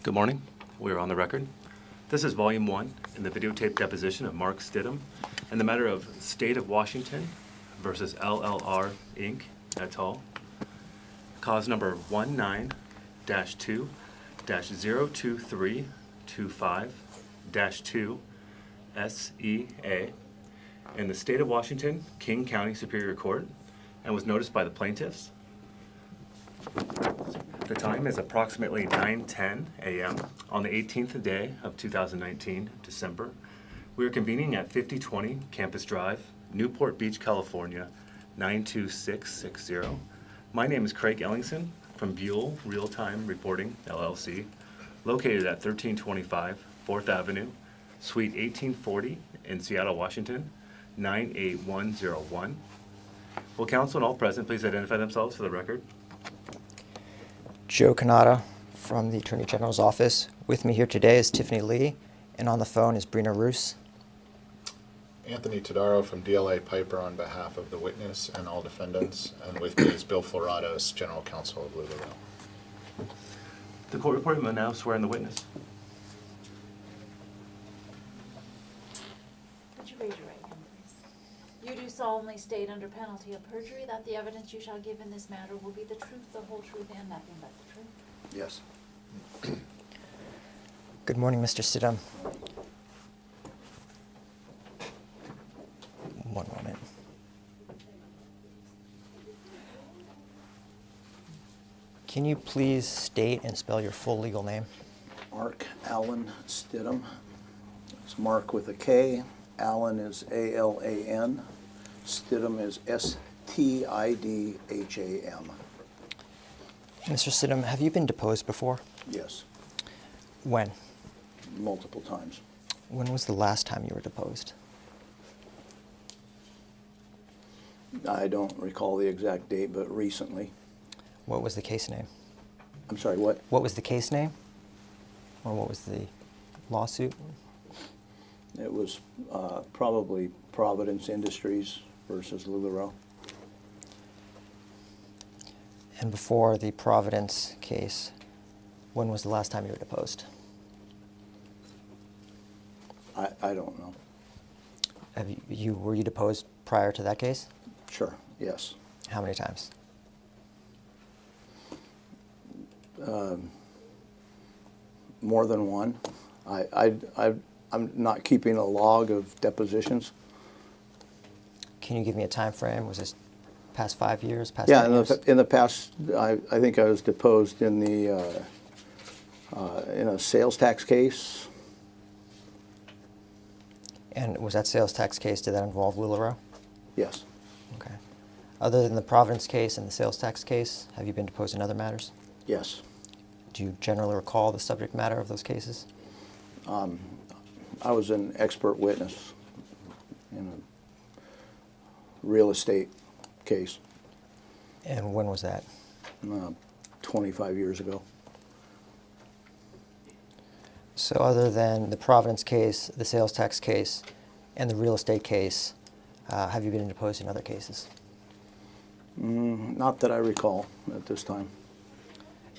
Good morning. We are on the record. This is Volume 1 in the videotape deposition of Mark Stidham in the matter of State of Washington versus LLR Inc. et al. Cause number 19-2-02325-2 SEA in the State of Washington, King County Superior Court, and was noticed by the plaintiffs. The time is approximately 9:10 a.m. on the 18th day of 2019, December. We are convening at 5020 Campus Drive, Newport Beach, California, 92660. My name is Craig Ellingson from Buell Real-Time Reporting, LLC, located at 1325 4th Avenue, Suite 1840 in Seattle, Washington, 98101. Will counsel and all present please identify themselves for the record? Joe Canada from the Attorney General's office. With me here today is Tiffany Lee, and on the phone is Brina Roos. Anthony Todaro from DLA Piper on behalf of the witness and all defendants, and with me is Bill Florados, General Counsel of LuLaRoe. The court reporter will now swear in the witness. Would you raise your right hand, please? You do solemnly state under penalty of perjury that the evidence you shall give in this matter will be the truth, the whole truth, and nothing but the truth? Yes. Good morning, Mr. Stidham. One moment. Can you please state and spell your full legal name? Mark Allen Stidham. It's Mark with a K. Allen is A-L-A-N. Stidham is S-T-I-D-H-A-M. Mr. Stidham, have you been deposed before? Yes, When? multiple times. When was the last time you were deposed? I don't recall the exact date, but recently. What was the case name? I'm sorry, what? What was the case name? Or what was the lawsuit? It was probably Providence Industries versus LuLaRoe. And before the Providence case, when was the last time you were deposed? I don't know. Were you deposed prior to that case? Sure, yes. How many times? More than one. I'm not keeping a log of depositions. Can you give me a time frame? Was this past 5 years, past Yeah, 10 years? in the past, I think I was deposed in the in a sales tax case. And was that sales tax case, did that involve LuLaRoe? Yes. Okay. Other than the Providence case and the sales tax case, have you been deposed in other matters? Yes. Do you generally recall the subject matter of those cases? I was an expert witness in a real estate case. And when was that? 25 years ago. So other than the Providence case, the sales tax case, and the real estate case, have you been deposed in other cases? Not that I recall at this time.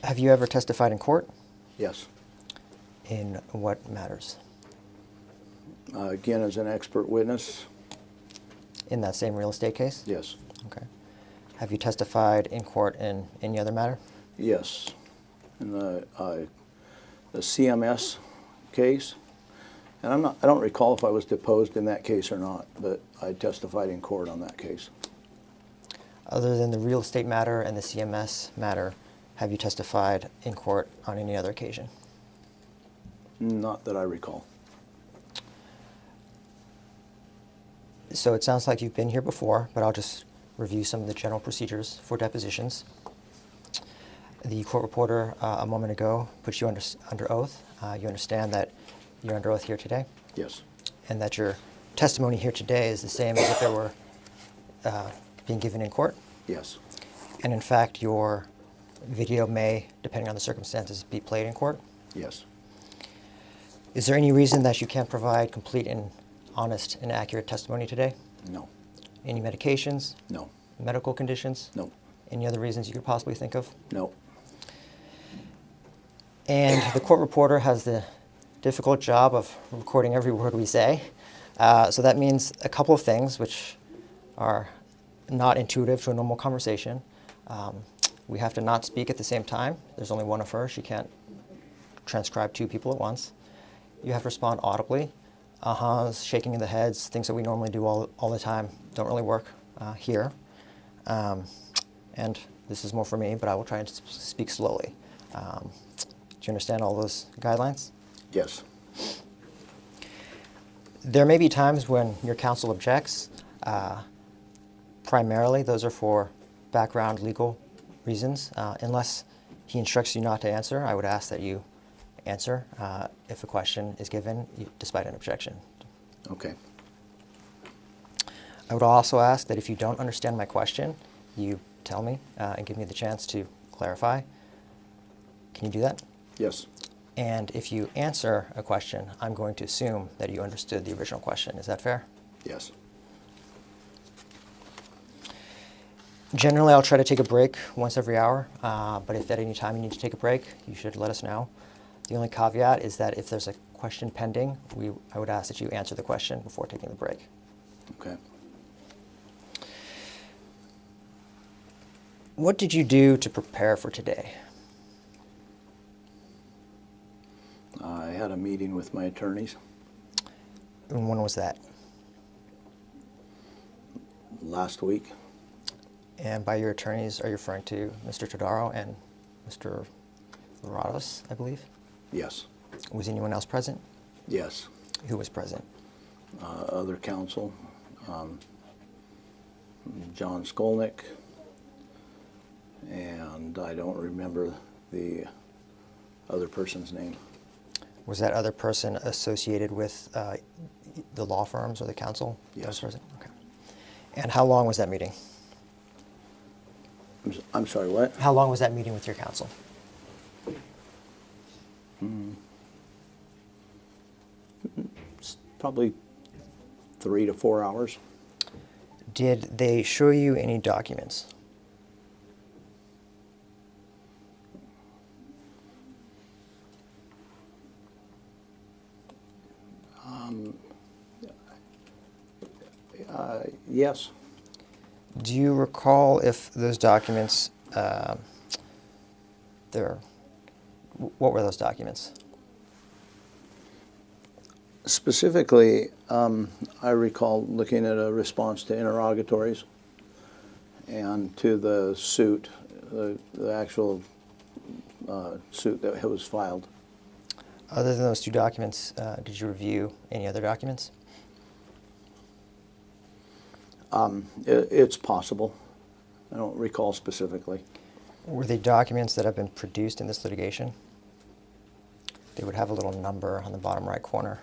Have you ever testified in court? Yes. In what matters? Again, as an expert witness. In that same real estate case? Yes. Okay. Have you testified in court in any other matter? Yes. In the CMS case. And I don't recall if I was deposed in that case or not, but I testified in court on that case. Other than the real estate matter and the CMS matter, have you testified in court on any other occasion? Not that I recall. So it sounds like you've been here before, but I'll just review some of the general procedures for depositions. The court reporter a moment ago put you under oath. You understand that you're under oath here today? Yes. And that your testimony here today is the same as if it were being given in court? Yes. And in fact, your video may, depending on the circumstances, be played in court? Yes. Is there any reason that you can't provide complete and honest and accurate testimony today? No. Any medications? No. Medical conditions? No. Any other reasons you could possibly think of? No. And the court reporter has the difficult job of recording every word we say. So that means a couple of things which are not intuitive to a normal conversation. We have to not speak at the same time. There's only one of her. She can't transcribe two people at once. You have to respond audibly. Uh-huhs, shaking of the heads, things that we normally do all the time don't really work here. And this is more for me, but I will try and speak slowly. Do you understand all those guidelines? Yes. There may be times when your counsel objects. Primarily, those are for background legal reasons. Unless he instructs you not to answer, I would ask that you answer if a question is given, despite an objection. Okay. I would also ask that if you don't understand my question, you tell me and give me the chance to clarify. Can you do that? Yes. And if you answer a question, I'm going to assume that you understood the original question. Is that fair? Yes. Generally, I'll try to take a break once every hour, but if at any time you need to take a break, you should let us know. The only caveat is that if there's a question pending, I would ask that you answer the question before taking the break. Okay. What did you do to prepare for today? I had a meeting with my attorneys And when was that? last week. And by your attorneys, are you referring to Mr. Todaro and Mr. LuLaRoe, I believe? Yes. Was anyone else present? Yes. Who was present? Other counsel, John Skolnick, and I don't remember the other person's name. Was that other person associated with the law firms or the counsel? that was Yes. present? Okay. And how long was that meeting? I'm sorry, what? How long was that meeting with your counsel? Probably 3 to 4 hours. Did they show you any documents? Yes. Do you recall if those documents, what were those documents? Specifically, I recall looking at a response to interrogatories and to the suit, the actual suit that was filed. Other than those two documents, did you review any other documents? It's possible. I don't recall specifically. Were they documents that have been produced in this litigation? They would have a little number on the bottom right corner.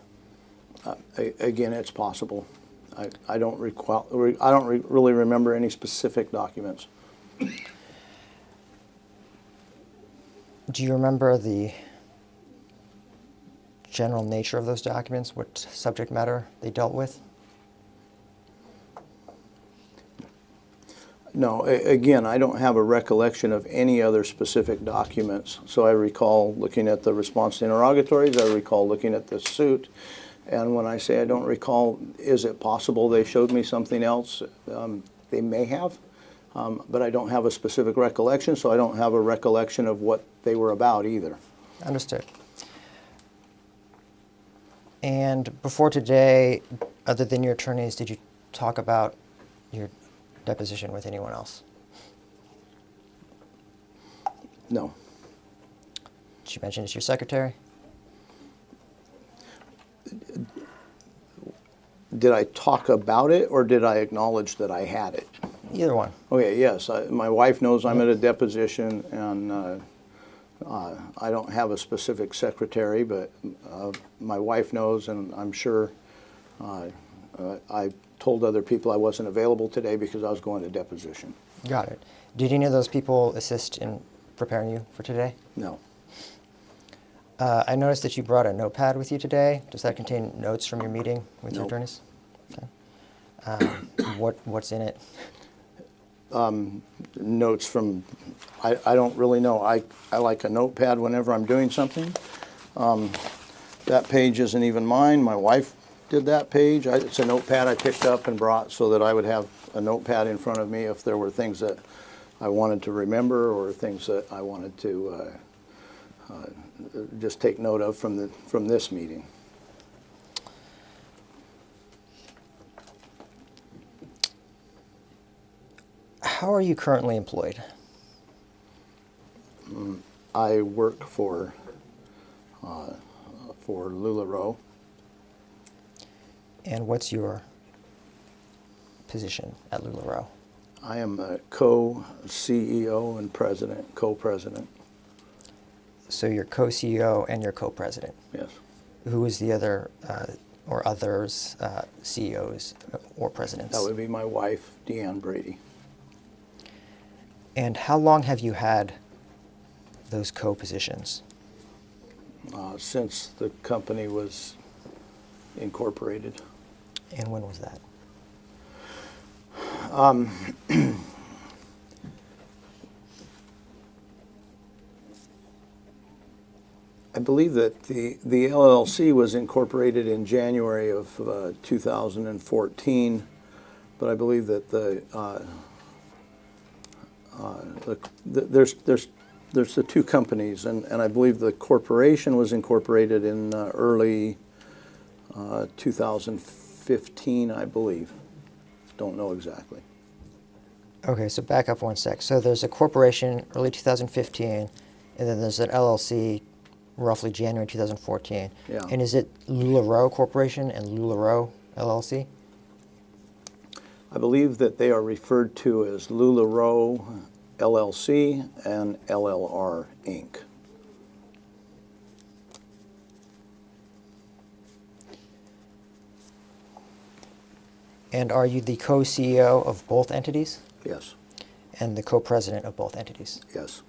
Again, it's possible. I don't recall. I don't really remember any specific documents. Do you remember the general nature of those documents? What subject matter they dealt with? No, again, I don't have a recollection of any other specific documents. So I recall looking at the response to interrogatories, I recall looking at the suit, and when I say I don't recall, is it possible they showed me something else? They may have, but I don't have a specific recollection, so I don't have a recollection of what they were about either. Understood. And before today, other than your attorneys, did you talk about your deposition with anyone else? No. Did you mention it's your secretary? Did I talk about it, or did I acknowledge that I had it? Either one. Okay, yes. My wife knows I'm at a deposition, and I don't have a specific secretary, but my wife knows, and I'm sure I told other people I wasn't available today because I was going to deposition. Got it. Did any of those people assist in preparing you for today? No. I noticed that you brought a notepad with you today. Does that contain notes from your meeting with your Nope. attorneys? Okay. What's in it? notes from, I don't really know. I like a notepad whenever I'm doing something. That page isn't even mine. My wife did that page. It's a notepad I picked up and brought so that I would have a notepad in front of me if there were things that I wanted to remember or things that I wanted to just take note of from this meeting. How are you currently employed? I work for LuLaRoe. And what's your position at LuLaRoe? I am a co-CEO and president, co-president. So you're co-CEO and you're co-president. Yes. Who is the other or others CEOs or presidents? That would be my wife, Deanne Brady. And how long have you had those co-positions? Since the company was incorporated. And when was that? I believe that the LLC was incorporated in January of 2014, but I believe that there's the two companies, and I believe the corporation was incorporated in early 2015, I believe. Don't know exactly. Okay, so back up one sec. So there's a corporation early 2015, and then there's an LLC roughly January 2014. Yeah. And is it LuLaRoe Corporation and LuLaRoe LLC? I believe that they are referred to as LuLaRoe LLC and LLR Inc. And are you the co-CEO of both entities Yes, and the co-president of both entities? yes,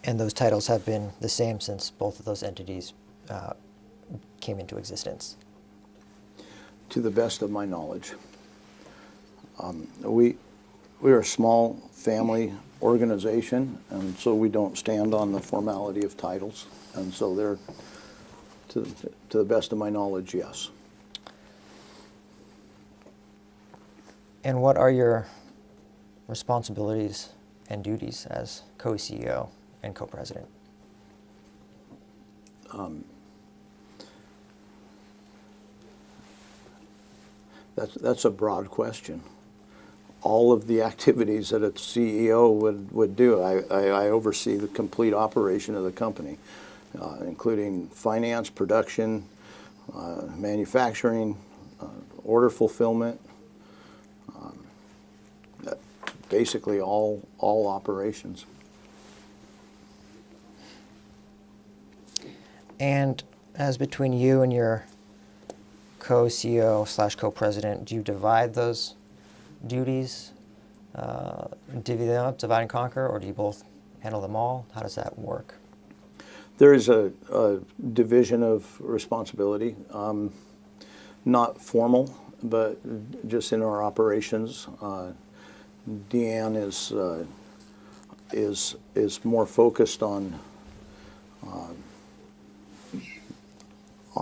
And those titles have been the same since both of those entities came into existence? to the best of my knowledge. We are a small family organization, and so we don't stand on the formality of titles. And so they're, to the best of my knowledge, yes. And what are your responsibilities and duties as co-CEO and co-president? That's a broad question. All of the activities that a CEO would do, I oversee the complete operation of the company, including finance, production, manufacturing, order fulfillment, basically all operations. And as between you and your co-CEO / co-president, do you divide those duties, divvy them up, divide and conquer, or do you both handle them all? How does that work? There is a division of responsibility, not formal, but just in our operations. Deanne is more focused on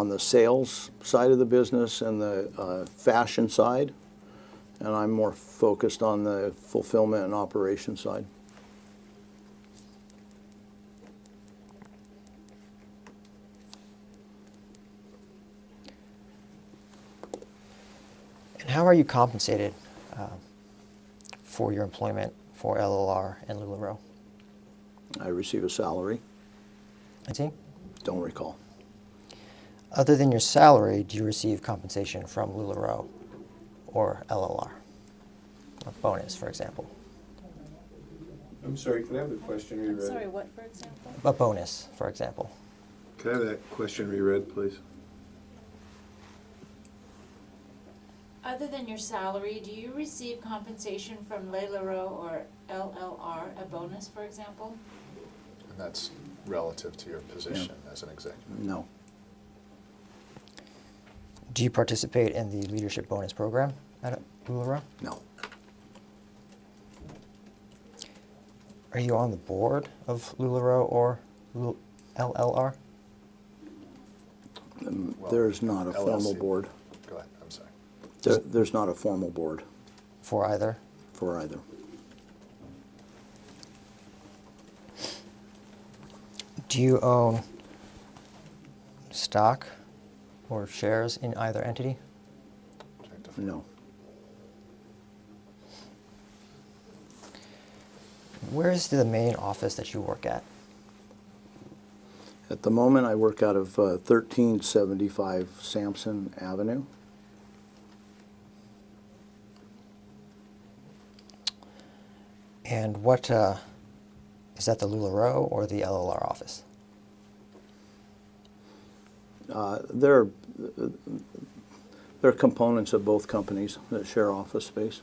the sales side of the business and the fashion side, and I'm more focused on the fulfillment and operation side. And how are you compensated for your employment for LLR and LuLaRoe? I receive a salary. I see. Don't recall. Other than your salary, do you receive compensation from LuLaRoe or LLR? A bonus, for example. I'm sorry, can I have the question reread? I'm sorry, what, for example? A bonus, for example. Can I have that question reread, please? Other than your salary, do you receive compensation from LuLaRoe or LLR, a bonus, for example? And that's relative to your position as an executive. No. Do you participate in the leadership bonus program at LuLaRoe? No. Are you on the board of LuLaRoe or LLR? Well, There's not a formal LLC. board. Go ahead, I'm sorry. There's not a formal board For either? for either. Do you own stock or shares in either entity? No. Where is the main office that you work at? At the moment, I work out of 1375 Sampson Avenue. And what, is that the LuLaRoe or the LLR office? They're components of both companies that share office space.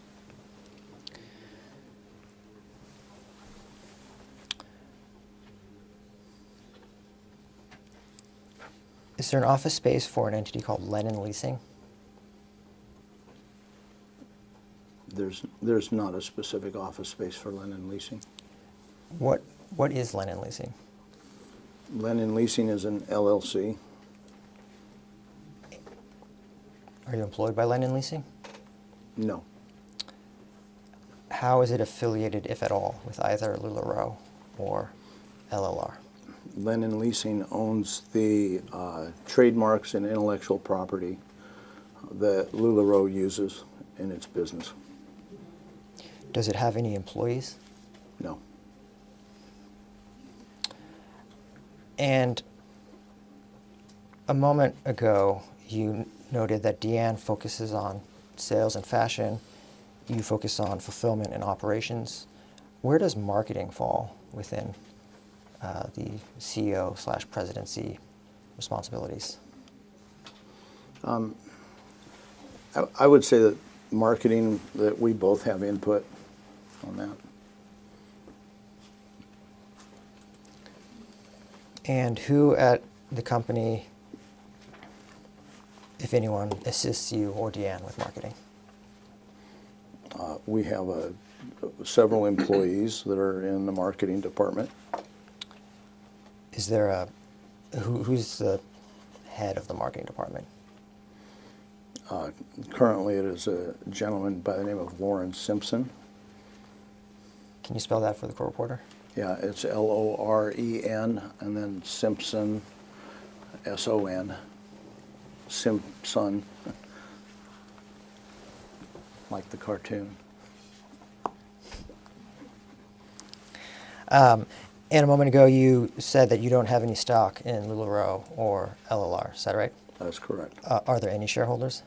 Is there an office space for an entity called Lennon Leasing? There's not a specific office space for Lennon Leasing. What is Lennon Leasing? Lennon Leasing is an LLC. Are you employed by Lennon Leasing? No. How is it affiliated, if at all, with either LuLaRoe or LLR? Lennon Leasing owns the trademarks and intellectual property that LuLaRoe uses in its business. Does it have any employees? No. And a moment ago, you noted that Deanne focuses on sales and fashion. You focus on fulfillment and operations. Where does marketing fall within the CEO/presidency responsibilities? I would say that marketing, that we both have input on that. And who at the company, if anyone, assists you or Deanne with marketing? We have several employees that are in the marketing department. Is there who's the head of the marketing department? Currently, it is a gentleman by the name of Loren Simpson. Can you spell that for the court reporter? Yeah, it's Loren and then Simpson, S-O-N, Simpson, like the cartoon. And a moment ago, you said that you don't have any stock in LuLaRoe or LLR. Is that right? That's correct. Are there any shareholders?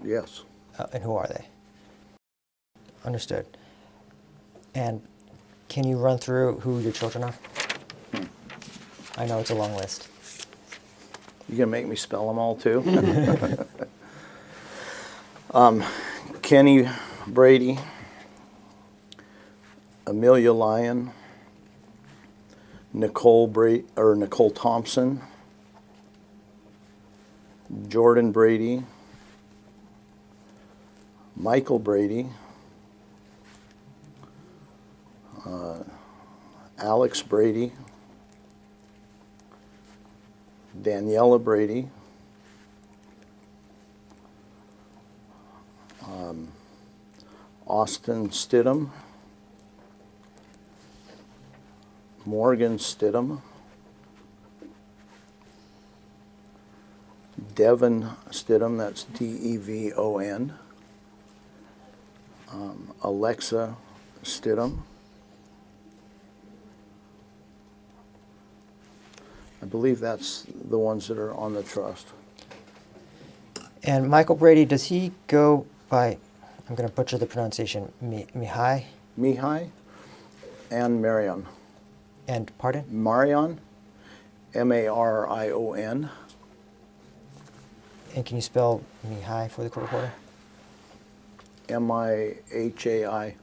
Yes. And who are they? Understood. And can you run through who your children are? I know it's a long list. You gonna make me spell them all too? Kenny Brady, Amelia Lyon, Nicole Thompson, Jordan Brady, Michael Brady, Alex Brady, Daniela Brady, Austin Stidham, Morgan Stidham, Devon Stidham, that's D-E-V-O-N, Alexa Stidham. I believe that's the ones that are on the trust. And Michael Brady, does he go by, I'm going to butcher the pronunciation, Mihai? Mihai and Marion. And pardon? Marion, M-A-R-I-O-N. And can you spell Mihai for the court reporter? M-I-H-A-I.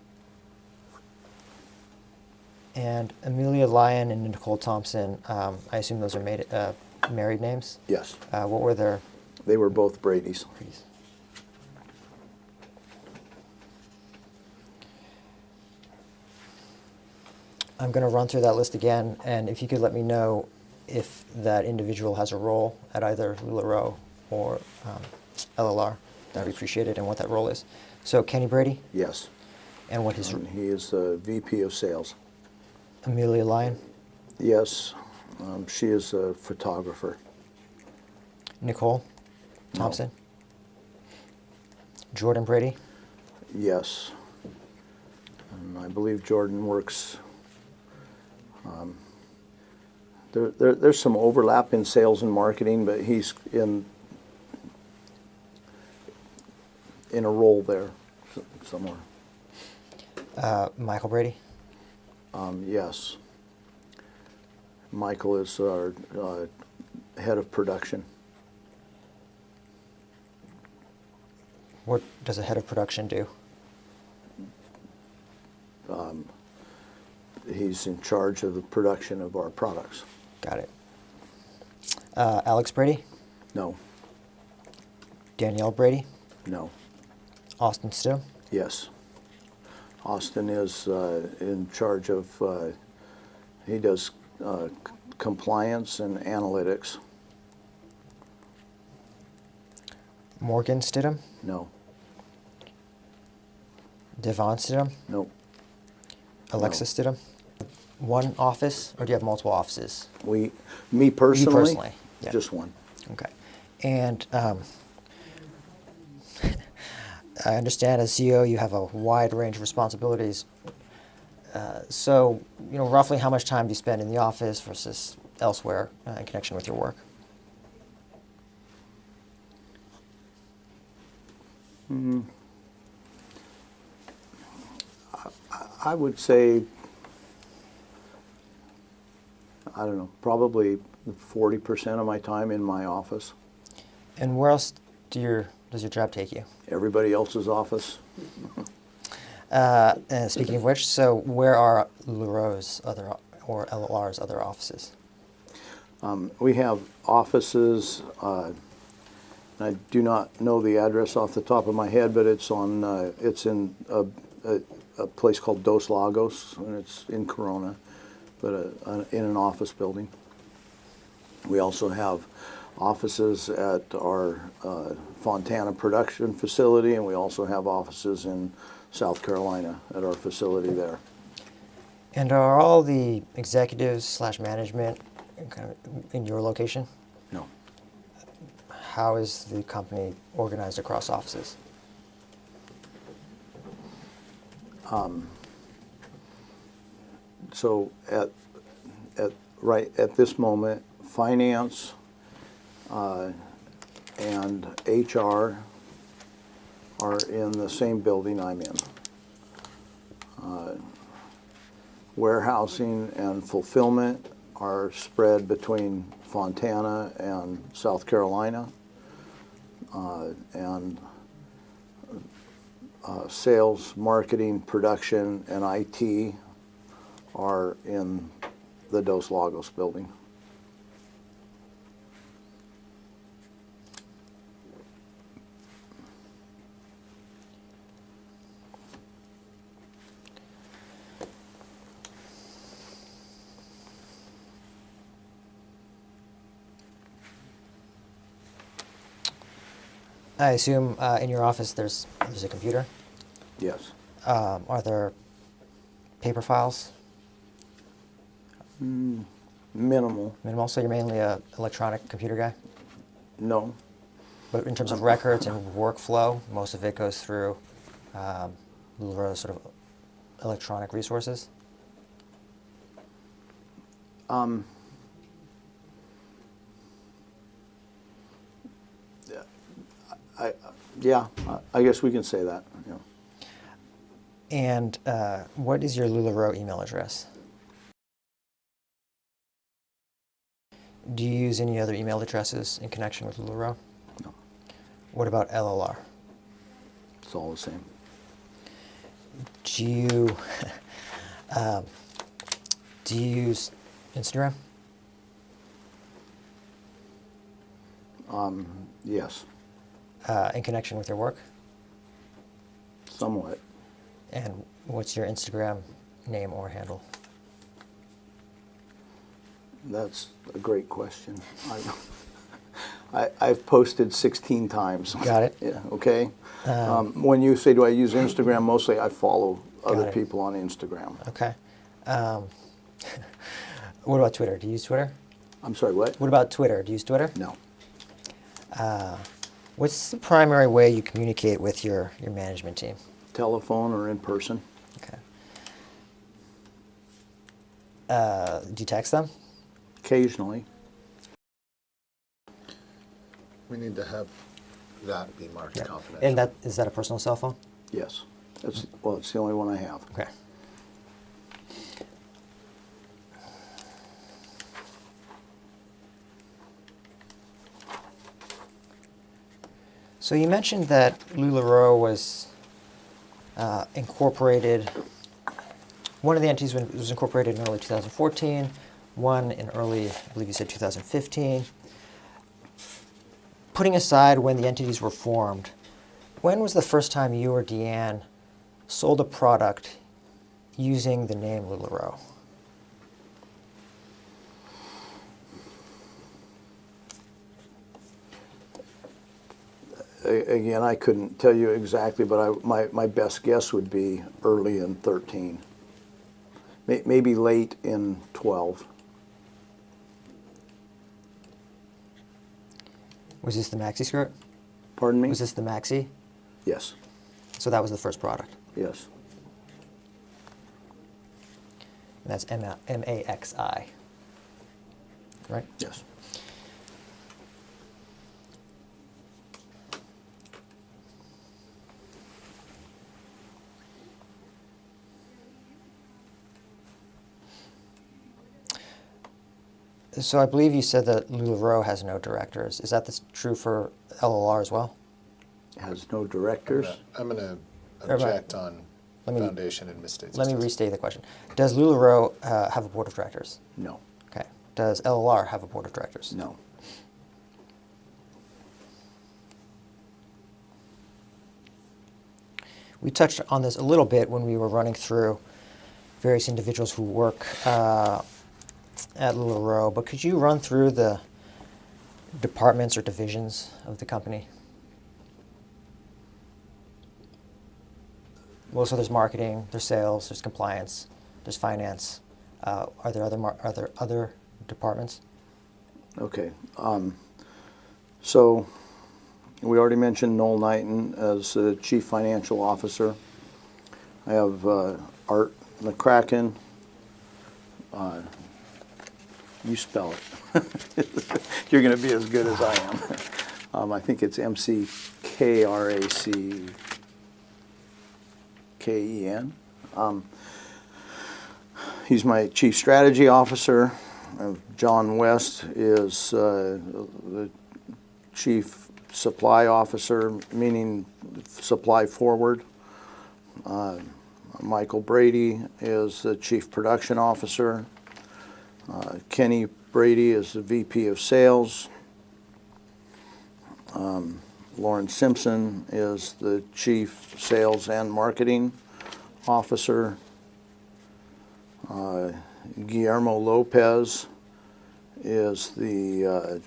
And Amelia Lyon and Nicole Thompson, I assume those are married names? Yes. What were their They were both Brady's. degrees? I'm going to run through that list again, and if you could let me know if that individual has a role at either LuLaRoe or LLR, that would be appreciated, and what that role is. So Kenny Brady, Yes. and what his He is the VP of Sales. Amelia Lyon, Yes. She is a photographer. Nicole No. Thompson, Jordan Brady, Yes. And I believe Jordan works. There's some overlap in sales and marketing, but he's in a role there somewhere. Michael Brady, Yes. Michael is our head of production. what does a head of production do? He's in charge of the production of our products. Got it. Alex Brady, No. Danielle Brady, No. Austin Stidham, Yes. Austin is in charge of, he does compliance and analytics. Morgan Stidham, No. Devon Stidham, No. Alexis Stidham. One office, or do you have multiple offices? Me personally? personally, yeah. Just one. Okay. And I understand as CEO you have a wide range of responsibilities. So, roughly how much time do you spend in the office versus elsewhere in connection with your work? I would say, I don't know, probably 40% of my time in my office. And where else does your job take you? Everybody else's office. And speaking of which, so where are LuLaRoe's or LLR's other offices? We have offices, I do not know the address off the top of my head, but it's in a place called Dos Lagos, and it's in Corona, but in an office building. We also have offices at our Fontana production facility, and we also have offices in South Carolina at our facility there. And are all the executives / management kind of in your location? No. How is the company organized across offices? So right at this moment, finance and HR are in the same building I'm in. Warehousing and fulfillment are spread between Fontana and South Carolina. And sales, marketing, production, and IT are in the Dos Lagos building. I assume in your office there's a computer. Yes. Are there paper files? Minimal. Minimal. So you're mainly a electronic computer guy. No. But in terms of records and workflow, most of it goes through LuLaRoe's sort of electronic resources. I guess we can say that. Yeah. And what is your LuLaRoe email address? Do you use any other email addresses in connection with LuLaRoe? No. What about LLR? It's all the same. Do you do you use Instagram? Yes. In connection with your work? Somewhat. And what's your Instagram name or handle? That's a great question. I've posted 16 times. Got it. Yeah, okay. When you say, do I use Instagram, mostly I follow other it. people on Instagram. Okay. What about Twitter? Do you use Twitter? I'm sorry, what? What about Twitter? Do you use Twitter? No. What's the primary way you communicate with your management team? Telephone or in person? Okay. Do you text them? Occasionally. We need to have that be marked confidential. And is that a personal cell phone? Yes. It's the only one I have. Okay. So you mentioned that LuLaRoe was incorporated. One of the entities was incorporated in early 2014. One in early, I believe you said 2015. Putting aside when the entities were formed, when was the first time you or Deanne sold a product using the name LuLaRoe? Again, I couldn't tell you exactly, but my best guess would be early in 13. Maybe late in 12. Was this the maxi skirt? Pardon me? Was this the maxi? Yes. So that was the first product. Yes. And that's M-A-X-I, right? Yes. So I believe you said that LuLaRoe has no directors. Is that true for LLR as well? Has no directors. I'm going to Everybody- object on Let me- foundation and misstates. Let me restate the question. Does LuLaRoe have a board of directors? No. Okay. Does LLR have a board of directors? No. We touched on this a little bit when we were running through various individuals who work at LuLaRoe, but could you run through the departments or divisions of the company? Well, so there's marketing, there's sales, there's compliance, there's finance. Are there other departments? Okay. So we already mentioned Noel Knighton as the Chief Financial Officer. I have Art McCracken. You spell it. You're going to be as good as I am. I think it's McCracken. He's my Chief Strategy Officer. John West is the Chief Supply Officer, meaning supply forward. Michael Brady is the Chief Production Officer. Kenny Brady is the VP of Sales. Lauren Simpson is the Chief Sales and Marketing Officer. Guillermo Lopez is the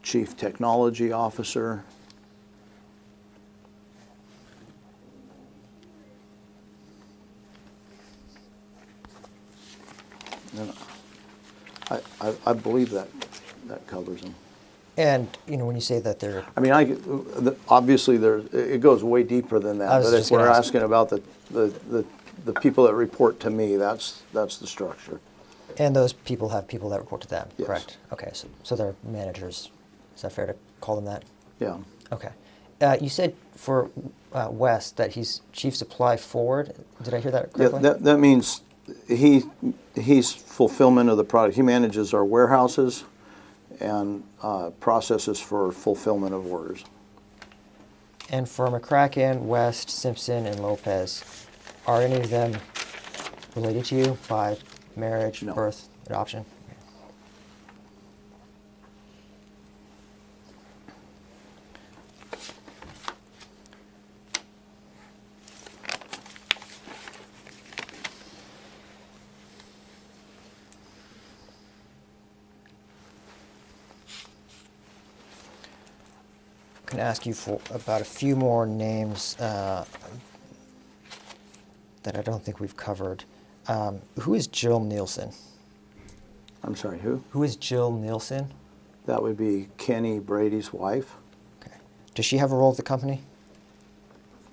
Chief Technology Officer. And I believe that covers them. And when you say that they're I mean, obviously it goes way deeper than that. I was But if just gonna we're ask. asking about the people that report to me, that's the structure. and those people have people that report to them, Yes. correct? Okay, so they're managers. Is that fair to call them that? Yeah. Okay. You said for West that he's Chief Supply Forward. Did I hear that Yeah, correctly? that means he's fulfillment of the product. He manages our warehouses and processes for fulfillment of orders. And for McCracken, West, Simpson, and Lopez, are any of them related to you by marriage, No. birth, adoption? can ask you for about a few more names that I don't think we've covered. Who is Jill Nielsen? I'm sorry, who? Who is Jill Nielsen? That would be Kenny Brady's wife? Okay. Does she have a role at the company?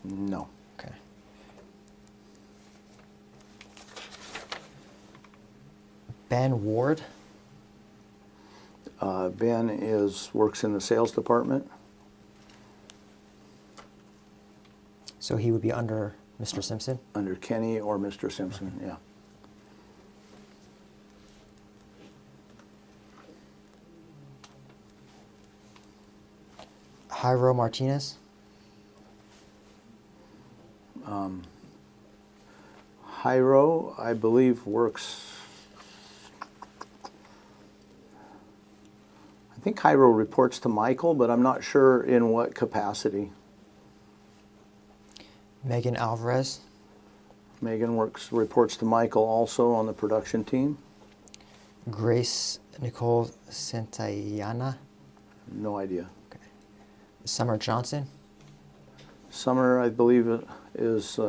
No. Okay. Ben Ward? Ben works in the sales department. So he would be under Mr. Simpson? Under Kenny or Mr. Simpson, yeah. Jairo Martinez? Jairo, I believe, works. I think Jairo reports to Michael, but I'm not sure in what capacity. Megan Alvarez? Megan reports to Michael also on the production team. Grace Nicole Santayana? No idea. Okay. Summer Johnson? Summer, I believe, is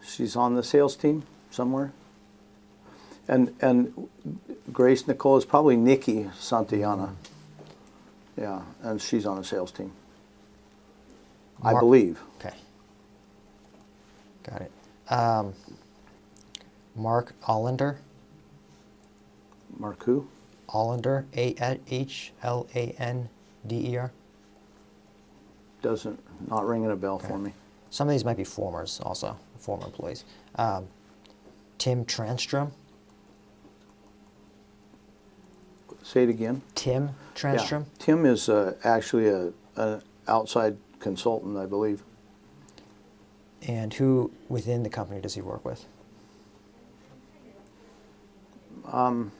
she's on the sales team somewhere. And Grace Nicole is probably Nikki Santayana. Yeah, and she's on the sales team. I believe. Okay. Got it. Mark Allender? Mark who? Allender, H-L-A-N-D-E-R. Not ringing a bell Okay. for me. Some of these might be formers also, former employees. Tim Transtrom? Say it again. Tim Transtrom? Yeah. Tim is actually an outside consultant, I believe. And who within the company does he work with? I'm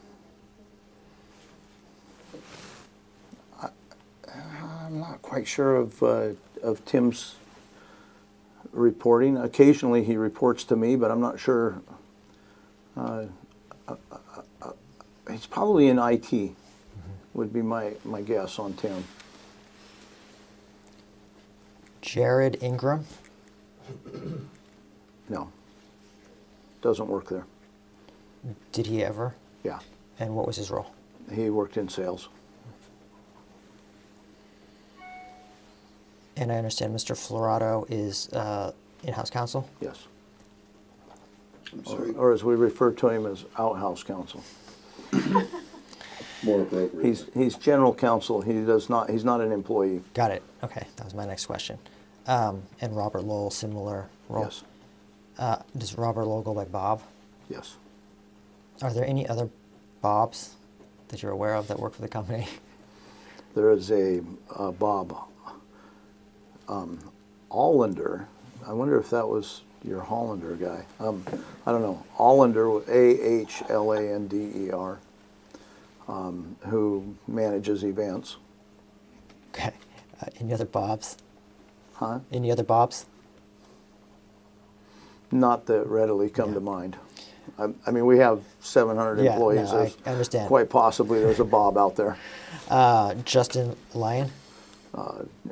not quite sure of Tim's reporting. Occasionally he reports to me, but I'm not sure. He's probably in IT, would be my guess on Tim. Jared Ingram? No, doesn't work there. Did he ever? Yeah, And what was his role? he worked in sales. And I understand Mr. Florado is in-house counsel? Yes, I'm sorry, or as we refer to him as outhouse counsel. more appropriate. He's general counsel. He's not an employee. Got it. Okay, that was my next question. And Robert Lowell, similar role? Yes, Does Robert Lowell go by Bob? yes. Are there any other Bobs that you're aware of that work for the company? There is a Bob Allender. I wonder if that was your Hollander guy. I don't know. Allender, Ahlander, who manages events. Okay. Any other Bobs? Huh? Any other Bobs? Not that readily come Yeah. to mind. I mean, we have 700 Yeah, employees. no, I There's understand. Quite possibly there's a Bob out there. Justin Lyon?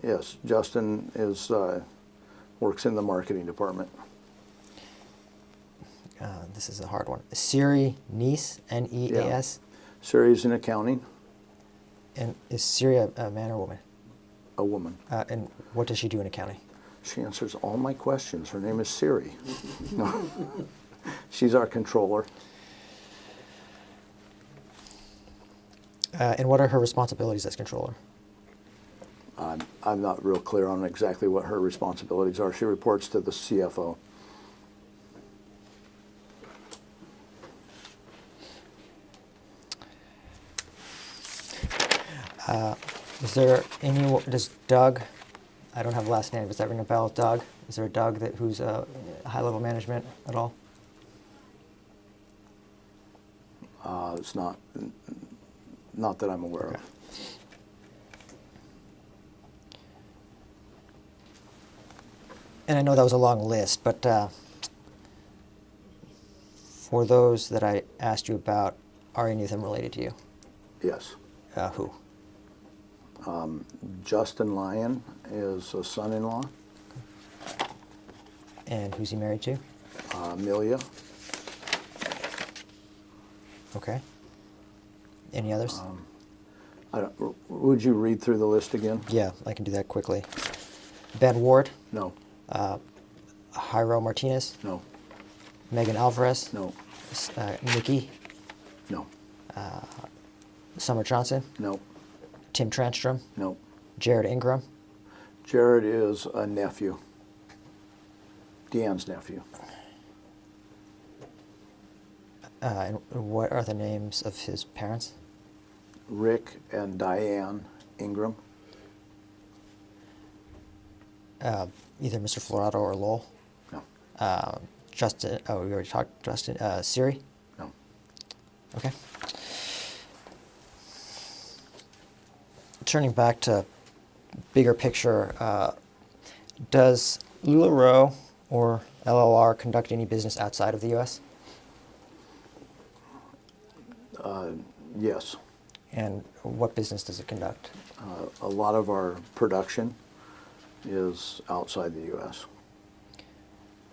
Yes, Justin works in the marketing department. This is a hard one. Siri Neese, N-E-A-S? Siri's in accounting, And is Siri a man or woman? a woman. And what does she do in accounting? She answers all my questions. Her name is Siri. No. She's our controller. And what are her responsibilities as controller? I'm not real clear on exactly what her responsibilities are. She reports to the CFO. Does Doug, I don't have a last name, does that ring a bell, Doug? Is there a Doug who's high-level management at all? It's not that I'm aware Okay. of. And I know that was a long list, but for those that I asked you about, are any of them related to you? Yes. Who? Justin Lyon is a son-in-law. And who's he married to? Amelia. Okay. Any others? Would you read through the list again? Yeah, I can do that quickly. Ben Ward, No. Jairo Martinez, No. Megan Alvarez, No. Nikki, No. Summer Johnson, No. Tim Transtrom, No. Jared Ingram, Jared is a nephew. Deanne's nephew. and what are the names of his parents? Rick and Diane Ingram. Either Mr. Florado or Lowell. No. Justin, oh, we already talked, Justin, Siri? No. Okay. Turning back to bigger picture, does LuLaRoe or LLR conduct any business outside of the U.S.? Yes. And what business does it conduct? A lot of our production is outside the U.S.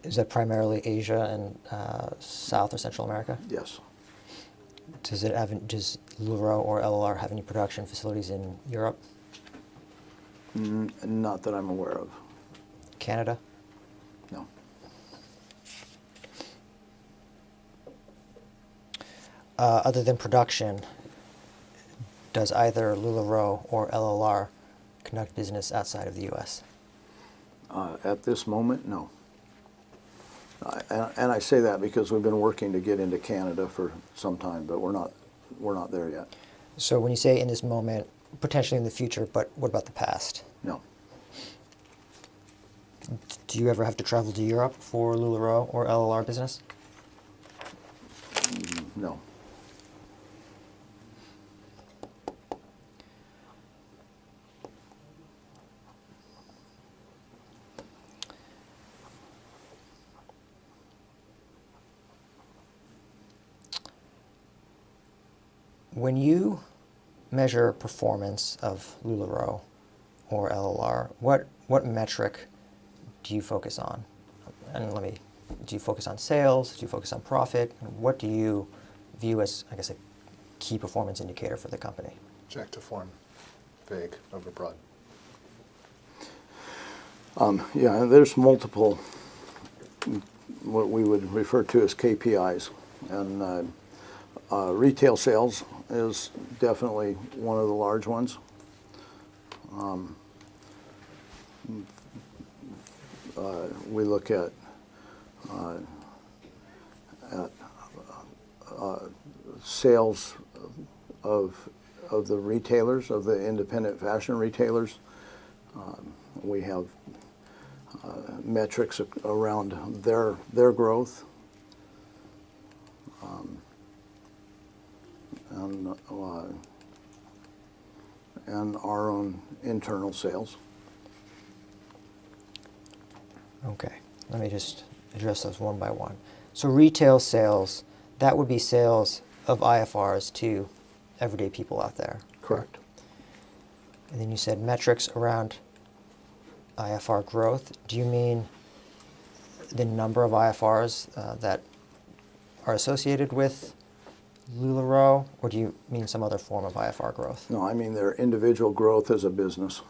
Is that primarily Asia and South or Central America? Yes. Does LuLaRoe or LLR have any production facilities in Europe, Not that I'm aware of. Canada? No. Other than production, does either LuLaRoe or LLR conduct business outside of the U.S.? At this moment, no. And I say that because we've been working to get into Canada for some time, but we're not there yet. So when you say in this moment, potentially in the future, but what about the past? No. Do you ever have to travel to Europe for LuLaRoe or LLR business? No. When you measure performance of LuLaRoe or LLR, what metric do you focus on? And do you focus on sales? Do you focus on profit? What do you view as, I guess, a key performance indicator for the company? Jack to form, vague, overbroad. Yeah, there's multiple, what we would refer to as KPIs. And retail sales is definitely one of the large ones. We look at sales of the retailers, of the independent fashion retailers. We have metrics around their growth. And our own internal sales. Okay, let me just address those one by one. So retail sales, that would be sales of IFRs to everyday people out there. Correct. And then you said metrics around IFR growth. Do you mean the number of IFRs that are associated with LuLaRoe, or do you mean some other form of IFR growth? No, I mean their individual growth as a business.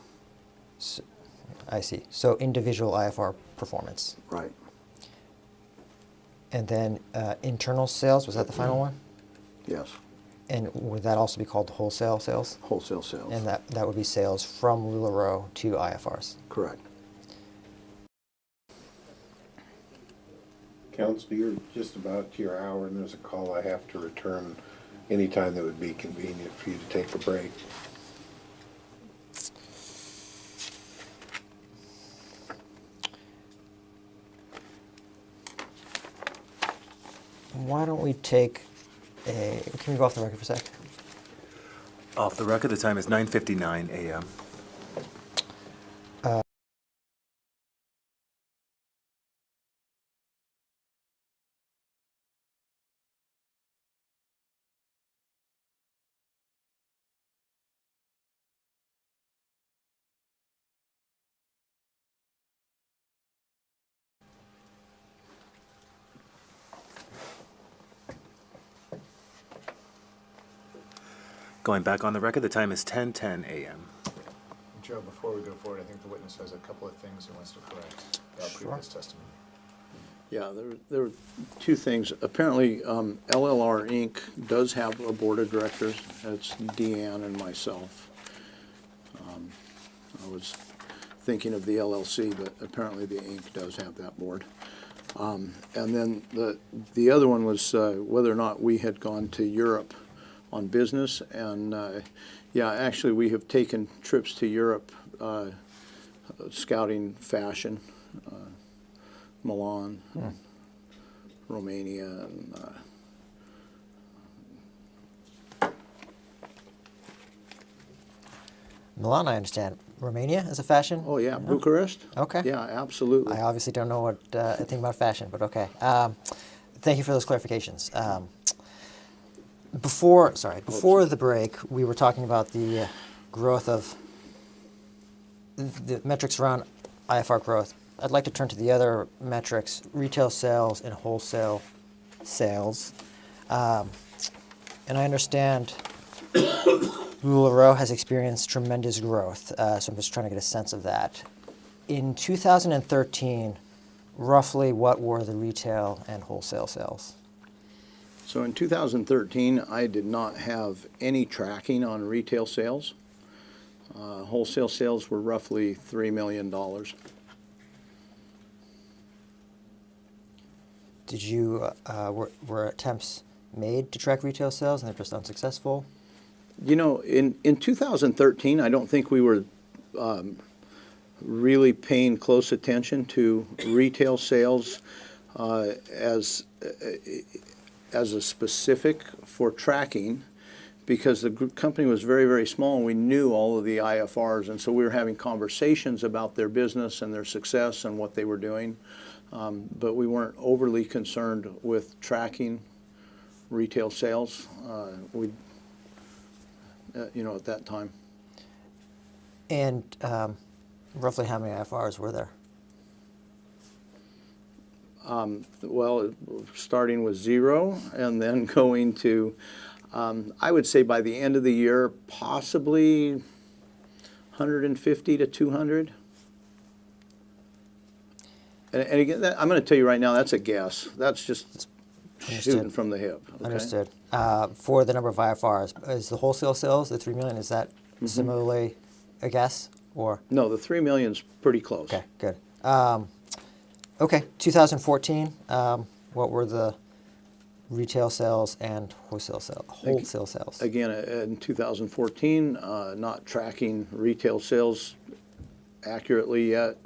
So, I see. So individual IFR performance. Right. And then internal sales, was that the final one? Yes. And would that also be called wholesale sales? Wholesale sales. And that would be sales from LuLaRoe to IFRs. Correct. Counsel, you're just about to your hour, and there's a call I have to return anytime that would be convenient for you to take a break. Why don't we take can we go off the record for a sec? Off the record, the time is 9:59 a.m. Going back on the record, the time is 10:10 a.m. Joe, before we go forward, I think the witness has a couple of things he wants to correct about Sure. previous testimony. Yeah, there were two things. Apparently, LLR Inc. does have a board of directors. It's Deanne and myself. I was thinking of the LLC, but apparently the Inc. does have that board. And then the other one was whether or not we had gone to Europe on business. And yeah, actually we have taken trips to Europe scouting fashion, Milan, Romania, and Milan, I understand. Romania is a fashion? oh yeah, Bucharest. Okay. Yeah, absolutely. I obviously don't know what a thing about fashion, but okay. Thank you for those clarifications. Before the break, we were talking about the growth of the metrics around IFR growth. I'd like to turn to the other metrics, retail sales and wholesale sales. And I understand LuLaRoe has experienced tremendous growth, so I'm just trying to get a sense of that. In 2013, roughly what were the retail and wholesale sales? So in 2013, I did not have any tracking on retail sales. Wholesale sales were roughly $3 million. Did you, were attempts made to track retail sales and they're just unsuccessful? You know, in 2013, I don't think we were really paying close attention to retail sales as a specific for tracking, because the company was very, very small and we knew all of the IFRs, and so we were having conversations about their business and their success and what they were doing, but we weren't overly concerned with tracking retail sales. You know, at that time. And roughly how many IFRs were there? Well, starting with 0 and then going to, I would say by the end of the year, possibly 150 to 200. And again, I'm going to tell you right now, that's a guess. That's just shooting from the hip. Okay? Understood. For the number of IFRs, is the wholesale sales, the 3 million, is that similarly a guess, or? No, the 3 million's pretty close. Okay, good. Okay, 2014, what were the retail sales and wholesale sales? Again, in 2014, not tracking retail sales accurately yet.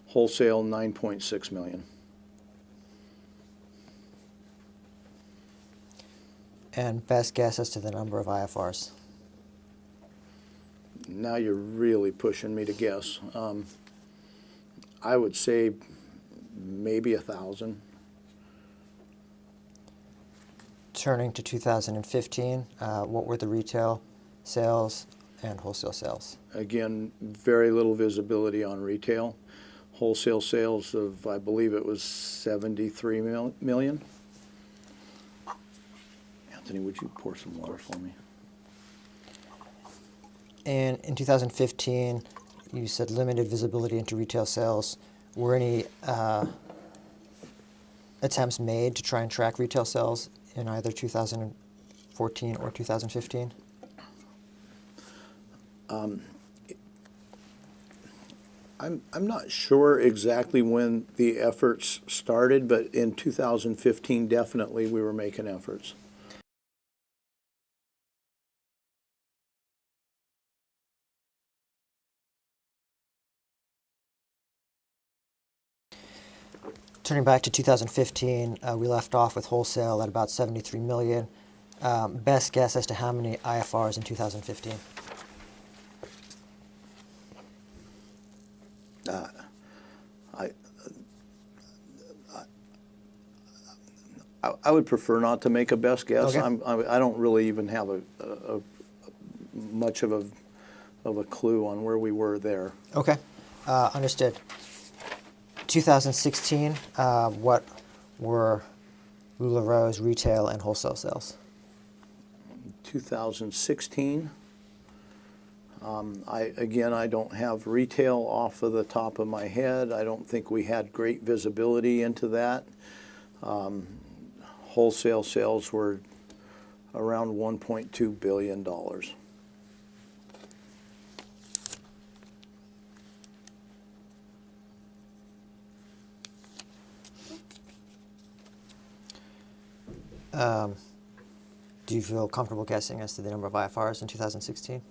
Wholesale, 9.6 million. And best guess as to the number of IFRs? Now you're really pushing me to guess. I would say maybe 1,000. Turning to 2015, what were the retail sales and wholesale sales? Again, very little visibility on retail. Wholesale sales of, I believe it was 73 million. Anthony, would you pour some water for me? And in 2015, you said limited visibility into retail sales. Were any attempts made to try and track retail sales in either 2014 or 2015? I'm not sure exactly when the efforts started, but in 2015, definitely we were making efforts. Turning back to 2015, we left off with wholesale at about 73 million. Best guess as to how many IFRs in 2015? I would prefer not to make a best guess. Okay. I don't really even have a much of a clue on where we were there. Okay, understood. 2016, what were LuLaRoe's retail and wholesale sales? 2016. I don't have retail off of the top of my head. I don't think we had great visibility into that. Wholesale sales were around $1.2 billion. Do you feel comfortable guessing as to the number of IFRs in 2016?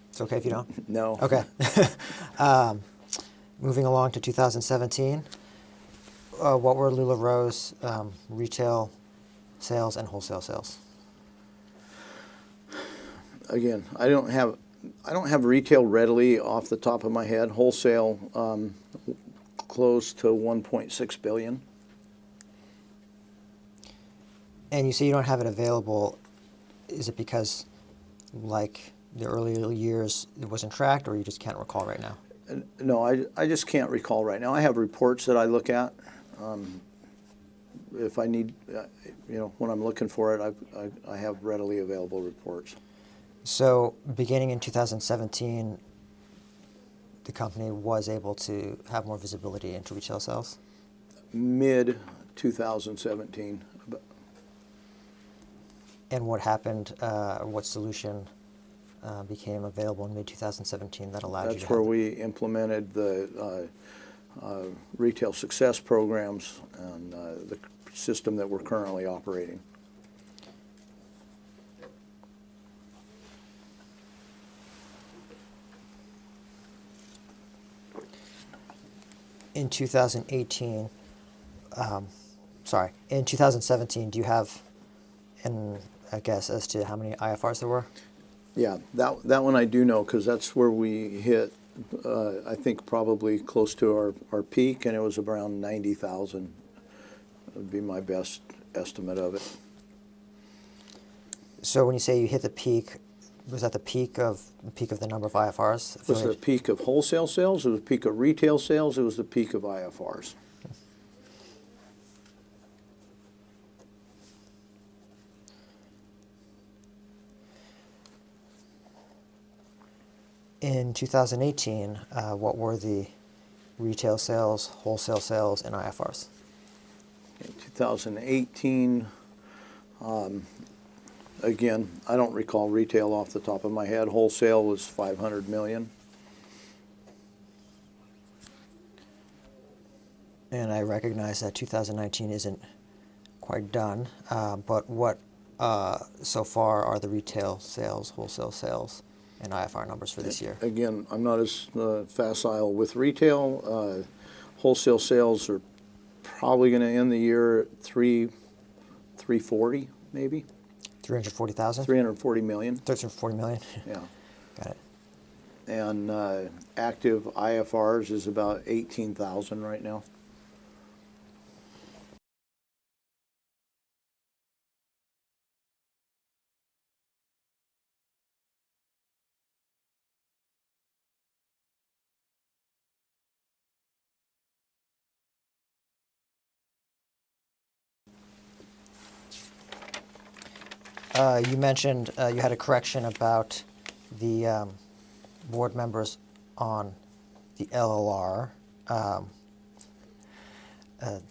It's okay if you don't? No. Okay. Moving along to 2017, what were LuLaRoe's retail sales and wholesale sales? Again, I don't have retail readily off the top of my head. Wholesale, close to 1.6 billion. And you say you don't have it available. Is it because, like the earlier years, it wasn't tracked, or you just can't recall right now? No, I just can't recall right now. I have reports that I look at. If I need, when I'm looking for it, I have readily available reports. So beginning in 2017, the company was able to have more visibility into retail sales? Mid 2017. And what happened, what solution became available in mid-2017 that allowed you to That's have where it? we implemented the retail success programs and the system that we're currently operating. In 2017, do you have a guess as to how many IFRs there were? Yeah, that one I do know, because that's where we hit, I think, probably close to our peak, and it was around 90,000. Would be my best estimate of it. So when you say you hit the peak, was that the peak of the number of IFRs? It was the peak of wholesale sales, it was the peak of retail sales, it was the peak of IFRs. In 2018, what were the retail sales, wholesale sales, and IFRs? In 2018, again, I don't recall retail off the top of my head. Wholesale was 500 million. And I recognize that 2019 isn't quite done, but what so far are the retail sales, wholesale sales, and IFR numbers for this year? Again, I'm not as facile with retail. Wholesale sales are probably going to end the year at 340, maybe. 340,000? 340 million. 340 million? Yeah. Got it. And active IFRs is about 18,000 right now. You mentioned you had a correction about the board members on the LLR.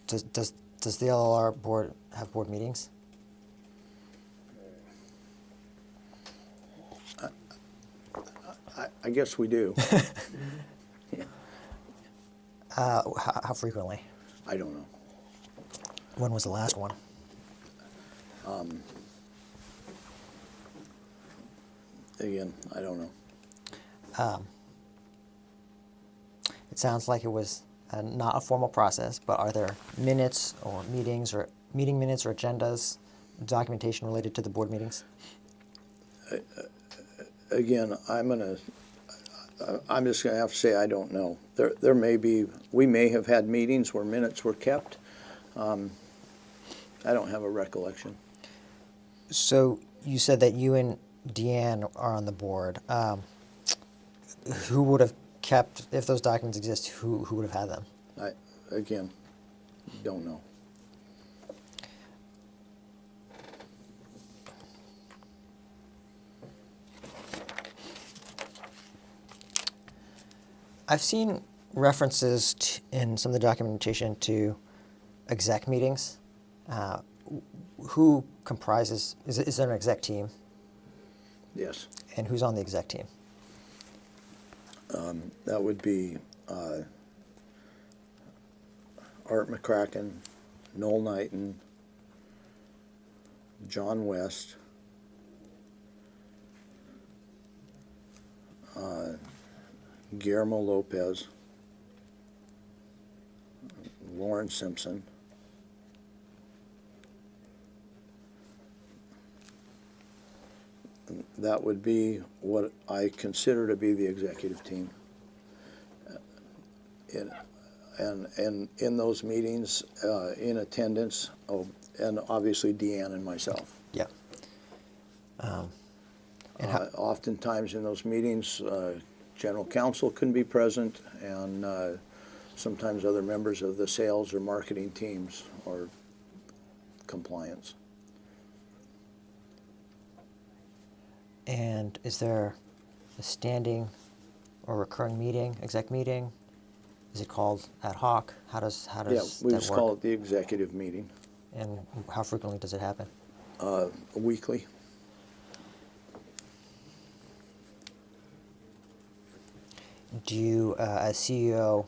Does the LLR board have board meetings? I guess we do. How frequently? I don't know. When was the last one? Again, I don't know. It sounds like it was not a formal process, but are there minutes or meetings or meeting minutes or agendas, documentation related to the board meetings? Again, I'm just going to have to say I don't know. There may be, we may have had meetings where minutes were kept. I don't have a recollection. So you said that you and Deanne are on the board. Who would have kept, if those documents exist, who would have had them? Again, don't know. I've seen references in some of the documentation to exec meetings. Who comprises, is there an exec team? Yes. And who's on the exec team? That would be Art McCracken, Noel Knighton, John West, Guillermo Lopez, Lauren Simpson, that would be what I consider to be the executive team. And in those meetings, in attendance, and obviously Deanne and myself. Yeah. Oftentimes in those meetings, general counsel can be present, and sometimes other members of the sales or marketing teams or compliance. And is there a standing or recurring meeting, exec meeting? Is it called ad hoc? How does Yeah, that we just work? call it the executive meeting, And how frequently does it happen? weekly. Do you, as CEO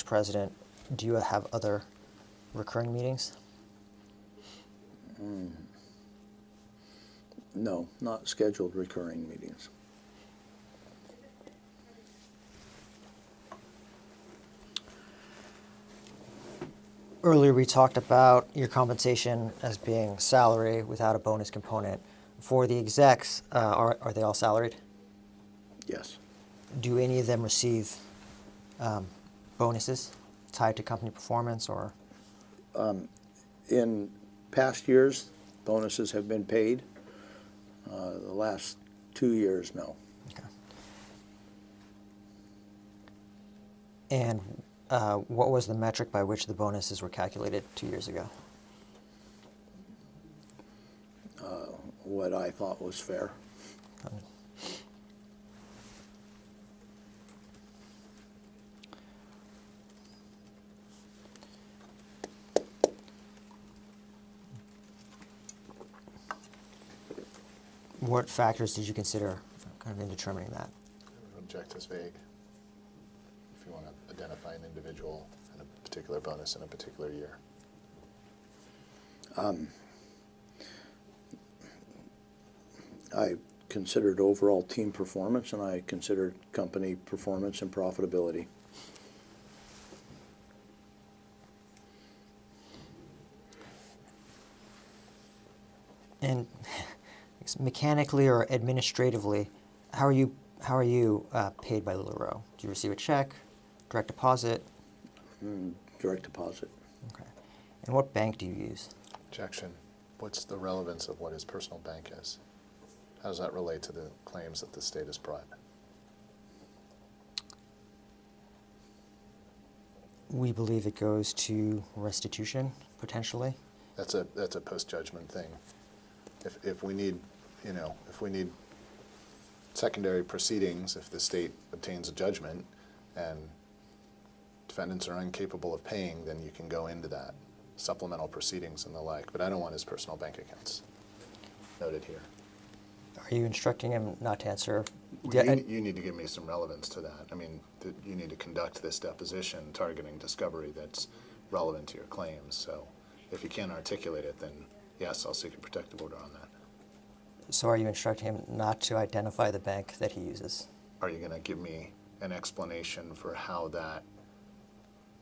/ president, do you have other recurring meetings? No, not scheduled recurring meetings. Earlier we talked about your compensation as being salary without a bonus component. For the execs, are they all salaried? Yes. Do any of them receive bonuses tied to company performance or? In past years, bonuses have been paid. The last 2 years, no. Okay. And what was the metric by which the bonuses were calculated 2 years ago? What I thought was fair. What factors did you consider kind of in determining that? Objectives vague. If you want to identify an individual and a particular bonus in a particular year. I considered overall team performance, and I considered company performance and profitability. And mechanically or administratively, how are you paid by LuLaRoe? Do you receive a check, direct deposit? Direct deposit. Okay. And what bank do you use? Objection. What's the relevance of what his personal bank is? How does that relate to the claims that the state has brought? We believe it goes to restitution, potentially. That's a post-judgment thing. If we need, if we need secondary proceedings, if the state obtains a judgment and defendants are incapable of paying, then you can go into that, supplemental proceedings and the like. But I don't want his personal bank accounts noted here. Are you instructing him not to answer? You need to give me some relevance to that. I mean, you need to conduct this deposition targeting discovery that's relevant to your claims. So if you can't articulate it, then yes, I'll seek a protective order on that. So are you instructing him not to identify the bank that he uses? Are you going to give me an explanation for how that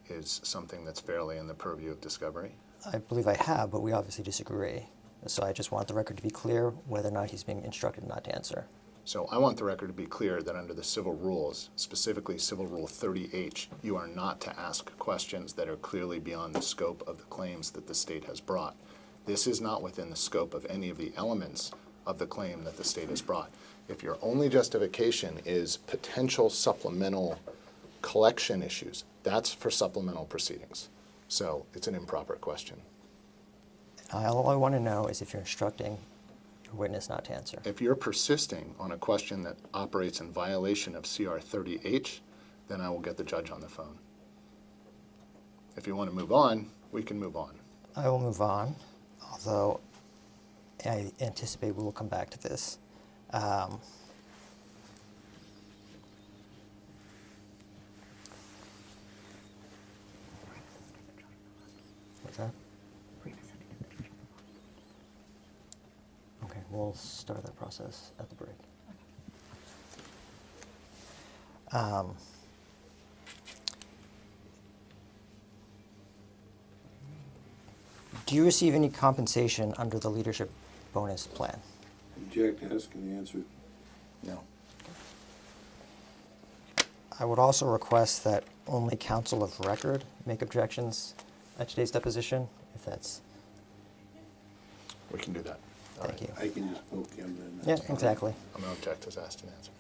is something that's fairly in the purview of discovery? I believe I have, but we obviously disagree. So I just want the record to be clear whether or not he's being instructed not to answer. So I want the record to be clear that under the civil rules, specifically Civil Rule 30H, you are not to ask questions that are clearly beyond the scope of the claims that the state has brought. This is not within the scope of any of the elements of the claim that the state has brought. If your only justification is potential supplemental collection issues, that's for supplemental proceedings. So it's an improper question. All I want to know is if you're instructing a witness not to answer. If you're persisting on a question that operates in violation of CR 30H, then I will get the judge on the phone. If you want to move on, we can move on. I will move on, although I anticipate we will come back to this. What's that? Okay, we'll start that process at the break. Do you receive any compensation under the leadership bonus plan? Object, asking the answer. No. I would also request that only counsel of record make objections at today's deposition, if that's, We can do that. All thank right. you. I can just poke him then. Yeah, that's fine. exactly. I'm going to object as asked and answered.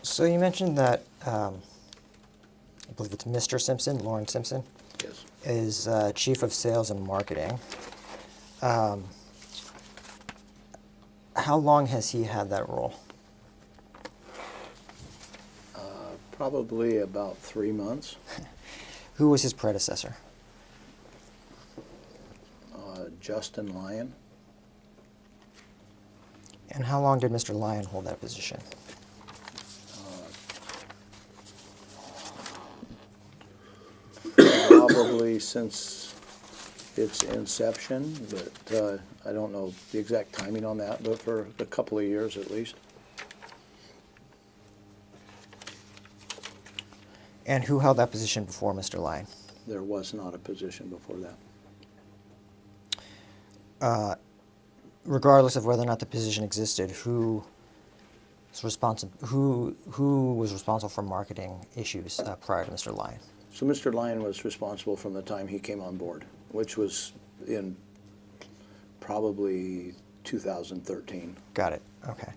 So you mentioned that, I believe it's Mr. Simpson, Lauren Simpson, Yes. is Chief of Sales and Marketing. How long has he had that role? Probably about 3 months. Who was his predecessor? Justin Lyon. And how long did Mr. Lyon hold that position? Probably since its inception, but I don't know the exact timing on that, but for a couple of years at least. And who held that position before Mr. Lyon? There was not a position before that. Regardless of whether or not the position existed, who was responsible for marketing issues prior to Mr. Lyon? So Mr. Lyon was responsible from the time he came on board, which was in probably 2013. Got it. Okay.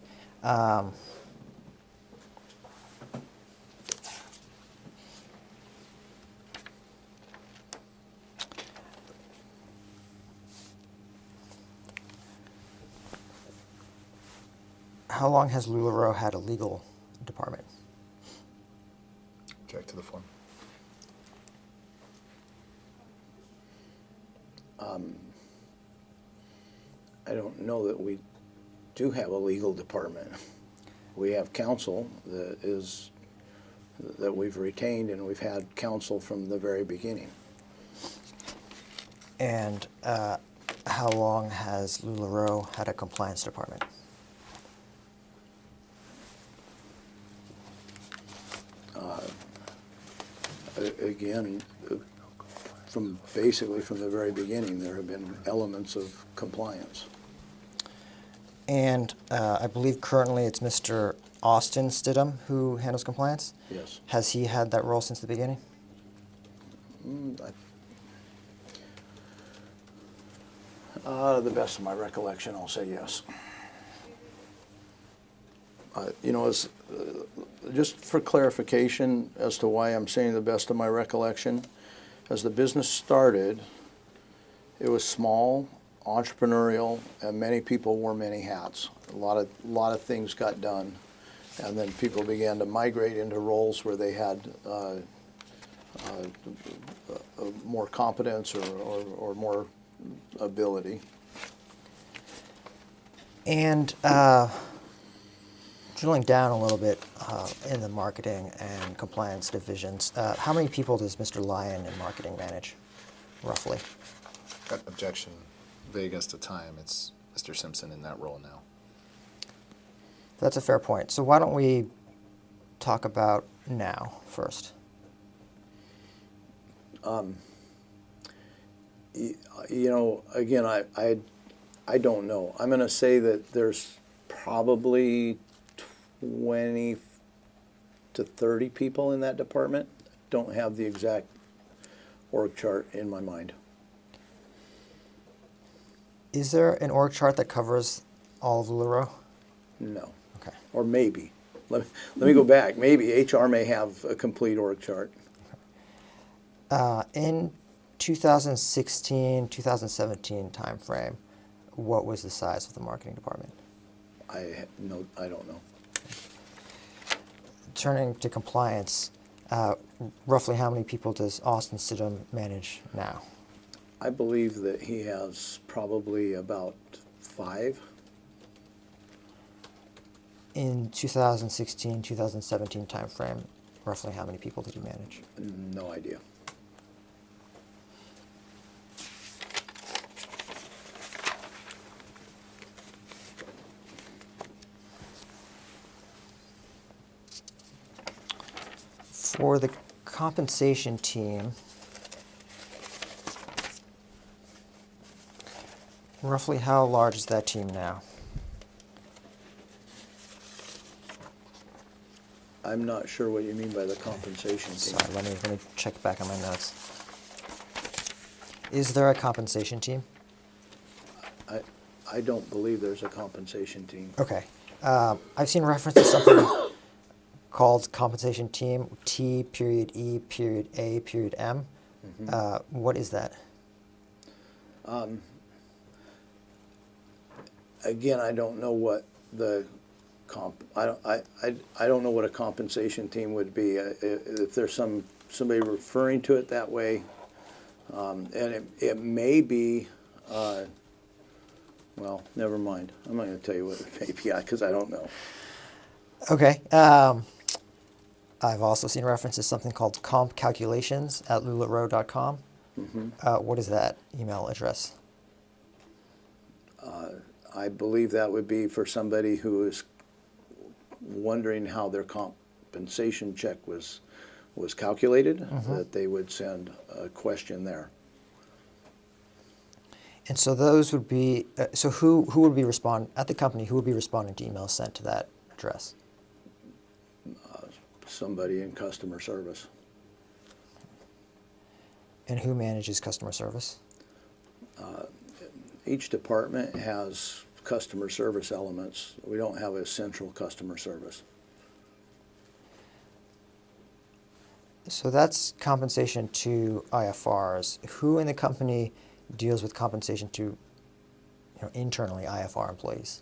How long has LuLaRoe had a legal department? Object to the form. I don't know that we do have a legal department. We have counsel that we've retained, and we've had counsel from the very beginning. And how long has LuLaRoe had a compliance department? Again, basically from the very beginning, there have been elements of compliance. And I believe currently it's Mr. Austin Stidham who handles compliance? Yes. Has he had that role since the beginning? To the best of my recollection, I'll say yes. Just for clarification as to why I'm saying the best of my recollection, as the business started, it was small, entrepreneurial, and many people wore many hats. A lot of things got done, and then people began to migrate into roles where they had more competence or more ability. And drilling down a little bit in the marketing and compliance divisions, how many people does Mr. Lyon in marketing manage, roughly? Objection, vague as to time. It's Mr. Simpson in that role now. That's a fair point. So why don't we talk about now first? Again, I don't know. I'm going to say that there's probably 20 to 30 people in that department. Don't have the exact org chart in my mind. Is there an org chart that covers all of LuLaRoe? No. Okay. Or maybe. Let me go back. Maybe HR may have a complete org chart. In 2016, 2017 timeframe, what was the size of the marketing department? I don't know. Turning to compliance, roughly how many people does Austin Stidham manage now? I believe that he has probably about 5. In 2016, 2017 timeframe, roughly how many people did he manage? No idea. For the compensation team, roughly how large is that team now? I'm not sure what you mean by the compensation team. Sorry, let me check back on my notes. Is there a compensation team? I don't believe there's a compensation team. Okay. I've seen reference to something called compensation team, T period E period A period M. What is that? Again, I don't know what the I don't know what a compensation team would be. If there's somebody referring to it that way, and it may be. Well, never mind. I'm not going to tell you what it may be because I don't know. Okay. I've also seen reference to something called comp calculations at LuLaRoe.com. What is that email address? I believe that would be for somebody who is wondering how their compensation check was calculated, that they would send a question there. And so those would be, so who would be at the company, who would be responding to emails sent to that address? Somebody in customer service. And who manages customer service? Each department has customer service elements. We don't have a central customer service. So that's compensation to IFRs. Who in the company deals with compensation to internally IFR employees?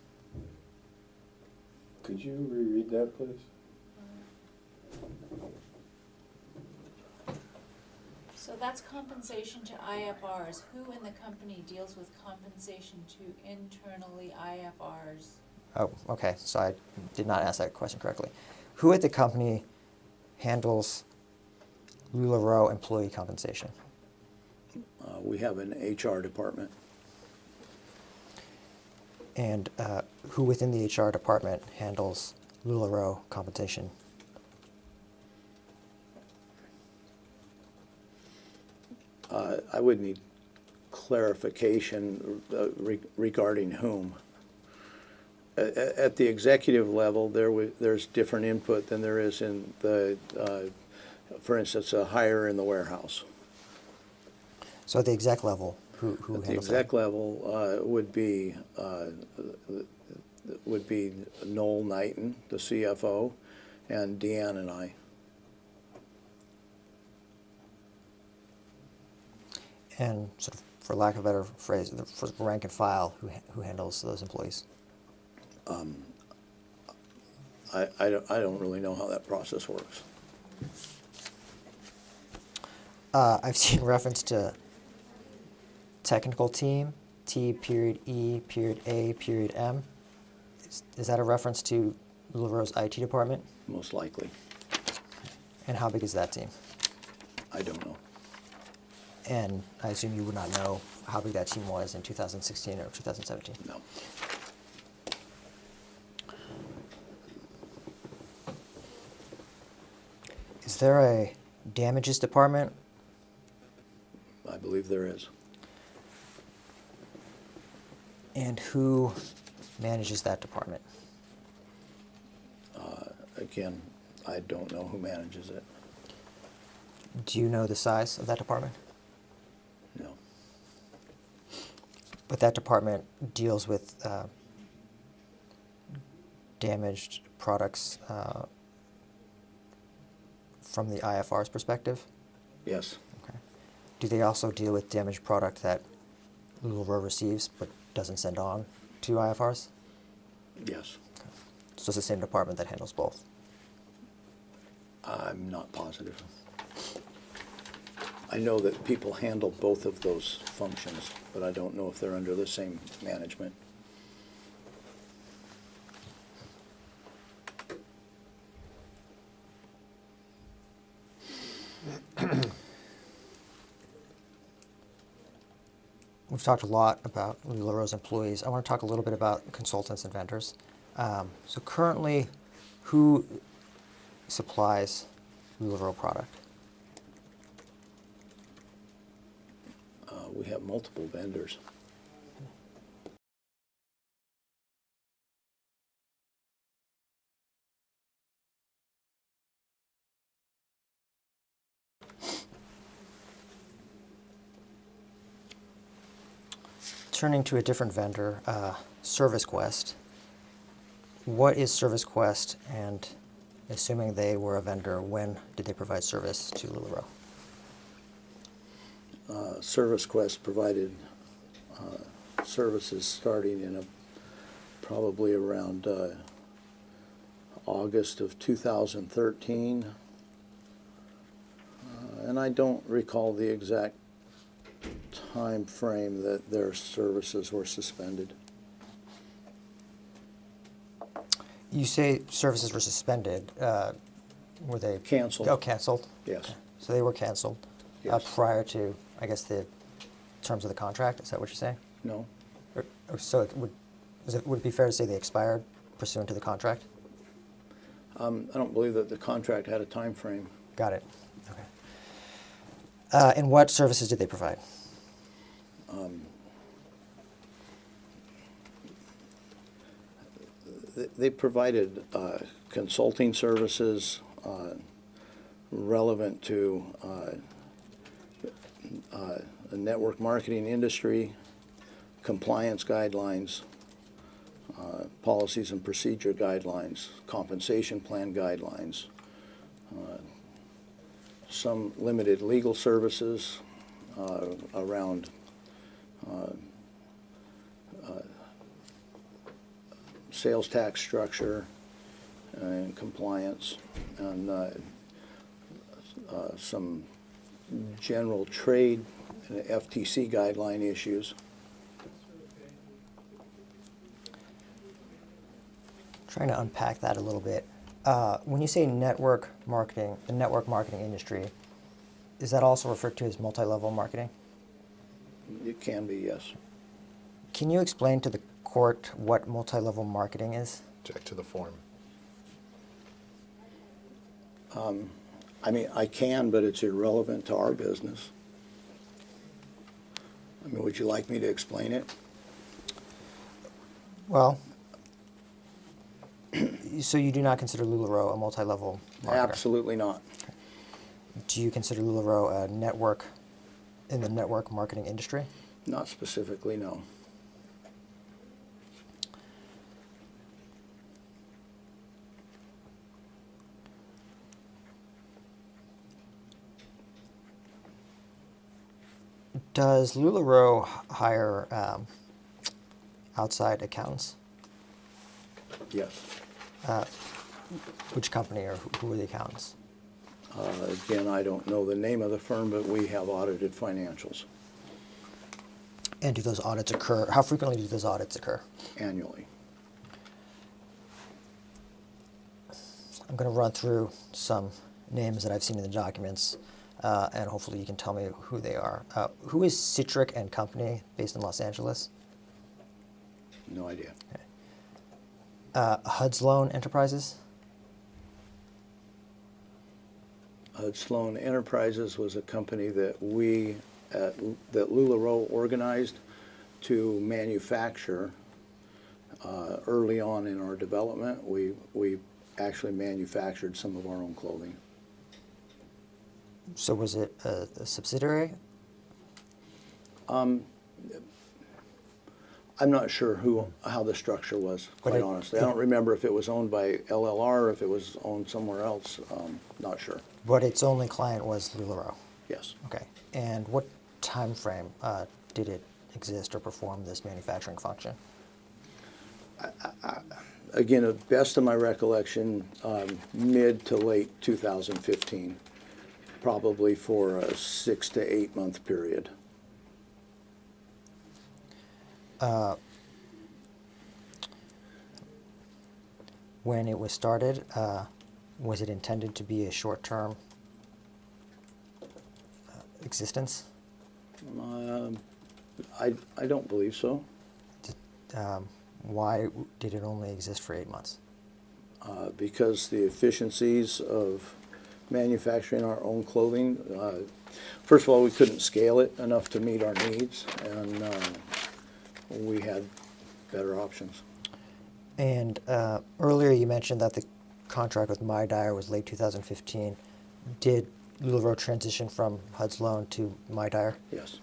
Could you reread that, please? So that's compensation to IFRs. Who in the company deals with compensation to internally IFRs? Oh, okay. So I did not ask that question correctly. Who at the company handles LuLaRoe employee compensation? We have an HR department. And who within the HR department handles LuLaRoe compensation? I would need clarification regarding whom. At the executive level, there's different input than there is in the, for instance, a hire in the warehouse. So at the exec level, who At the handles exec that? level would be Noel Knighton, the CFO, and Deanne and I. And sort of, for lack of a better phrase, for rank and file, who handles those employees? I don't really know how that process works. I've seen reference to technical team, T period E period A period M. Is that a reference to LuLaRoe's IT department? Most likely. And how big is that team? I don't know. And I assume you would not know how big that team was in 2016 or 2017? No. Is there a damages department? I believe there is. And who manages that department? Again, I don't know who manages it. Do you know the size of that department? No. But that department deals with damaged products from the IFR's perspective? Yes. Okay. Do they also deal with damaged product that LuLaRoe receives but doesn't send on to IFRs? Yes. So it's the same department that handles both? I'm not positive. I know that people handle both of those functions, but I don't know if they're under the same management. We've talked a lot about LuLaRoe's employees. I want to talk a little bit about consultants and vendors. So currently, who supplies LuLaRoe product? We have multiple vendors. Turning to a different vendor, Service Quest. What is Service Quest, and assuming they were a vendor, when did they provide service to LuLaRoe? Service Quest provided services starting in probably around August of 2013. And I don't recall the exact time frame that their services were suspended. You say services were suspended. Were they Canceled. Oh, canceled. Yes. Okay. So they were canceled Yes. prior to, I guess, the terms of the contract. Is that what you're saying? No. So would it be fair to say they expired pursuant to the contract? I don't believe that the contract had a time frame. Got it. Okay. And what services did they provide? They provided consulting services relevant to the network marketing industry, compliance guidelines, policies and procedure guidelines, compensation plan guidelines, some limited legal services around sales tax structure and compliance, and some general trade and FTC guideline issues. Trying to unpack that a little bit. When you say network marketing, the network marketing industry, is that also referred to as multi-level marketing? It can be, yes. Can you explain to the court what multi-level marketing is? Check to the form. I mean, I can, but it's irrelevant to our business. I mean, would you like me to explain it? Well, so you do not consider LuLaRoe a multi-level marketer? Absolutely not. Do you consider LuLaRoe a network in the network marketing industry? Not specifically, no. Does LuLaRoe hire outside accountants? Yes. Which company or who are the accountants? Again, I don't know the name of the firm, but we have audited financials And do those audits occur? How frequently do those audits occur? annually. I'm going to run through some names that I've seen in the documents, and hopefully you can tell me who they are. Who is Citric and Company, based in Los Angeles? No idea. Hudsloan Enterprises? Sloan Enterprises was a company that that LuLaRoe organized to manufacture. Early on in our development, we actually manufactured some of our own clothing. So was it a subsidiary? I'm not sure how the structure was, But quite it- honestly. I don't remember if it was owned by LLR, if it was owned somewhere else, not sure. But its only client was LuLaRoe. Yes. Okay. And what time frame did it exist or perform this manufacturing function? Again, to the best of my recollection, mid to late 2015, probably for a 6 to 8 month period. When it was started, was it intended to be a short-term existence? I don't believe so, Why did it only exist for 8 months? because the efficiencies of manufacturing our own clothing, first of all, we couldn't scale it enough to meet our needs, and we had better options. And earlier you mentioned that the contract with My Dyer was late 2015. Did LuLaRoe transition from HUD's loan to My Dyer? Yes.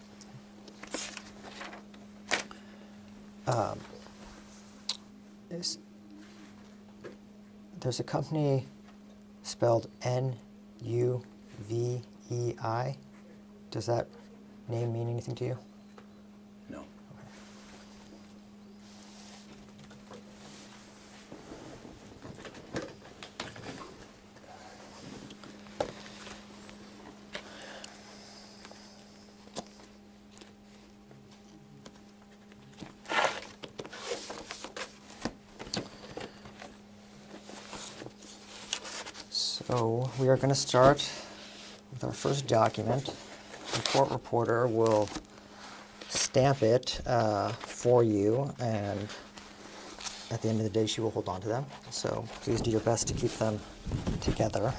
There's a company spelled N-U-V-E-I. Does that name mean anything to you? No. So we are going to start with our first document. The court reporter will stamp it for you, and at the end of the day she will hold on to them. So please do your best to keep them together.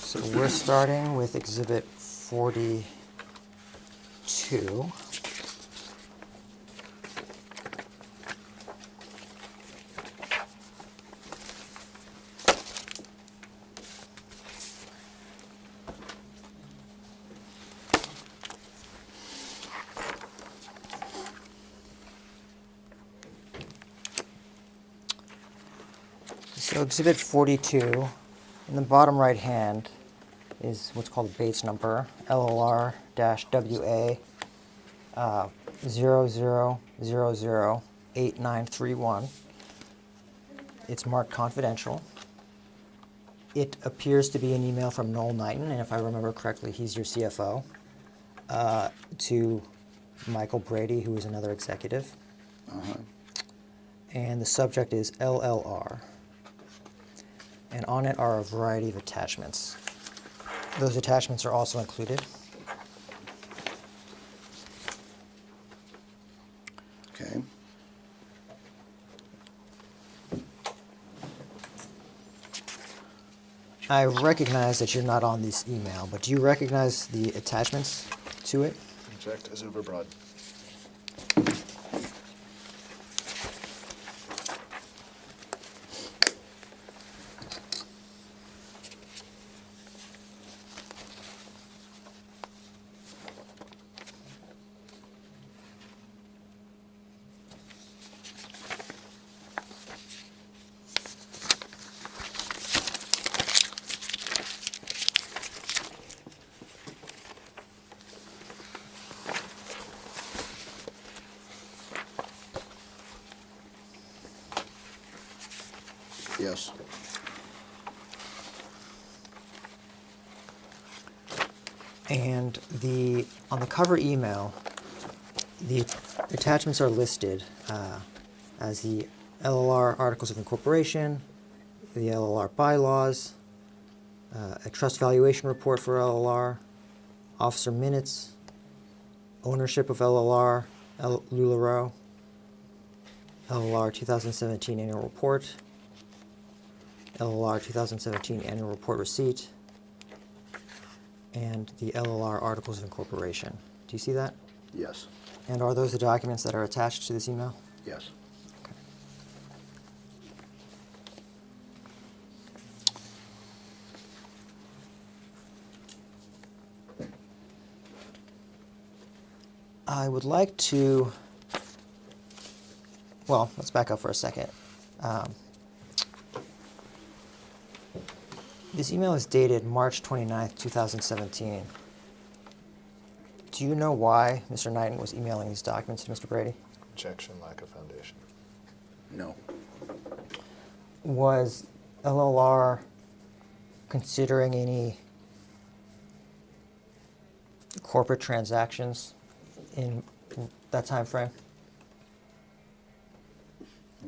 So we're starting with Exhibit 42. So Exhibit 42, in the bottom right hand, is what's called a Bates number, LLR-WA 00008931. It's marked confidential. It appears to be an email from Noel Knighton, and if I remember correctly, he's your CFO, to Michael Brady, who is another executive. And the subject is LLR. And on it are a variety of attachments. Those attachments are also included. Okay. I recognize that you're not on this email, but do you recognize the attachments to it? Object is overbroad. Yes. And on the cover email, the attachments are listed as the LLR Articles of Incorporation, the LLR bylaws, a trust valuation report for LLR, officer minutes, ownership of LLR, LuLaRoe, LLR 2017 annual report, LLR 2017 annual report receipt, and the LLR Articles of Incorporation. Do you see that? Yes. And are those the documents that are attached to this email? Yes. I would like to, well, let's back up for a second. This email is dated March 29th, 2017. Do you know why Mr. Knighton was emailing these documents to Mr. Brady? Objection, lack of foundation. No. Was LLR considering any corporate transactions in that time frame?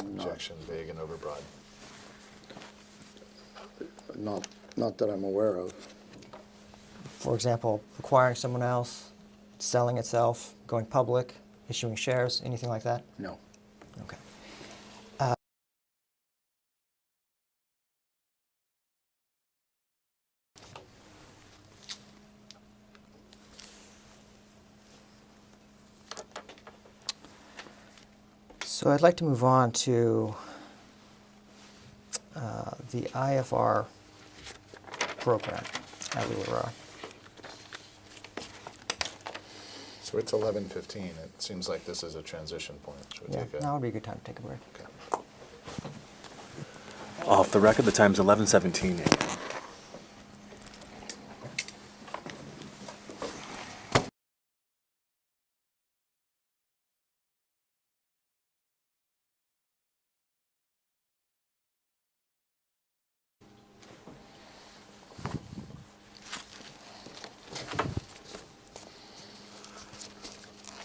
Objection, vague and overbroad. Not that I'm aware of. For example, acquiring someone else, selling itself, going public, issuing shares, anything like that? No. Okay. So I'd like to move on to the IFR program at LuLaRoe. So it's 11:15. It seems like this is a transition point. Should we Yeah, take a? now would be a good time to take a break. Okay. Off the record, the time's 11:17 a.m.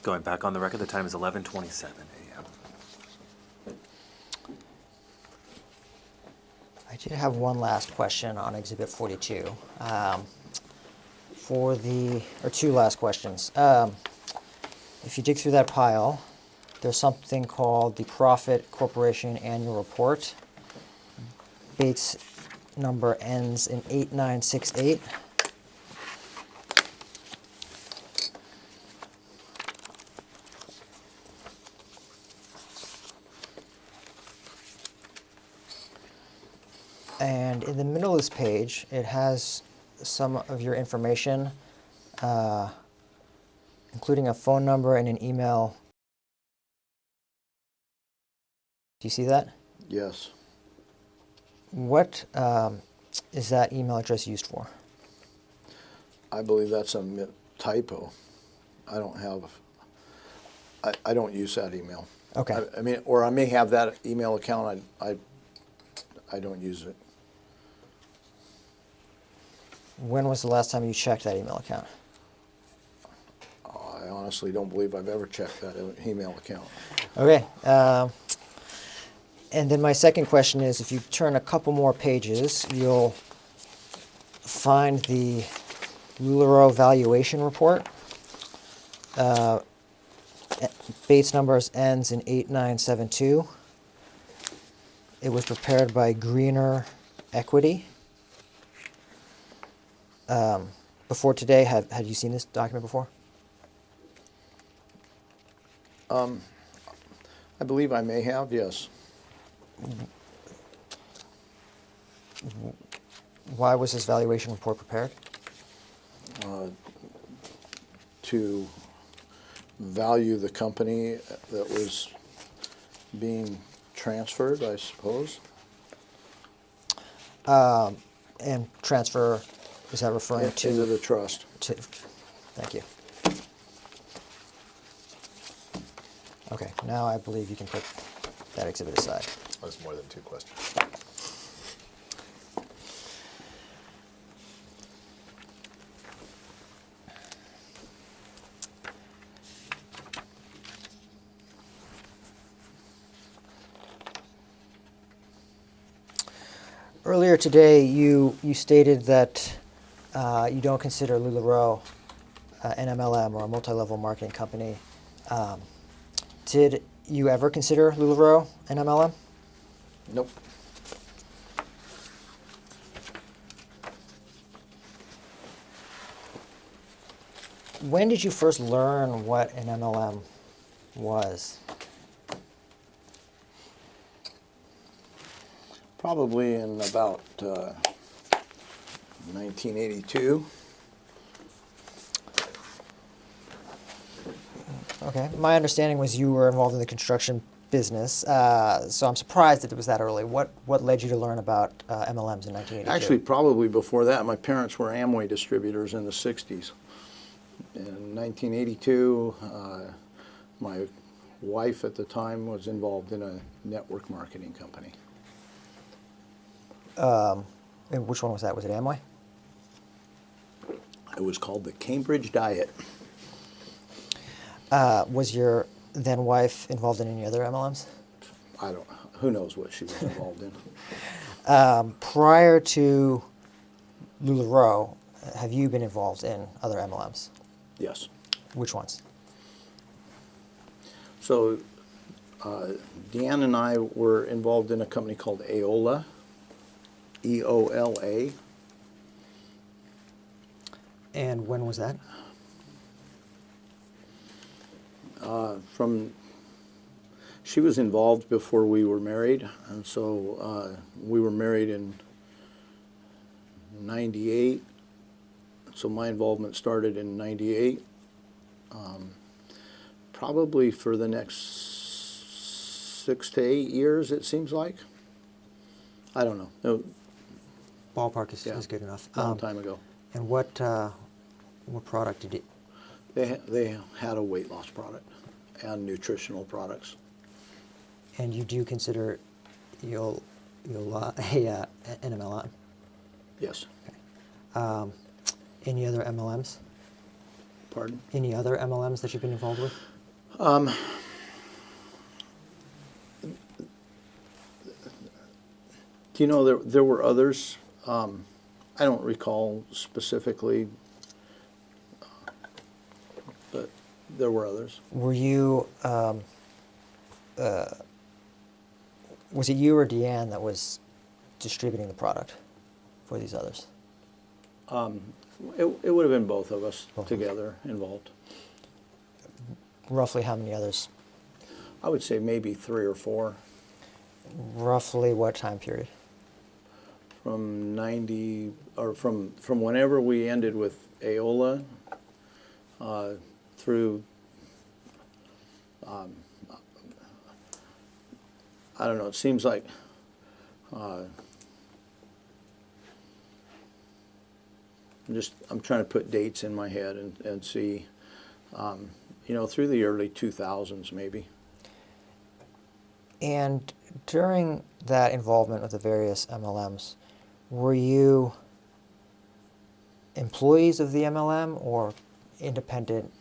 Going back on the record, the time is 11:27 a.m. I did have one last question on Exhibit 42. Two last questions. If you dig through that pile, there's something called the Profit Corporation Annual Report. Bates number ends in 8968. And in the middle of this page, it has some of your information, including a phone number and an email. Do you see that? Yes. What is that email address used for? I believe that's a typo. I don't use that email. Okay. I mean, or I may have that email account. I don't use it. When was the last time you checked that email account? I honestly don't believe I've ever checked that email account. Okay. And then my second question is, if you turn a couple more pages, you'll find the LuLaRoe valuation report. Bates numbers ends in 8972. It was prepared by Greener Equity. Before today, had you seen this document before? I believe I may have, yes. Why was this valuation report prepared? To value the company that was being transferred, I suppose. And transfer, is that referring Into to? the trust. Thank you. Okay, now I believe you can put that exhibit aside. That's more than two questions. Earlier today, you stated that you don't consider LuLaRoe an MLM or a multi-level marketing company. Did you ever consider LuLaRoe an MLM? Nope. When did you first learn what an MLM was? Probably in about 1982. Okay. My understanding was you were involved in the construction business, so I'm surprised that it was that early. What led you to learn about MLMs in 1982? Actually, probably before that. My parents were Amway distributors in the 60s. In 1982, my wife at the time was involved in a network marketing company. And which one was that? Was it Amway? It was called the Cambridge Diet. Was your then wife involved in any other MLMs? Who knows what she was involved in. Prior to LuLaRoe, have you been involved in other MLMs? Yes. Which ones? So Deanne and I were involved in a company called Eola, E-O-L-A. And when was that? She was involved before we were married, and so we were married in 98. So my involvement started in 98. Probably for the next 6 to 8 years, it seems like. I don't know. No, Ballpark is, Yeah. is good enough. a long time ago. And what product did it? They had a weight loss product and nutritional products. And you do consider you'll an MLM? Yes. Any other MLMs? Pardon? Any other MLMs that you've been involved with? Do you know there were others? I don't recall specifically, but there were others. Were you, was it you or Deanne that was distributing the product for these others? It would have been both of us Both. together involved. Roughly how many others? I would say maybe 3 or 4. Roughly what time period? From 90, or from whenever we ended with Eola through, I don't know, it seems like I'm trying to put dates in my head and see, through the early 2000s maybe. And during that involvement with the various MLMs, were you employees of the MLM or independent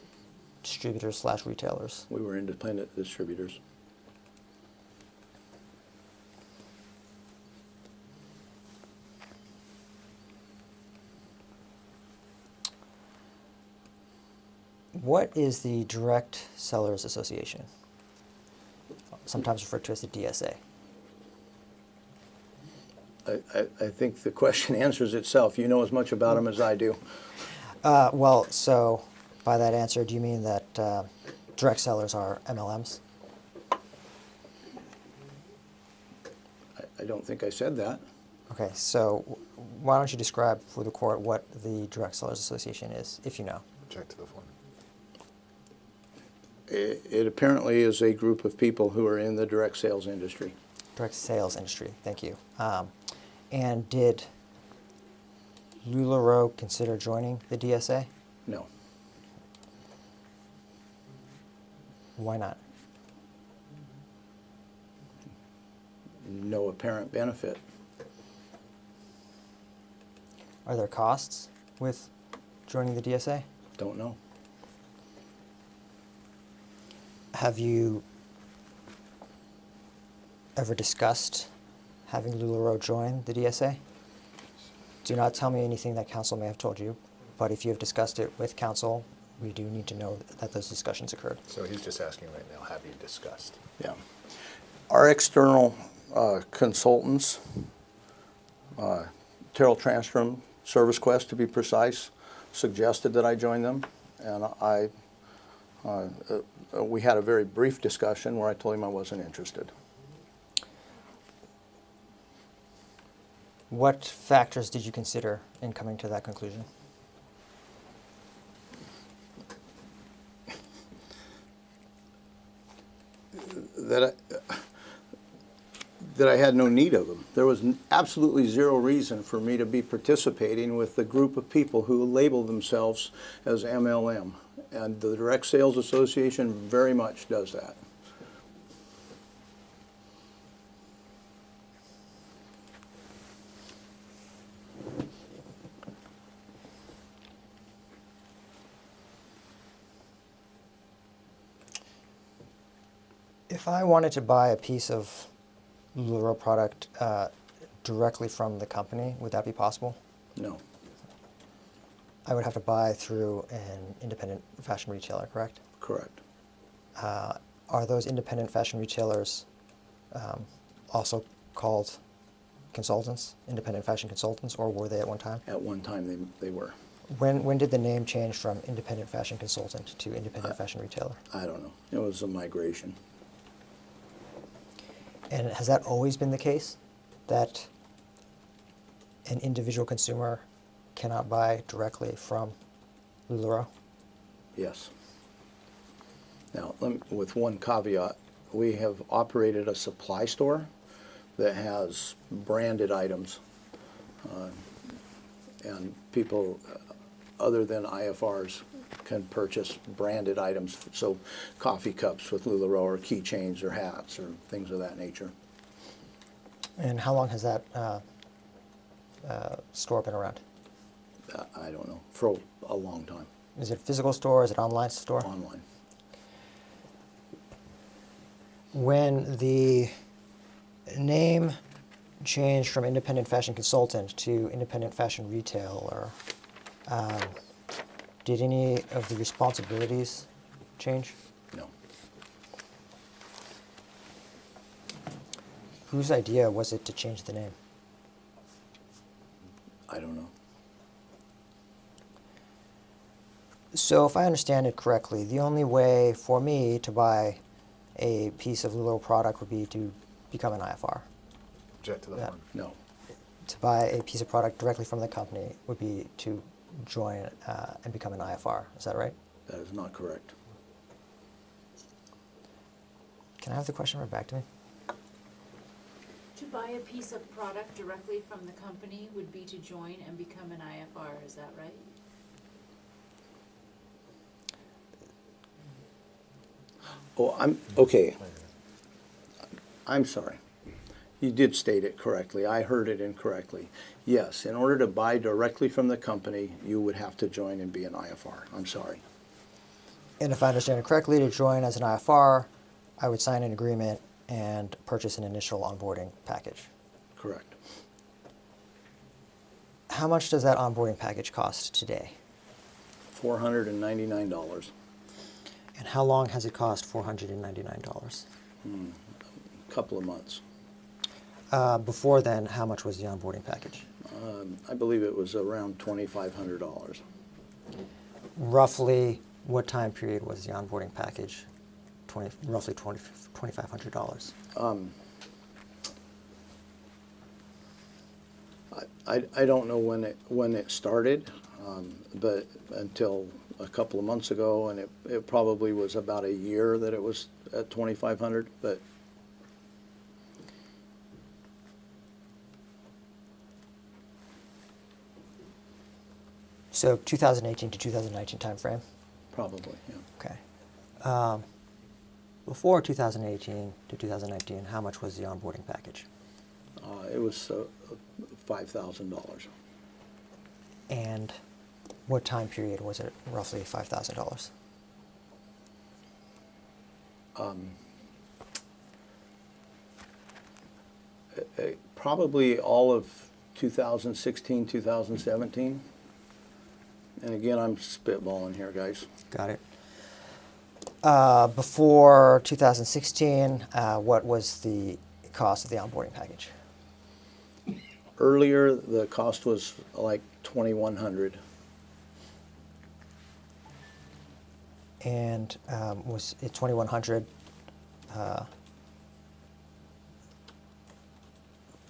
distributors / retailers? We were independent distributors. What is the Direct Sellers Association? Sometimes referred to as the DSA. I think the question answers itself. You know as much about them as I do. Well, so by that answer, do you mean that direct sellers are MLMs? I don't think I said that. Okay, so why don't you describe for the court what the Direct Sellers Association is, if you know? Object to the form. It apparently is a group of people who are in the direct sales industry. Direct sales industry, thank you. And did LuLaRoe consider joining the DSA? No. Why not? No apparent benefit. Are there costs with joining the DSA? Don't know. Have you ever discussed having LuLaRoe join the DSA? Do not tell me anything that counsel may have told you, but if you have discussed it with counsel, we do need to know that those discussions occurred. So he's just asking right now, have you discussed? Yeah. Our external consultants, Terrell Transtrom, Service Quest to be precise, suggested that I join them, and we had a very brief discussion where I told him I wasn't interested. What factors did you consider in coming to that conclusion? that I had no need of them. There was absolutely zero reason for me to be participating with the group of people who label themselves as MLM. And the Direct Sales Association very much does that. If I wanted to buy a piece of LuLaRoe product directly from the company, would that be possible? No. I would have to buy through an independent fashion retailer, correct? Correct. Are those independent fashion retailers also called consultants, independent fashion consultants, or were they at one time? At one time they were. When did the name change from independent fashion consultant to independent fashion retailer? I don't know. It was a migration. And has that always been the case, that an individual consumer cannot buy directly from LuLaRoe? Yes. Now, with one caveat, we have operated a supply store that has branded items, and people other than IFRs can purchase branded items, so coffee cups with LuLaRoe or keychains or hats or things of that nature. And how long has that store been around? I don't know, for a long time. Is it a physical store? Is it an online store? Online. When the name changed from independent fashion consultant to independent fashion retailer, did any of the responsibilities change? No. Whose idea was it to change the name? I don't know. So if I understand it correctly, the only way for me to buy a piece of LuLaRoe product would be to become an IFR. Object to the Yeah. form. No. To buy a piece of product directly from the company would be to join and become an IFR. Is that right? That is not correct. Can I have the question read back to me? To buy a piece of product directly from the company would be to join and become an IFR, is that right? Oh, okay. I'm sorry. You did state it correctly. I heard it incorrectly. Yes, in order to buy directly from the company, you would have to join and be an IFR. I'm sorry. And if I understand it correctly, to join as an IFR, I would sign an agreement and purchase an initial onboarding package. Correct. How much does that onboarding package cost today? $499. And how long has it cost $499? A couple of months. Before then, how much was the onboarding package? I believe it was around $2,500. Roughly, what time period was the onboarding package? Roughly $2,500. I don't know when it started, but until a couple of months ago, and it probably was about a year that it was at $2,500. But So 2018 to 2019 timeframe? probably, yeah. Okay. Before 2018 to 2019, how much was the onboarding package? It was $5,000. And what time period was it roughly $5,000? Probably all of 2016, 2017. And again, I'm spitballing here, guys. Got it. Before 2016, what was the cost of the onboarding package? Earlier, the cost was like $2,100. And was it $2,100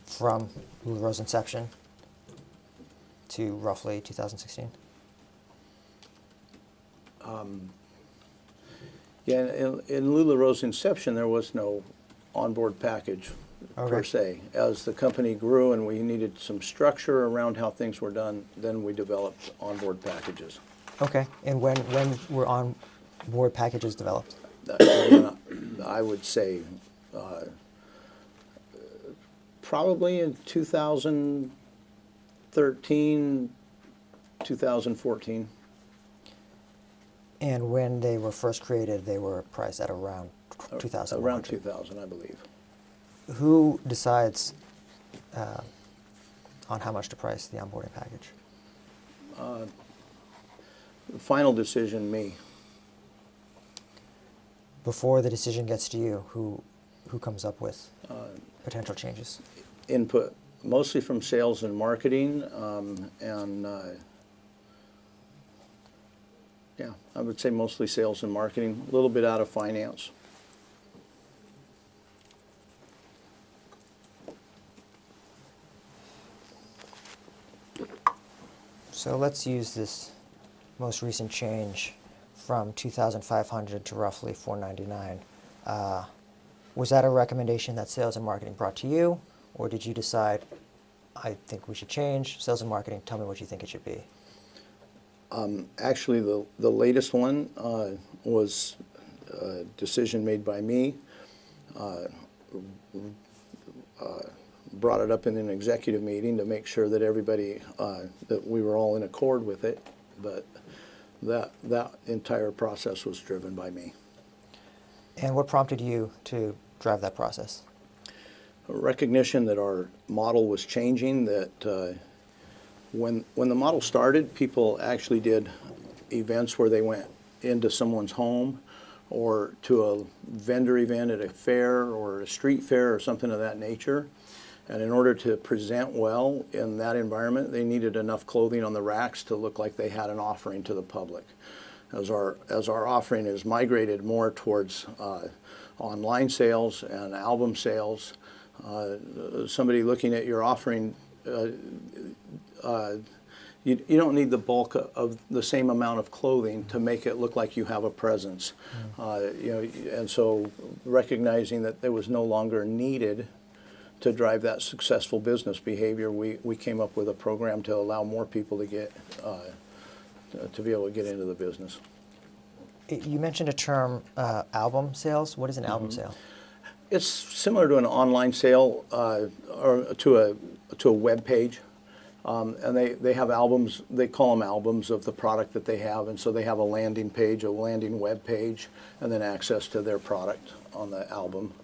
from LuLaRoe's inception to roughly 2016? Yeah, in LuLaRoe's inception, there was no onboard package per Okay. se. As the company grew and we needed some structure around how things were done, then we developed onboard packages. Okay. And when were on-board packages developed? Again, I would say probably in 2013, 2014. And when they were first created, they were priced at around 2,000. Around 2000, I believe. Who decides on how much to price the onboarding package? The final decision, me. Before the decision gets to you, who comes up with potential changes? Input mostly from sales and marketing, and yeah, I would say mostly sales and marketing, a little bit out of finance. So let's use this most recent change from 2,500 to roughly 499. Was that a recommendation that sales and marketing brought to you, or did you decide, I think we should change, sales and marketing, tell me what you think it should be? Actually, the latest one was a decision made by me. Brought it up in an executive meeting to make sure that everybody, that we were all in accord with it, but that entire process was driven by me. And what prompted you to drive that process? A recognition that our model was changing, that when the model started, people actually did events where they went into someone's home or to a vendor event at a fair or a street fair or something of that nature. And in order to present well in that environment, they needed enough clothing on the racks to look like they had an offering to the public. As our offering has migrated more towards online sales and album sales, somebody looking at your offering, you don't need the bulk of the same amount of clothing to make it look like you have a presence. And so recognizing that there was no longer needed to drive that successful business behavior, we came up with a program to allow more people to get to be able to get into the business. You mentioned a term, album sales. What is an album sale? It's similar to an online sale or to a web page, and they have albums. They call them albums of the product that they have, and so they have a landing page, a landing web page, and then access to their product on the album.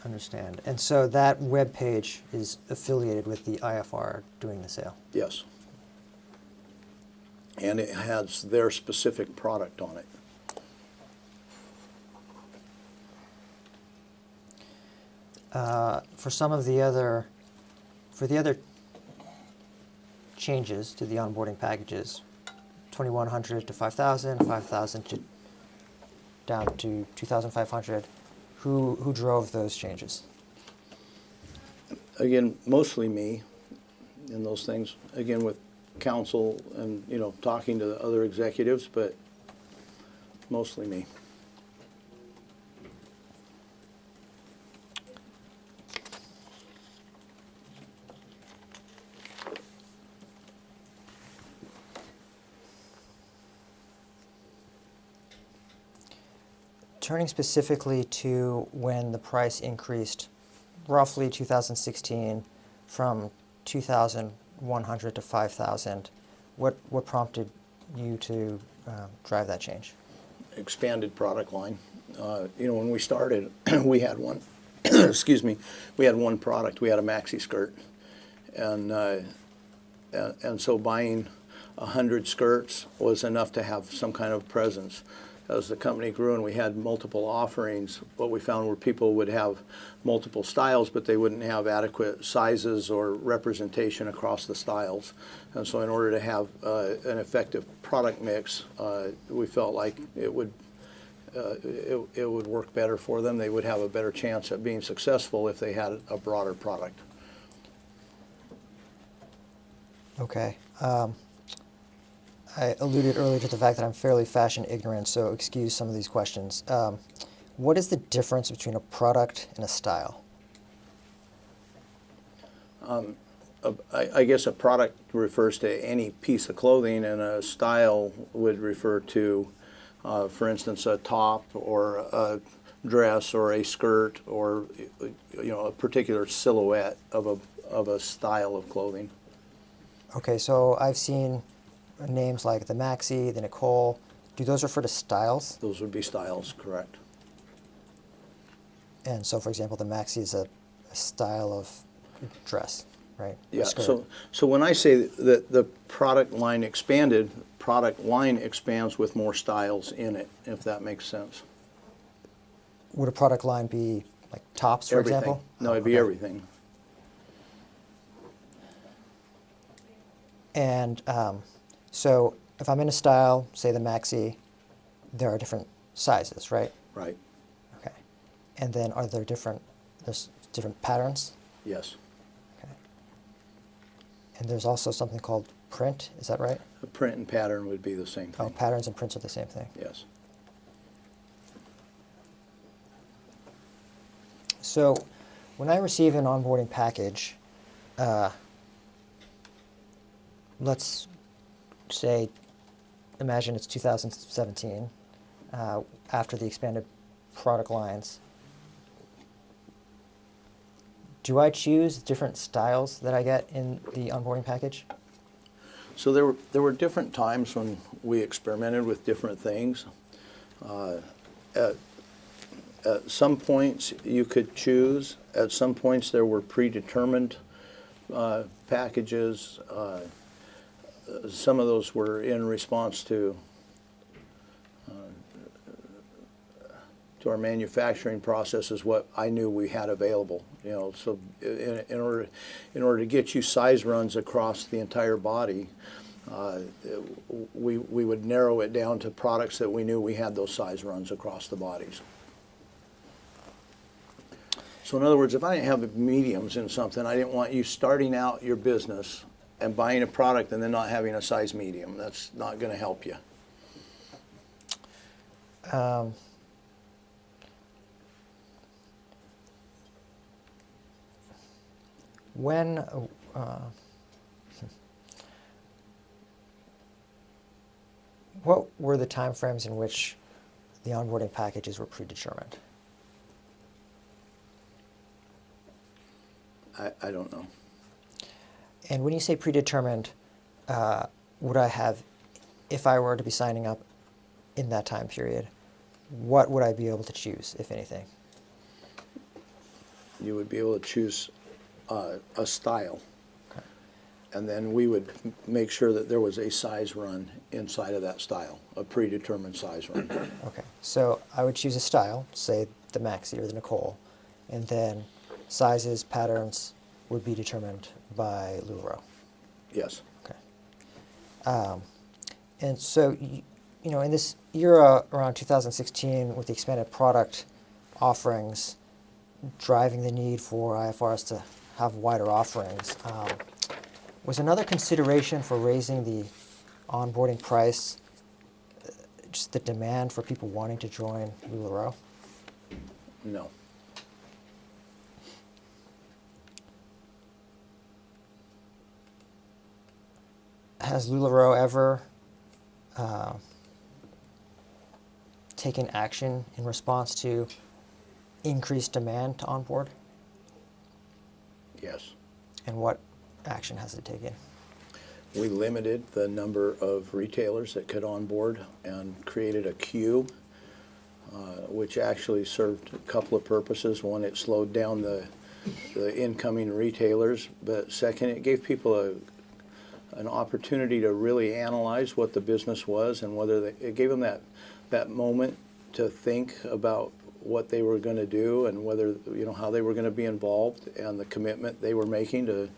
Understand. And so that web page is affiliated with the IFR doing the sale? Yes. And it has their specific product on it. For some of the other, changes to the onboarding packages, 2,100 to 5,000, 5,000 to down to 2,500. Who drove those changes? Again, mostly me in those things. Again, with counsel and talking to the other executives, but mostly me. Turning specifically to when the price increased, roughly 2016, from 2,100 to 5,000, what prompted you to drive that change? Expanded product line. When we started, we had one. Excuse me. We had one product. We had a maxi skirt, and so buying 100 skirts was enough to have some kind of presence. As the company grew and we had multiple offerings, what we found were people would have multiple styles, but they wouldn't have adequate sizes or representation across the styles. And so in order to have an effective product mix, we felt like it would work better for them. They would have a better chance at being successful if they had a broader product. Okay. I alluded earlier to the fact that I'm fairly fashion ignorant, so excuse some of these questions. What is the difference between a product and a style? I guess a product refers to any piece of clothing, and a style would refer to, for instance, a top or a dress or a skirt or a particular silhouette of a style of clothing. Okay, so I've seen names like the Maxi, the Nicole. Do those refer to styles? Those would be styles, correct? And so, for example, the Maxi is a style of dress, right? Yeah. Skirt. So when I say that the product line expanded, product line expands with more styles in it, if that makes sense. Would a product line be like tops, for Everything. example? No, it'd be Okay. everything. And so if I'm in a style, say the Maxi, there are different sizes, right? Right. Okay. And then there's different patterns? Yes. Okay. And there's also something called print, is that right? The print and pattern would be the same Oh, thing. patterns and prints are the same thing. Yes. So when I receive an onboarding package, let's say, imagine it's 2017, after the expanded product lines. Do I choose different styles that I get in the onboarding package? So there were different times when we experimented with different things. At some points you could choose. At some points there were predetermined packages. Some of those were in response to our manufacturing processes, what I knew we had available. So in order to get you size runs across the entire body, we would narrow it down to products that we knew we had those size runs across the bodies. So in other words, if I didn't have mediums in something, I didn't want you starting out your business and buying a product and then not having a size medium. That's not going to help you. What were the time frames in which the onboarding packages were predetermined? I don't know. And when you say predetermined, would I have, if I were to be signing up in that time period, what would I be able to choose, if anything? You would be able to choose a style. Okay. And then we would make sure that there was a size run inside of that style, a predetermined size run. Okay, so I would choose a style, say the Maxi or the Nicole, and then sizes, patterns would be determined by LuLaRoe. Yes. Okay. And so, in this era around 2016, with the expanded product offerings driving the need for IFRs to have wider offerings, was another consideration for raising the onboarding price just the demand for people wanting to join LuLaRoe? No. Has LuLaRoe ever taken action in response to increased demand to onboard? Yes. And what action has it taken? We limited the number of retailers that could onboard and created a queue, which actually served a couple of purposes. One, it slowed down the incoming retailers, but second, it gave people an opportunity to really analyze what the business was and whether it gave them that moment to think about what they were going to do and whether, how they were going to be involved and the commitment they were making to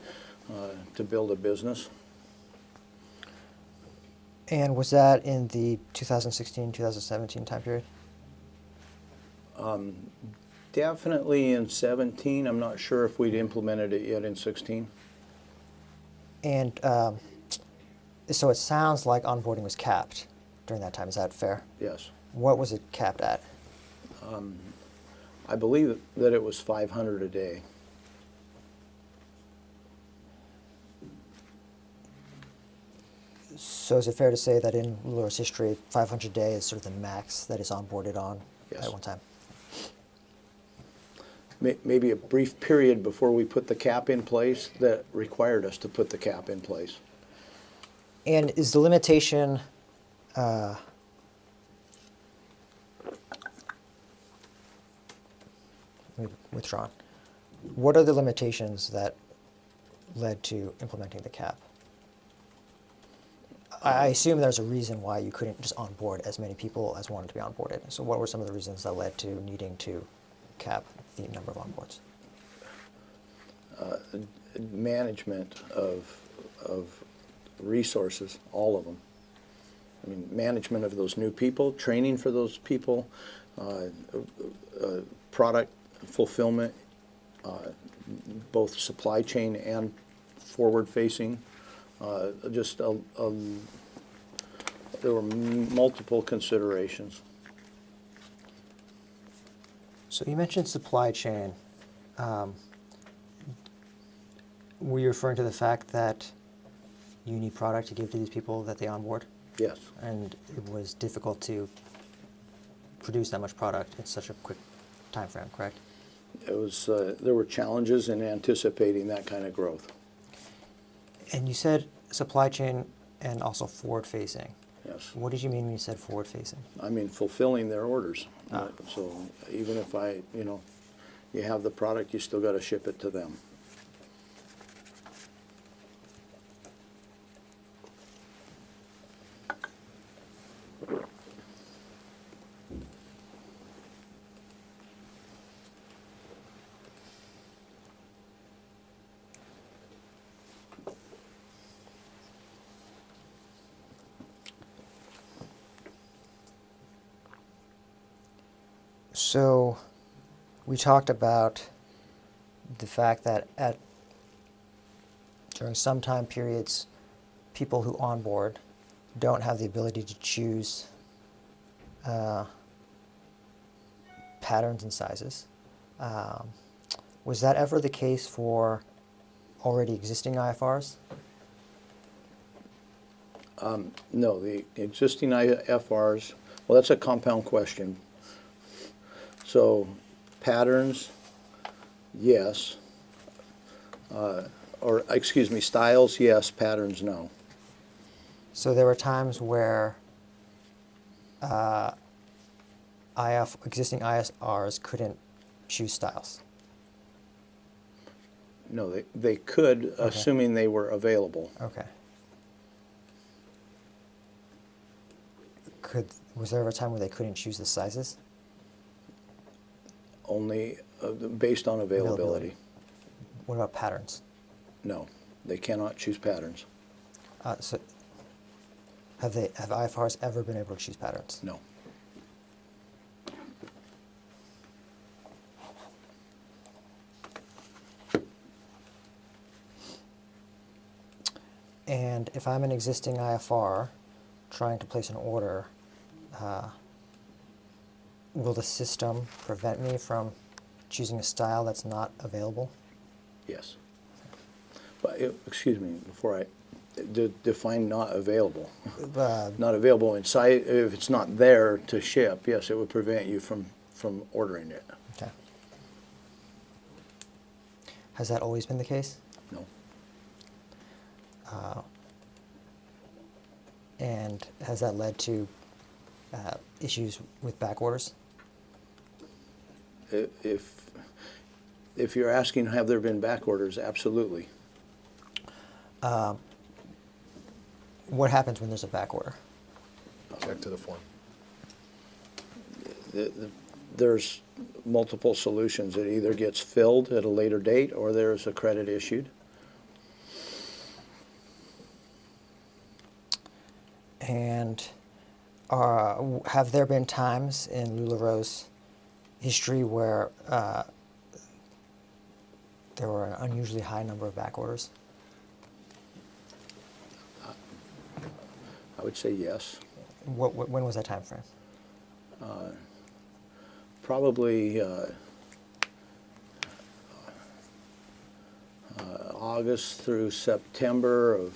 build a business. And was that in the 2016-2017 time period? Definitely in 17. I'm not sure if we'd implemented it yet in 16. And So it sounds like onboarding was capped during that time. Is that fair? Yes. What was it capped at? I believe that it was 500 a day. So is it fair to say that in LuLaRoe's history, 500 a day is sort of the max that is onboarded on Yes. at one time? Maybe a brief period before we put the cap in place that required us to put the cap in place. And is the limitation withdrawn? What are the limitations that led to implementing the cap? I assume there's a reason why you couldn't just onboard as many people as wanted to be onboarded. So what were some of the reasons that led to needing to cap the number of onboards? Management of resources, all of them. I mean, management of those new people, training for those people, product fulfillment, both supply chain and forward-facing. There were multiple considerations. So you mentioned supply chain. Were you referring to the fact that you need product to give to these people that they onboard? Yes. And it was difficult to produce that much product in such a quick time frame, correct? It was, there were challenges in anticipating that kind of growth. And you said supply chain and also forward-facing. Yes. What did you mean when you said forward-facing? I mean, fulfilling their orders. Ah. So even if you have the product, you still got to ship it to them. So we talked about the fact that during some time periods, people who onboard don't have the ability to choose patterns and sizes. Was that ever the case for already existing IFRs? No, the existing IFRs, well, that's a compound question. So patterns, yes. Or excuse me, styles, yes. Patterns, no. So there were times where existing ISRs couldn't choose styles. No, they could, assuming they were available. Okay. Was there ever a time where they couldn't choose the sizes? Only based on availability. What about patterns? No, they cannot choose patterns. So have IFRs ever been able to choose patterns? No. And if I'm an existing IFR trying to place an order, will the system prevent me from choosing a style that's not available? Yes. But, excuse me, before I define not available. Not available in size, if it's not there to ship, yes, it would prevent you from ordering it. Okay. Has that always been the case? No. And has that led to issues with back orders? If you're asking have there been back orders, absolutely. What happens when there's a back order? Check to the form. There's multiple solutions. It either gets filled at a later date or there's a credit issued. And have there been times in LuLaRoe's history where there were an unusually high number of back orders? I would say yes. When was that time frame? Probably August through September of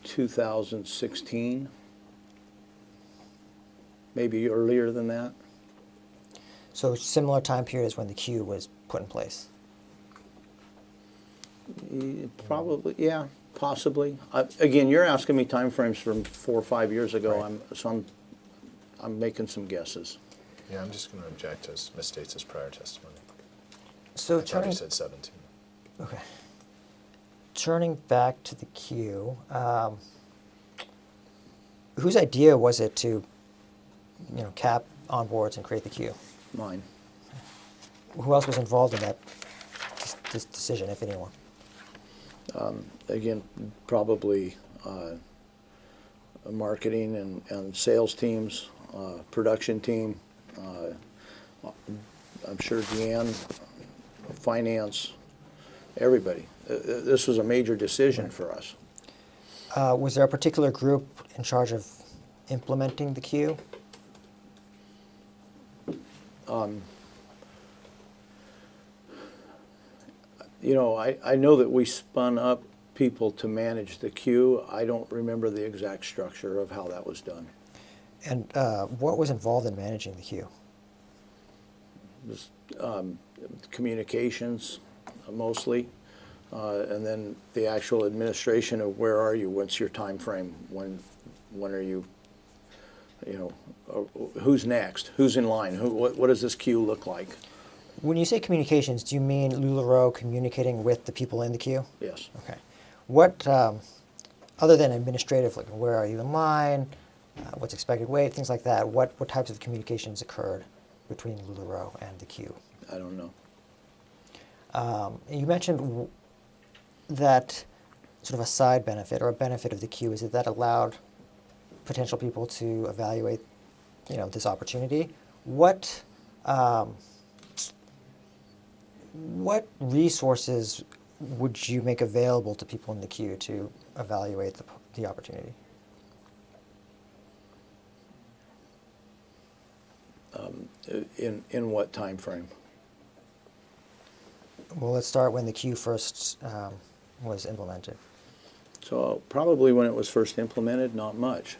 2016, maybe earlier than that. So similar time period as when the queue was put in place. Probably, yeah, possibly. Again, you're asking me timeframes from 4 or 5 years ago, Right. I'm making some guesses. Yeah, I'm just going to object to misstates his prior testimony. So I thought he said 17. Okay. Turning back to the queue, whose idea was it to, cap onboards and create the queue? Mine. Who else was involved in that decision, if anyone? Again, probably marketing and sales teams, production team. I'm sure Deanne, finance, everybody. This was a major decision for us. Was there a particular group in charge of implementing the queue? I know that we spun up people to manage the queue. I don't remember the exact structure of how that was done. And what was involved in managing the queue? Just, communications, mostly, and then the actual administration of where are you, what's your time frame, when are you, who's next, who's in line, what does this queue look like? When you say communications, do you mean LuLaRoe communicating with the people in the queue? Yes. Okay. What, other than administrative, like where are you in line, what's expected wait, things like that, what types of communications occurred between LuLaRoe and the queue? I don't know. You mentioned that sort of a side benefit or a benefit of the queue is that allowed potential people to evaluate, this opportunity. What resources would you make available to people in the queue to evaluate the opportunity? In what time frame? Well, let's start when the queue first was implemented. So probably when it was first implemented, not much.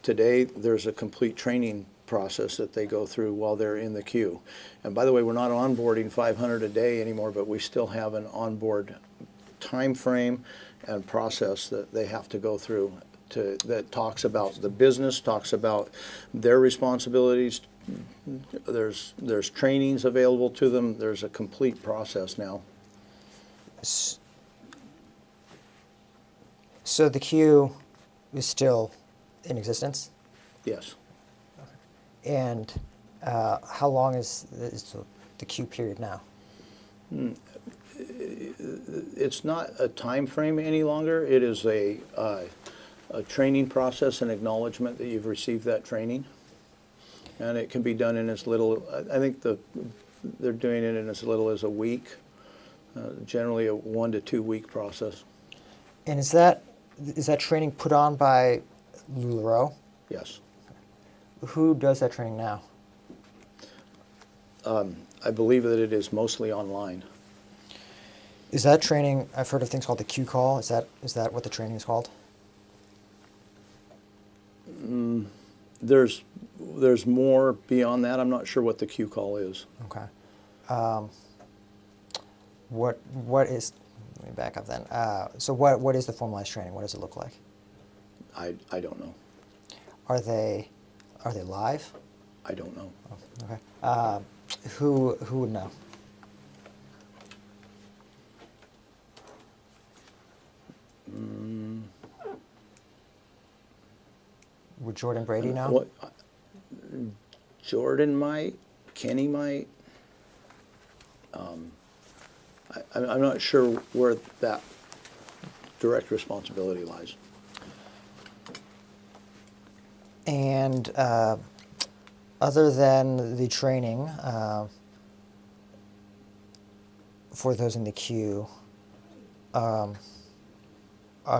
Today, there's a complete training process that they go through while they're in the queue. And by the way, we're not onboarding 500 a day anymore, but we still have an onboard time frame and process that they have to go through that talks about the business, talks about their responsibilities. There's trainings available to them. There's a complete process now. So the queue is still in existence? Yes. And how long is the queue period now? It's not a time frame any longer. It is a training process and acknowledgement that you've received that training. And it can be done in as little, I think they're doing it in as little as a week, generally a 1 to 2 week process. And is that training put on by LuLaRoe? Yes. Who does that training now? I believe that it is mostly online. Is that training, I've heard of things called the Q call. Is that what the training is called? There's more beyond that. I'm not sure what the Q call is. Okay. What is, let me back up then. So what is the formalized training? What does it look like? I don't know. Are they live? I don't know. Oh, okay. Who would know? Would Jordan Brady know? What, Jordan might, Kenny might. I'm not sure where that direct responsibility lies. And other than the training for those in the queue, are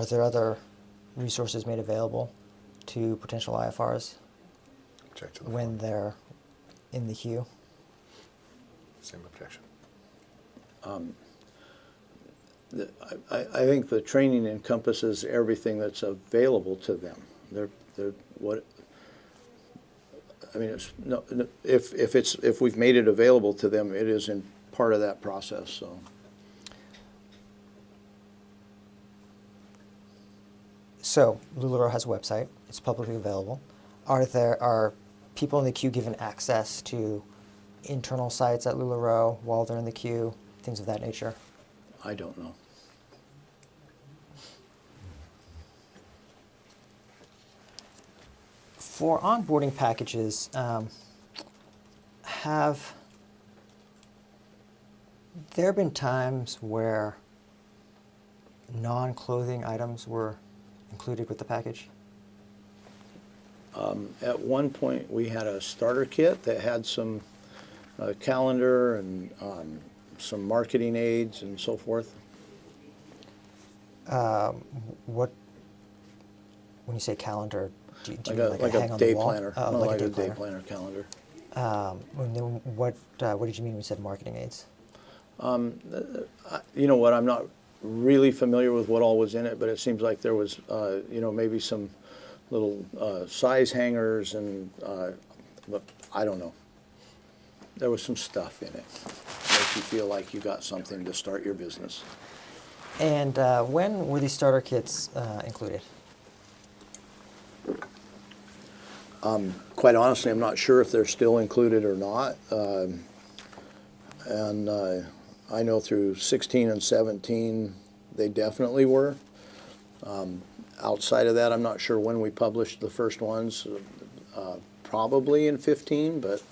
there other resources made available to potential IFRs Object to the when form. they're in the queue? Same objection. I think the training encompasses everything that's available to them. I mean, if we've made it available to them, it is in part of that process, so. So LuLaRoe has a website. It's publicly available. Are people in the queue given access to internal sites at LuLaRoe while they're in the queue, things of that nature? I don't know. For onboarding packages, have there been times where non-clothing items were included with the package? At one point, we had a starter kit that had some calendar and some marketing aids and so forth. What, when you say calendar, do you mean like Like a hang a on the day wall? planner. Oh, No, like a a day day planner. planner calendar. And then what did you mean when you said marketing aids? You know what, I'm not really familiar with what all was in it, but it seems like there was, you know, maybe some little size hangers and, but I don't know. There was some stuff in it. Makes you feel like you got something to start your business. And when were these starter kits included? Quite honestly, I'm not sure if they're still included or not. I know through 16 and 17, they definitely were. Outside of that, I'm not sure when we published the first ones. Probably in 15, but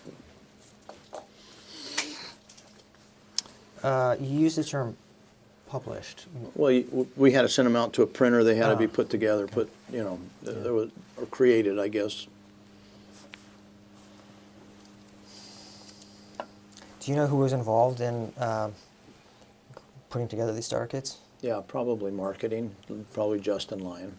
You used the term published. well, we had to send them out to a printer. They had to be Ah, put together, you know, there was, or created, I guess. Do you know who was involved in putting together these starter kits? Yeah, probably marketing, probably Justin Lyon.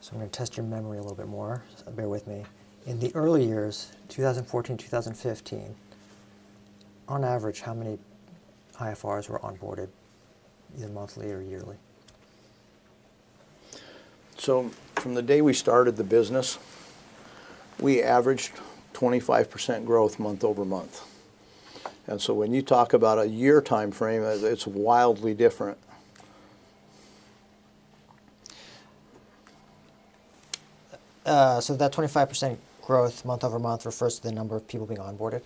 So I'm going to test your memory a little bit more. So bear with me. In the early years, 2014, 2015, on average, how many IFRs were onboarded, either monthly or yearly? So from the day we started the business, we averaged 25% growth month over month. And so when you talk about a year time frame, it's wildly different. So that 25% growth month over month refers to the number of people being onboarded?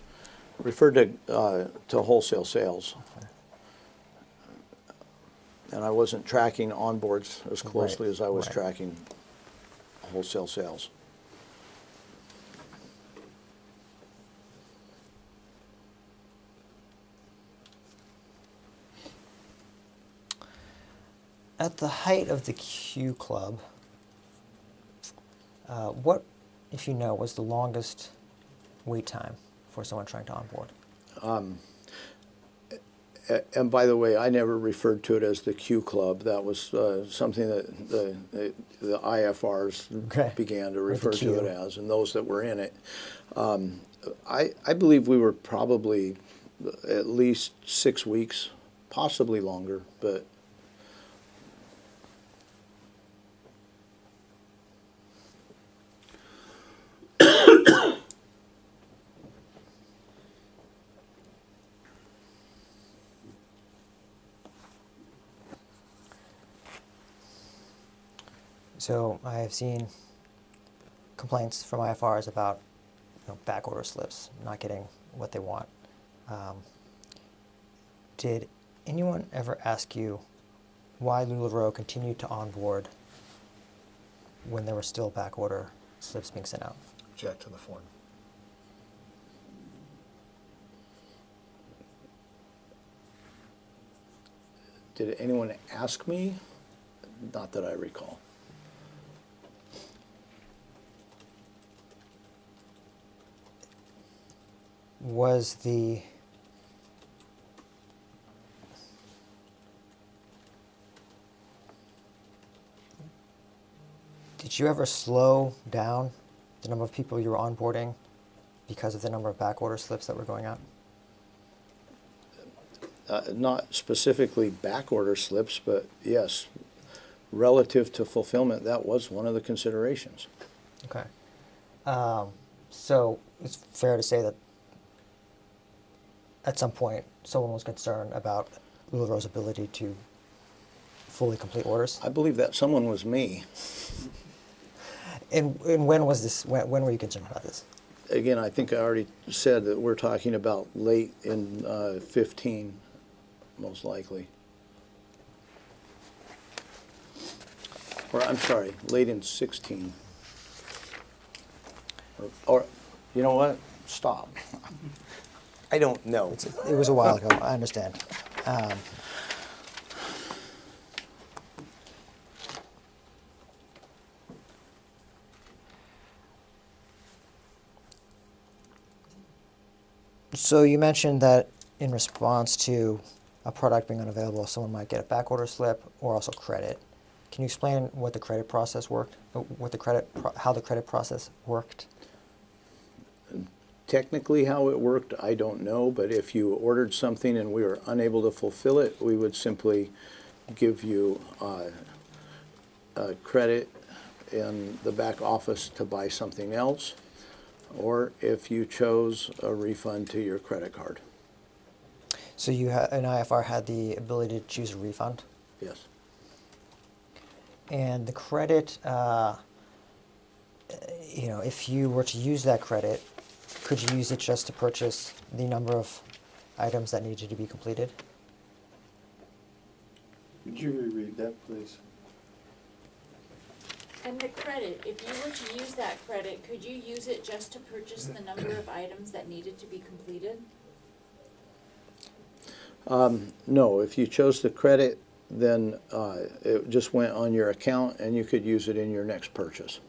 Referred to wholesale sales. And I wasn't tracking onboards as closely Right, as I was right. tracking wholesale sales. At the height of the Q Club, what, if you know, was the longest wait time for someone trying to onboard? And by the way, I never referred to it as the Q Club. That was something that the IFRs Okay. began to Or the refer to Q. it as, and those that were in it. I believe we were probably at least 6 weeks, possibly longer, but So I have seen complaints from IFRs about back order slips, not getting what they want. Did anyone ever ask you why LuLaRoe continued to onboard when there were still back order slips being sent out? Object to the form. did anyone ask me? Not that I recall. was the did you ever slow down the number of people you were onboarding because of the number of back order slips that were going out? Not specifically back order slips, but yes, relative to fulfillment, that was one of the considerations. Okay. So it's fair to say that at some point someone was concerned about LuLaRoe's ability to fully complete orders. I believe that someone was me. And when was this? When were you concerned about this? Again, I think I already said that we're talking about late in 15, most likely. Or, I'm sorry, late in 16. Or you know what? Stop. I don't know. It was a while ago. I understand. So you mentioned that in response to a product being unavailable, someone might get a back order slip or also credit. Can you explain what the credit process worked? How the credit process worked? Technically how it worked, I don't know, but if you ordered something and we were unable to fulfill it, we would simply give you credit in the back office to buy something else, or if you chose, a refund to your credit card. So you an IFR had the ability to choose a refund? Yes. And the credit, if you were to use that credit, could you use it just to purchase the number of items that needed to be completed? Would you reread that, please? And the credit, if you were to use that credit, could you use it just to purchase the number of items that needed to be completed? No, if you chose the credit, then it just went on your account and you could use it in your next purchase.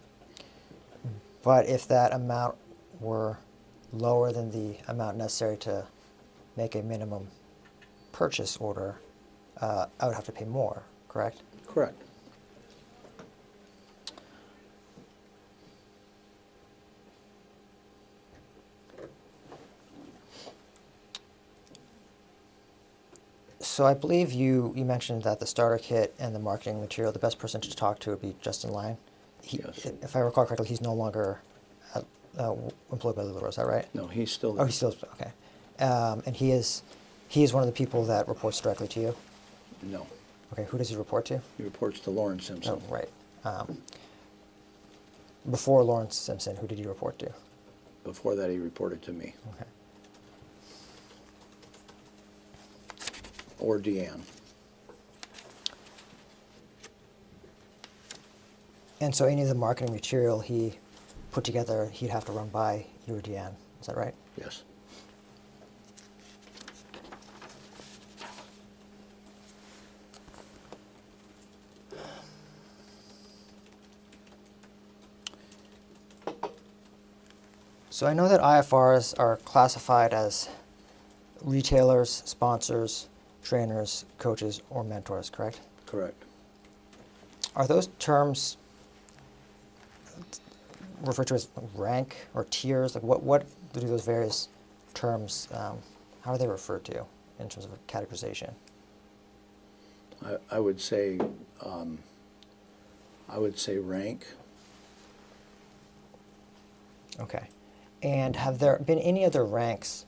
But if that amount were lower than the amount necessary to make a minimum purchase order, I would have to pay more, correct? Correct. So I believe you mentioned that the starter kit and the marketing material, the best person to talk to would be Justin Lyon. Yes. If I recall correctly, he's no longer employed by LuLaRoe, is that right? No, he's still Oh, there. he's still, okay. And he is one of the people that reports directly to you? No, Okay, who does he report to? he reports to Lauren Simpson. Oh, right. Before Lawrence Simpson, who did he report to? Before that, he reported to me, Okay. or Deanne. And so any of the marketing material he put together, he'd have to run by you or Deanne, is that right? Yes. So I know that IFRs are classified as retailers, sponsors, trainers, coaches, or mentors, correct? Correct. Are those terms referred to as rank or tiers? Like what do those various terms, how are they referred to in terms of categorization? I would say rank. Okay. And have there been any other ranks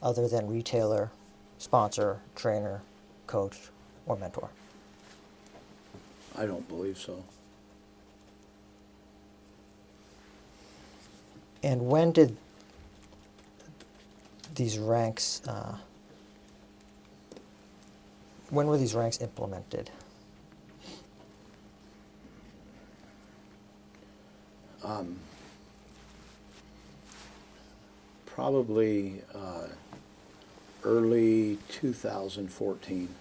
other than retailer, sponsor, trainer, coach, or mentor? I don't believe so. And when did these ranks, when were these ranks implemented? Probably early 2014.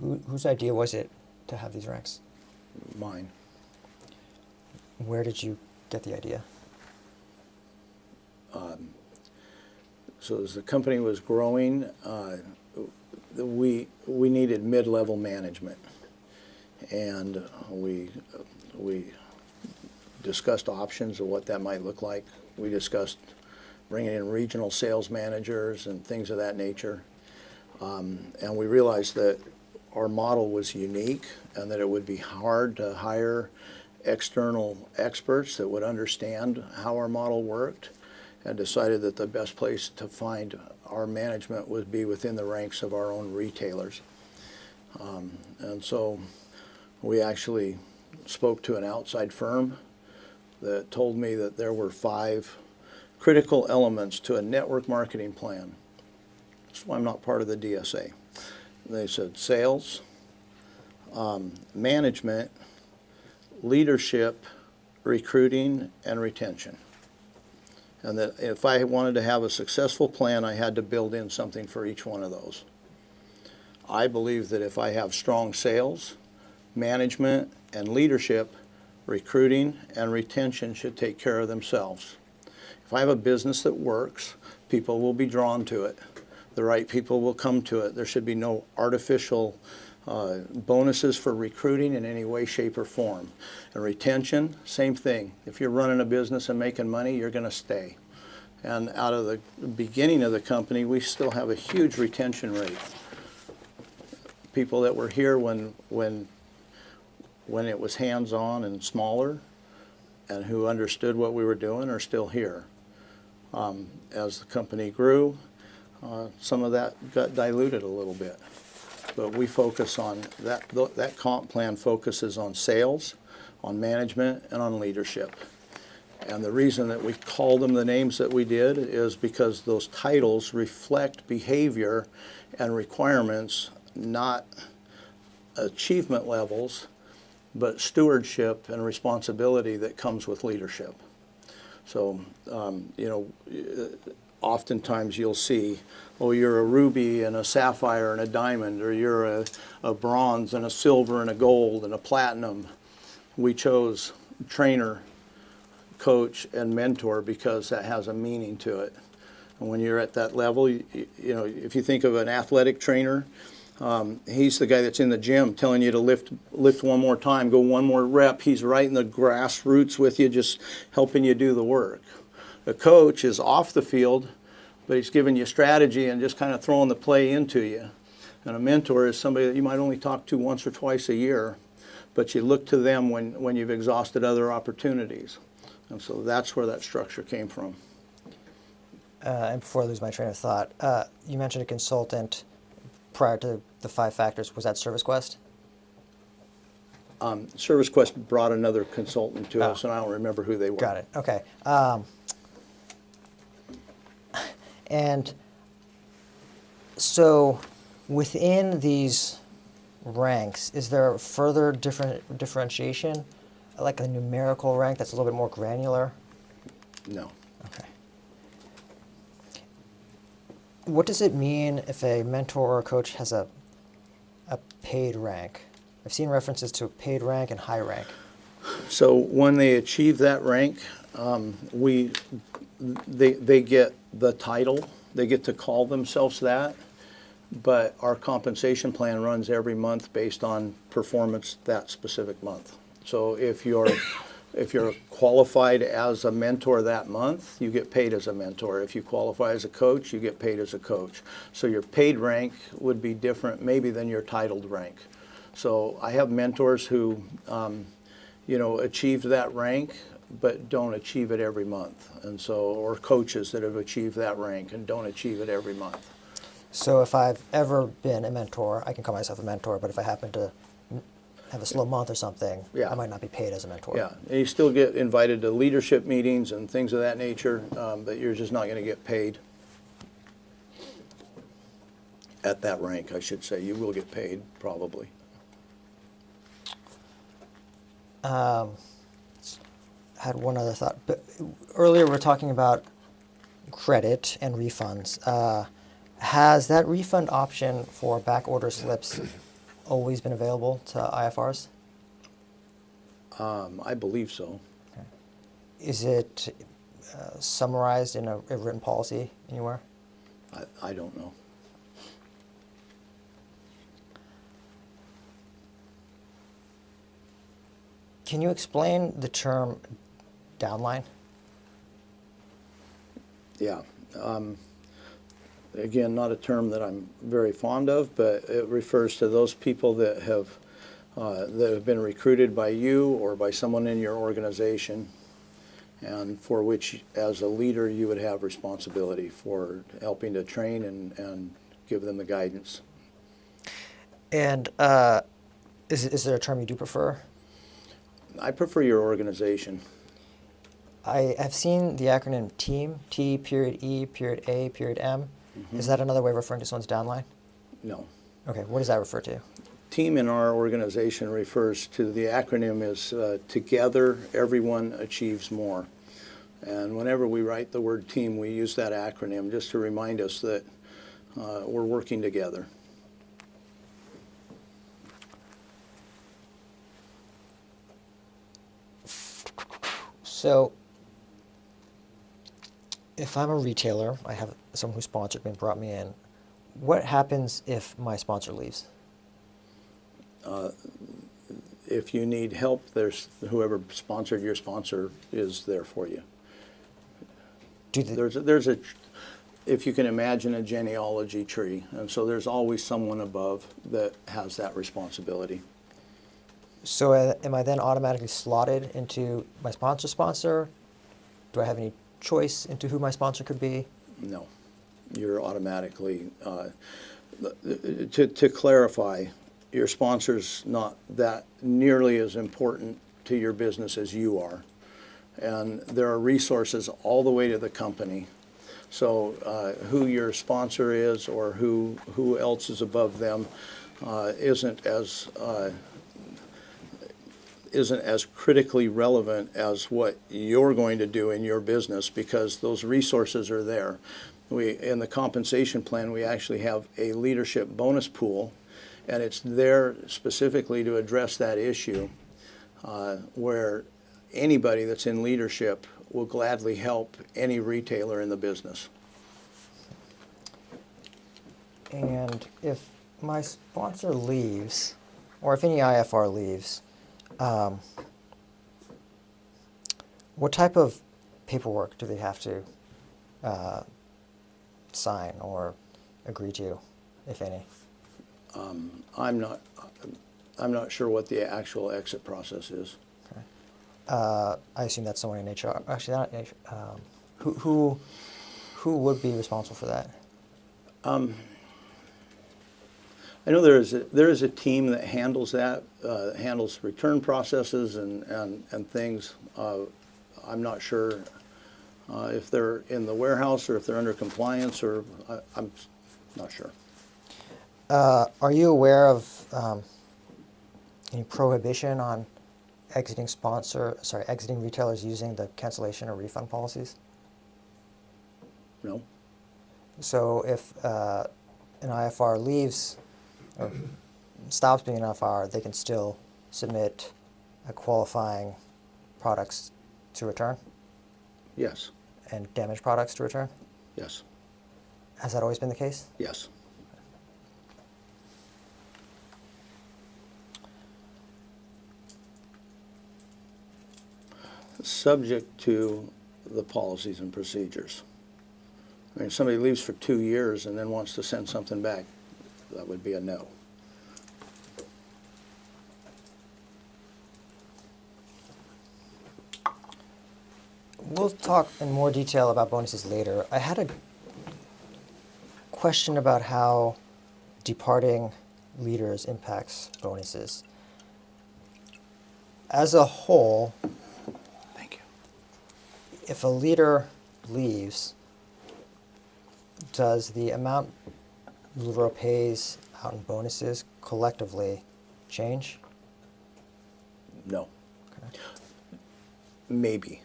Whose idea was it to have these ranks? Mine. Where did you get the idea? So as the company was growing, we needed mid-level management, and we discussed options of what that might look like. We discussed bringing in regional sales managers and things of that nature, and we realized that our model was unique and that it would be hard to hire external experts that would understand how our model worked, and decided that the best place to find our management would be within the ranks of our own retailers. And so we actually spoke to an outside firm that told me that there were 5 critical elements to a network marketing plan. That's why I'm not part of the DSA. They said sales, management, leadership, recruiting, and retention. And that if I wanted to have a successful plan, I had to build in something for each one of those. I believe that if I have strong sales, management, and leadership, recruiting and retention should take care of themselves. If I have a business that works, people will be drawn to it. The right people will come to it. There should be no artificial bonuses for recruiting in any way, shape, or form. And retention, same thing. If you're running a business and making money, you're going to stay. And out of the beginning of the company, we still have a huge retention rate. People that were here when it was hands-on and smaller and who understood what we were doing are still here. As the company grew, some of that got diluted a little bit. But we focus on that comp plan focuses on sales, on management, and on leadership. And the reason that we called them the names that we did is because those titles reflect behavior and requirements, not achievement levels, but stewardship and responsibility that comes with leadership. So, oftentimes you'll see, oh, you're a ruby and a sapphire and a diamond, or you're a bronze and a silver and a gold and a platinum. We chose trainer, coach, and mentor because that has a meaning to it. And when you're at that level, if you think of an athletic trainer, he's the guy that's in the gym telling you to lift one more time, go one more rep. He's right in the grassroots with you, just helping you do the work. A coach is off the field, but he's giving you strategy and just kind of throwing the play into you. And a mentor is somebody that you might only talk to once or twice a year, but you look to them when you've exhausted other opportunities. And so that's where that structure came from. And before I lose my train of thought, you mentioned a consultant prior to the 5 factors. Was that Service Quest? Service Quest brought another consultant to us, and I don't remember who they were. Got it. Okay. And so within these ranks, is there further differentiation, like a numerical rank that's a little bit more granular? No. Okay. What does it mean if a mentor or a coach has a paid rank? I've seen references to paid rank and high rank. So when they achieve that rank, they get the title. They get to call themselves that, but our compensation plan runs every month based on performance that specific month. So if you're qualified as a mentor that month, you get paid as a mentor. If you qualify as a coach, you get paid as a coach. So your paid rank would be different maybe than your titled rank. So I have mentors who achieved that rank but don't achieve it every month, and so, or coaches that have achieved that rank and don't achieve it every month. So if I've ever been a mentor, I can call myself a mentor, but if I happen to have a slow month or something, Yeah. I might not be paid as a mentor. Yeah, and you still get invited to leadership meetings and things of that nature, but you're just not going to get paid at that rank, I should say. You will get paid, probably. Had one other thought, but earlier we were talking about credit and refunds. Has that refund option for back order slips always been available to IFRs? I believe so. Is it summarized in a written policy anywhere? I don't know. Can you explain the term downline? Yeah. Again, not a term that I'm very fond of, but it refers to those people that have been recruited by you or by someone in your organization, and for which, as a leader, you would have responsibility for helping to train and give them the guidance. And is there a term you do prefer? I prefer your organization. I have seen the acronym TEAM, T period E period A period M. Is that another way of referring to someone's downline? No. Okay, what does that refer to? Team in our organization refers to, the acronym is together everyone achieves more. And whenever we write the word team, we use that acronym just to remind us that we're working together. So, if I'm a retailer, I have someone who sponsored me and brought me in, what happens if my sponsor leaves? If you need help, there's whoever sponsored your sponsor is there for you. There's a, if you can imagine a genealogy tree, and so there's always someone above that has that responsibility. So am I then automatically slotted into my sponsor's sponsor? Do I have any choice into who my sponsor could be? No, you're automatically, to clarify, your sponsor's not that nearly as important to your business as you are. And there are resources all the way to the company. So who your sponsor is or who else is above them isn't as critically relevant as what you're going to do in your business, because those resources are there. In the compensation plan, we actually have a leadership bonus pool, and it's there specifically to address that issue where anybody that's in leadership will gladly help any retailer in the business. And if my sponsor leaves, or if any IFR leaves, what type of paperwork do they have to sign or agree to, if any? I'm not sure what the actual exit process is. Okay. I assume that's someone in HR. Actually, not HR. Who would be responsible for that? I know there is a team that handles that, handles return processes and things. I'm not sure if they're in the warehouse or if they're under compliance, or I'm not sure. Are you aware of any prohibition on exiting retailers using the cancellation or refund policies? No. So if an IFR leaves or stops being an IFR, they can still submit a qualifying products to return Yes. and damaged products to return? Yes. Has that always been the case? Yes. Subject to the policies and procedures. I mean, if somebody leaves for 2 years and then wants to send something back, that would be a no. We'll talk in more detail about bonuses later. I had a question about how departing leaders impacts bonuses. As a whole, Thank you. if a leader leaves, does the amount LuLaRoe pays out in bonuses collectively change? No. Okay. Maybe.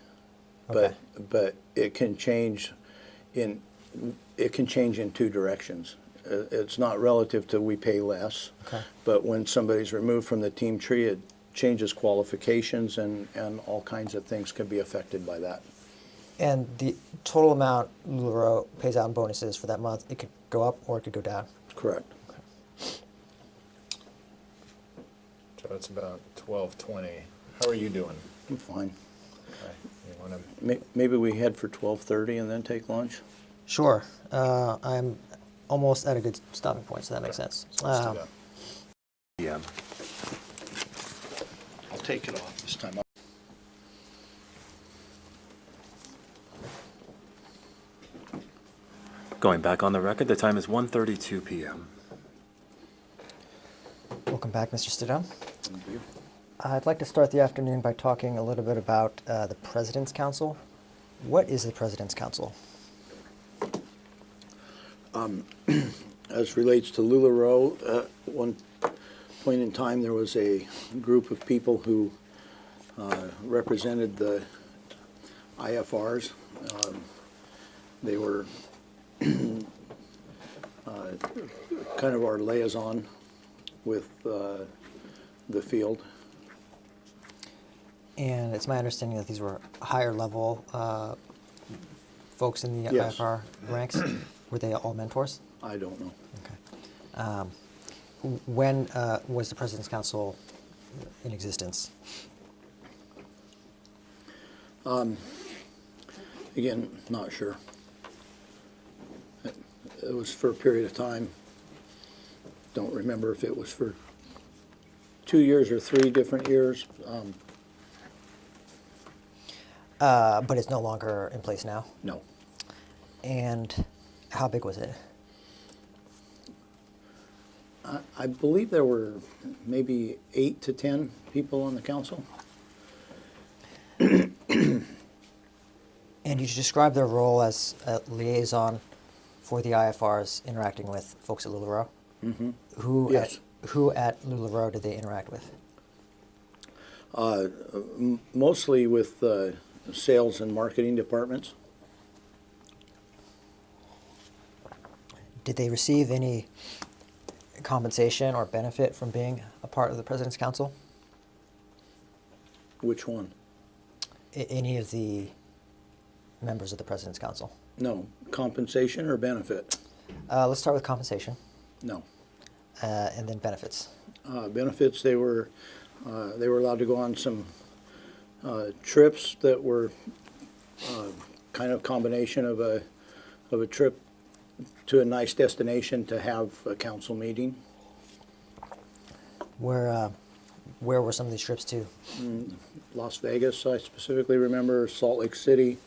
Okay. But it can change in two directions. It's not relative to we pay less. Okay. But when somebody's removed from the team tree, it changes qualifications, and all kinds of things can be affected by that. And the total amount LuLaRoe pays out in bonuses for that month, it could go up or it could go down. Correct. So it's about 12:20. How are you doing? I'm fine. Okay. You wanna, Maybe we head for 12:30 and then take lunch? Sure. I'm almost at a good stopping point, so that makes sense. let's do that. PM. I'll take it off this time. Going back on the record, the time is 1:32 PM. Welcome back, Mr. Stidham. I'd like to start the afternoon by talking a little bit about the President's Council. What is the President's Council? As relates to LuLaRoe, at one point in time, there was a group of people who represented the IFRs. They were kind of our liaison with the field. And it's my understanding that these were higher level folks in the Yes. IFR ranks. Were they all mentors? I don't know. Okay. When was the President's Council in existence? Again, not sure. It was for a period of time. Don't remember if it was for 2 years or 3 different years. But it's no longer in place now. No. And how big was it? I believe there were maybe 8 to 10 people on the council. And you describe their role as a liaison for the IFRs interacting with folks at LuLaRoe? Mm-hmm. Who Yes. at LuLaRoe did they interact with? Mostly with sales and marketing departments. Did they receive any compensation or benefit from being a part of the President's Council? Which one? Any of the members of the President's Council? No. Compensation or benefit? Let's start with compensation, No. and then benefits. Benefits, they were allowed to go on some trips that were kind of combination of a trip to a nice destination to have a council meeting. Where were some of these trips to? Las Vegas, I specifically remember, Salt Lake City.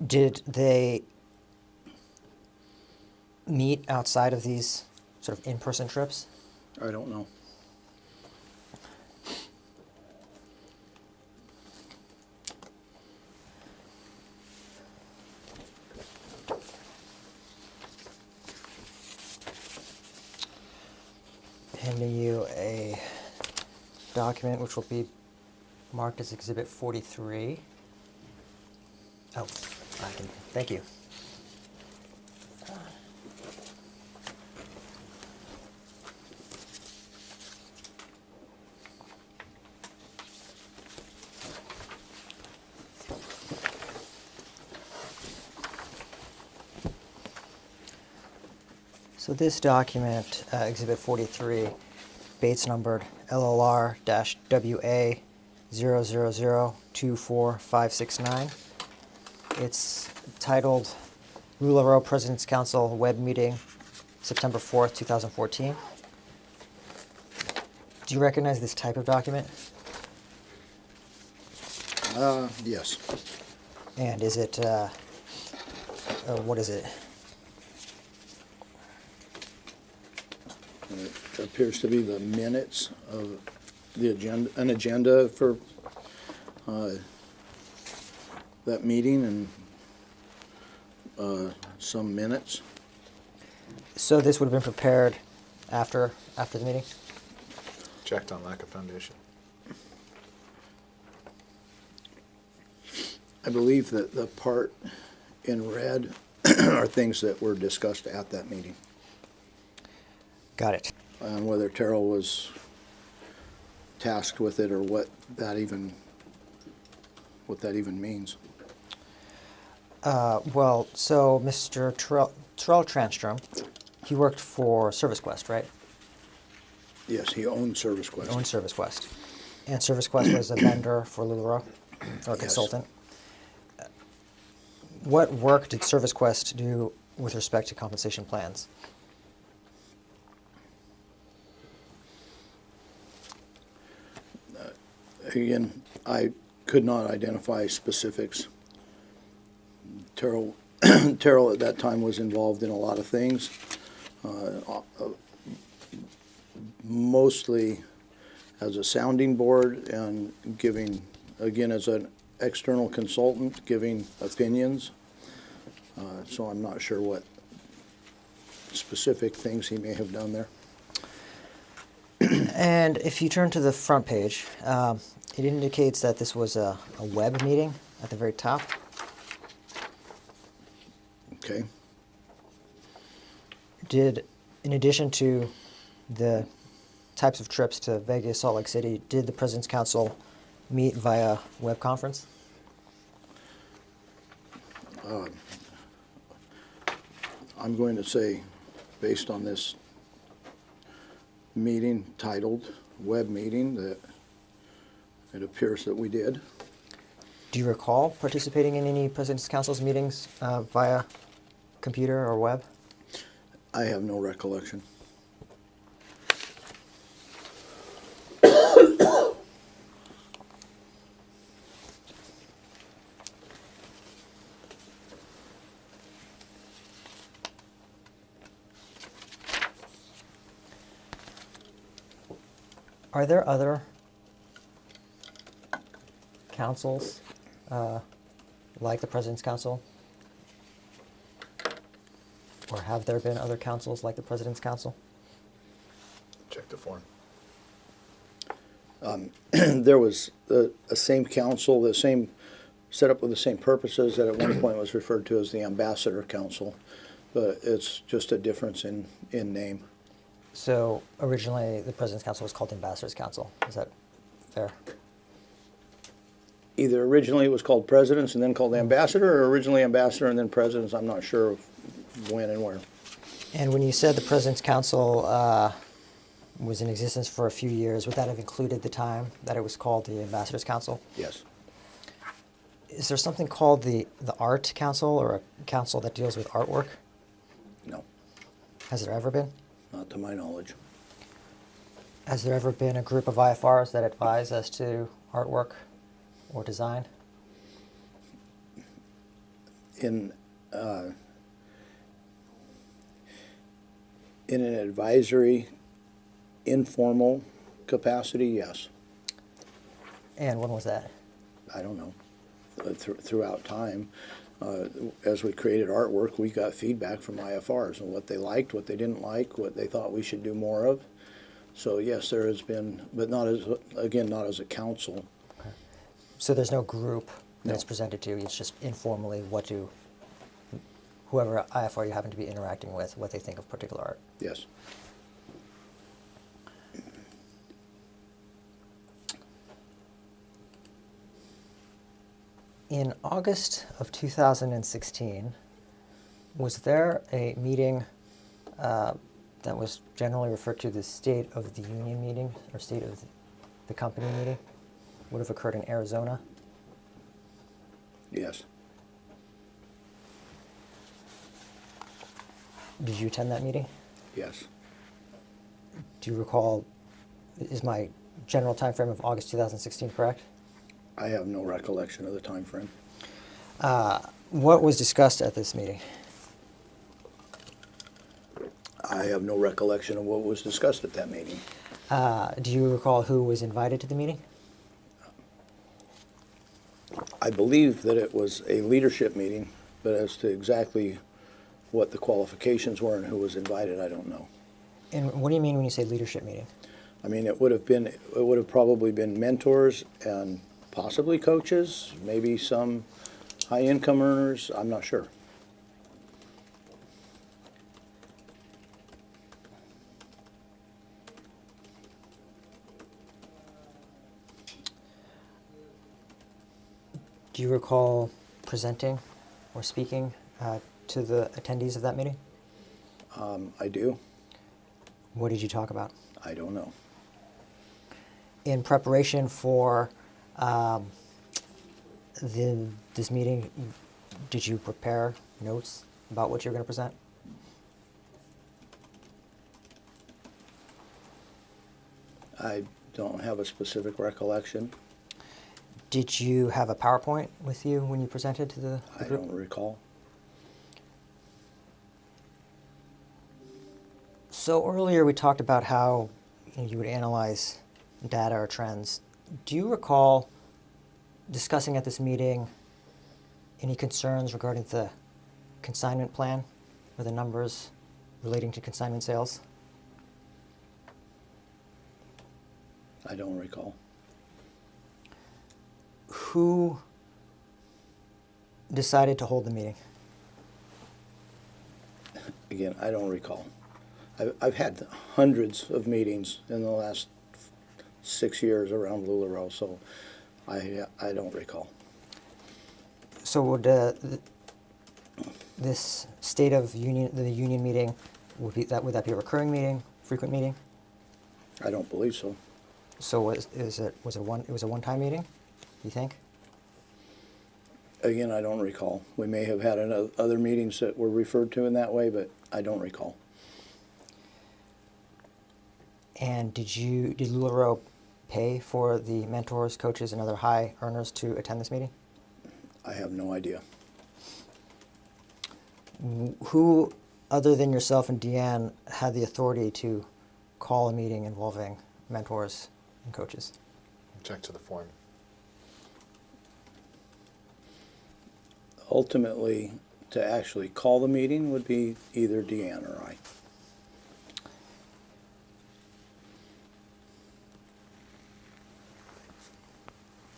Did they meet outside of these sort of in-person trips? I don't know. Handing you a document which will be marked as Exhibit 43. Oh, thank you. So this document, Exhibit 43, Bates numbered LLR-WA 000245569. It's titled LuLaRoe President's Council Web Meeting, September 4th, 2014. Do you recognize this type of document? Yes. And is it, what is it? It appears to be the minutes of the agenda, an agenda for that meeting and some minutes. So this would have been prepared after the meeting? Checked on lack of foundation. I believe that the part in red are things that were discussed at that meeting. Got it. And whether Terrell was tasked with it or what that even means. Well, so Mr. Terrell Transtrom, he worked for Service Quest, right? Yes, he owned Service Quest. Owned Service Quest. And Service Quest was a vendor for LuLaRoe, or a Yes. consultant. What work did Service Quest do with respect to compensation plans? Again, I could not identify specifics. Terrell at that time was involved in a lot of things, mostly as a sounding board and giving, again, as an external consultant, giving opinions. So I'm not sure what specific things he may have done there. And if you turn to the front page, it indicates that this was a web meeting at the very top. Okay. In addition to the types of trips to Vegas, Salt Lake City, did the President's Council meet via web conference? I'm going to say, based on this meeting titled web meeting, that it appears that we did. Do you recall participating in any President's Council's meetings via computer or web? I have no recollection. Are there other councils like the President's Council? Or have there been other councils like the President's Council? Check the form. There was a same council, the same set up with the same purposes that at one point was referred to as the Ambassador Council, but it's just a difference in name. So originally the President's Council was called the Ambassador's Council. Is that fair? Either originally it was called Presidents and then called Ambassador, or originally Ambassador and then Presidents. I'm not sure of when and where. And when you said the President's Council was in existence for a few years, would that have included the time that it was called the Ambassador's Council? Yes. Is there something called the Art Council, or a council that deals with artwork? No, Has there ever been? not to my knowledge. Has there ever been a group of IFRs that advise as to artwork or design? In an advisory, informal capacity, yes. And when was that? I don't know. Throughout time, as we created artwork, we got feedback from IFRs on what they liked, what they didn't like, what they thought we should do more of. So yes, there has been, but not as, again, not as a council. Okay. So there's no group that's No. presented to you, it's just informally what do whoever IFR you happen to be interacting with, what they think of particular art. Yes. In August of 2016, was there a meeting that was generally referred to the State of the Union meeting, or State of the Company meeting? Would have occurred in Arizona? Yes. Did you attend that meeting? Yes. Do you recall, is my general time frame of August 2016 correct? I have no recollection of the time frame. What was discussed at this meeting? I have no recollection of what was discussed at that meeting. Do you recall who was invited to the meeting? I believe that it was a leadership meeting, but as to exactly what the qualifications were and who was invited, I don't know. And what do you mean when you say leadership meeting? I mean, it would have probably been mentors and possibly coaches, maybe some high income earners, I'm not sure. Do you recall presenting or speaking to the attendees of that meeting? I do. What did you talk about? I don't know. In preparation for this meeting, did you prepare notes about what you're going to present? I don't have a specific recollection. Did you have a PowerPoint with you when you presented to the I group? don't recall. So earlier we talked about how you would analyze data or trends. Do you recall discussing at this meeting any concerns regarding the consignment plan or the numbers relating to consignment sales? I don't recall. Who decided to hold the meeting? Again, I don't recall. I've had hundreds of meetings in the last 6 years around LuLaRoe, so I don't recall. So would this State of Union, the union meeting, would that be a recurring meeting, frequent meeting? I don't believe so. So was it a one-time meeting, you think? Again, I don't recall. We may have had other meetings that were referred to in that way, but I don't recall. And did LuLaRoe pay for the mentors, coaches, and other high earners to attend this meeting? I have no idea. Who, other than yourself and Deanne, had the authority to call a meeting involving mentors and coaches? Check to the form. Ultimately, to actually call the meeting would be either Deanne or I.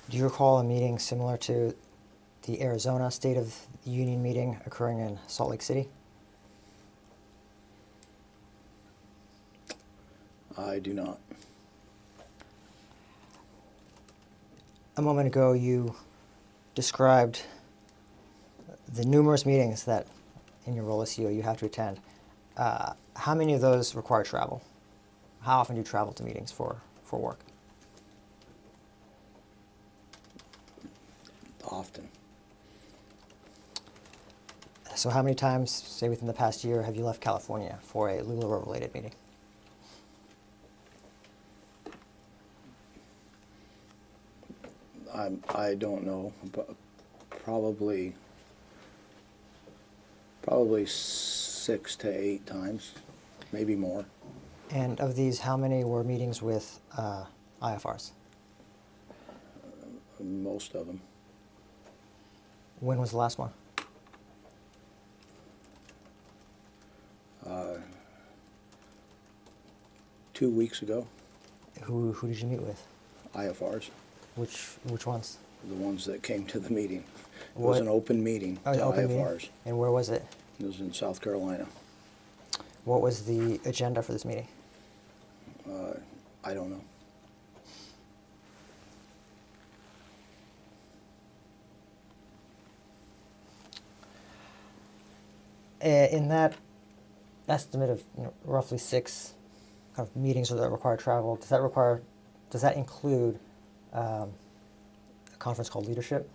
Do you recall a meeting similar to the Arizona State of the Union meeting occurring in Salt Lake City? I do not. A moment ago, you described the numerous meetings that, in your role as CEO, you have to attend. How many of those require travel? How often do you travel to meetings for work? Often. So how many times, say within the past year, have you left California for a LuLaRoe-related meeting? I don't know, but probably 6 to 8 times, maybe more. And of these, how many were meetings with IFRs? Most of them. When was the last one? 2 weeks ago, Who did you meet with? IFRs, Which ones? the ones that came to the meeting. It was What- an open meeting Oh, to an open meeting? IFRs. And where was it? It was in South Carolina. What was the agenda for this meeting? I don't know. In that estimate of roughly 6 kind of meetings that require travel, does that include a conference called Leadership?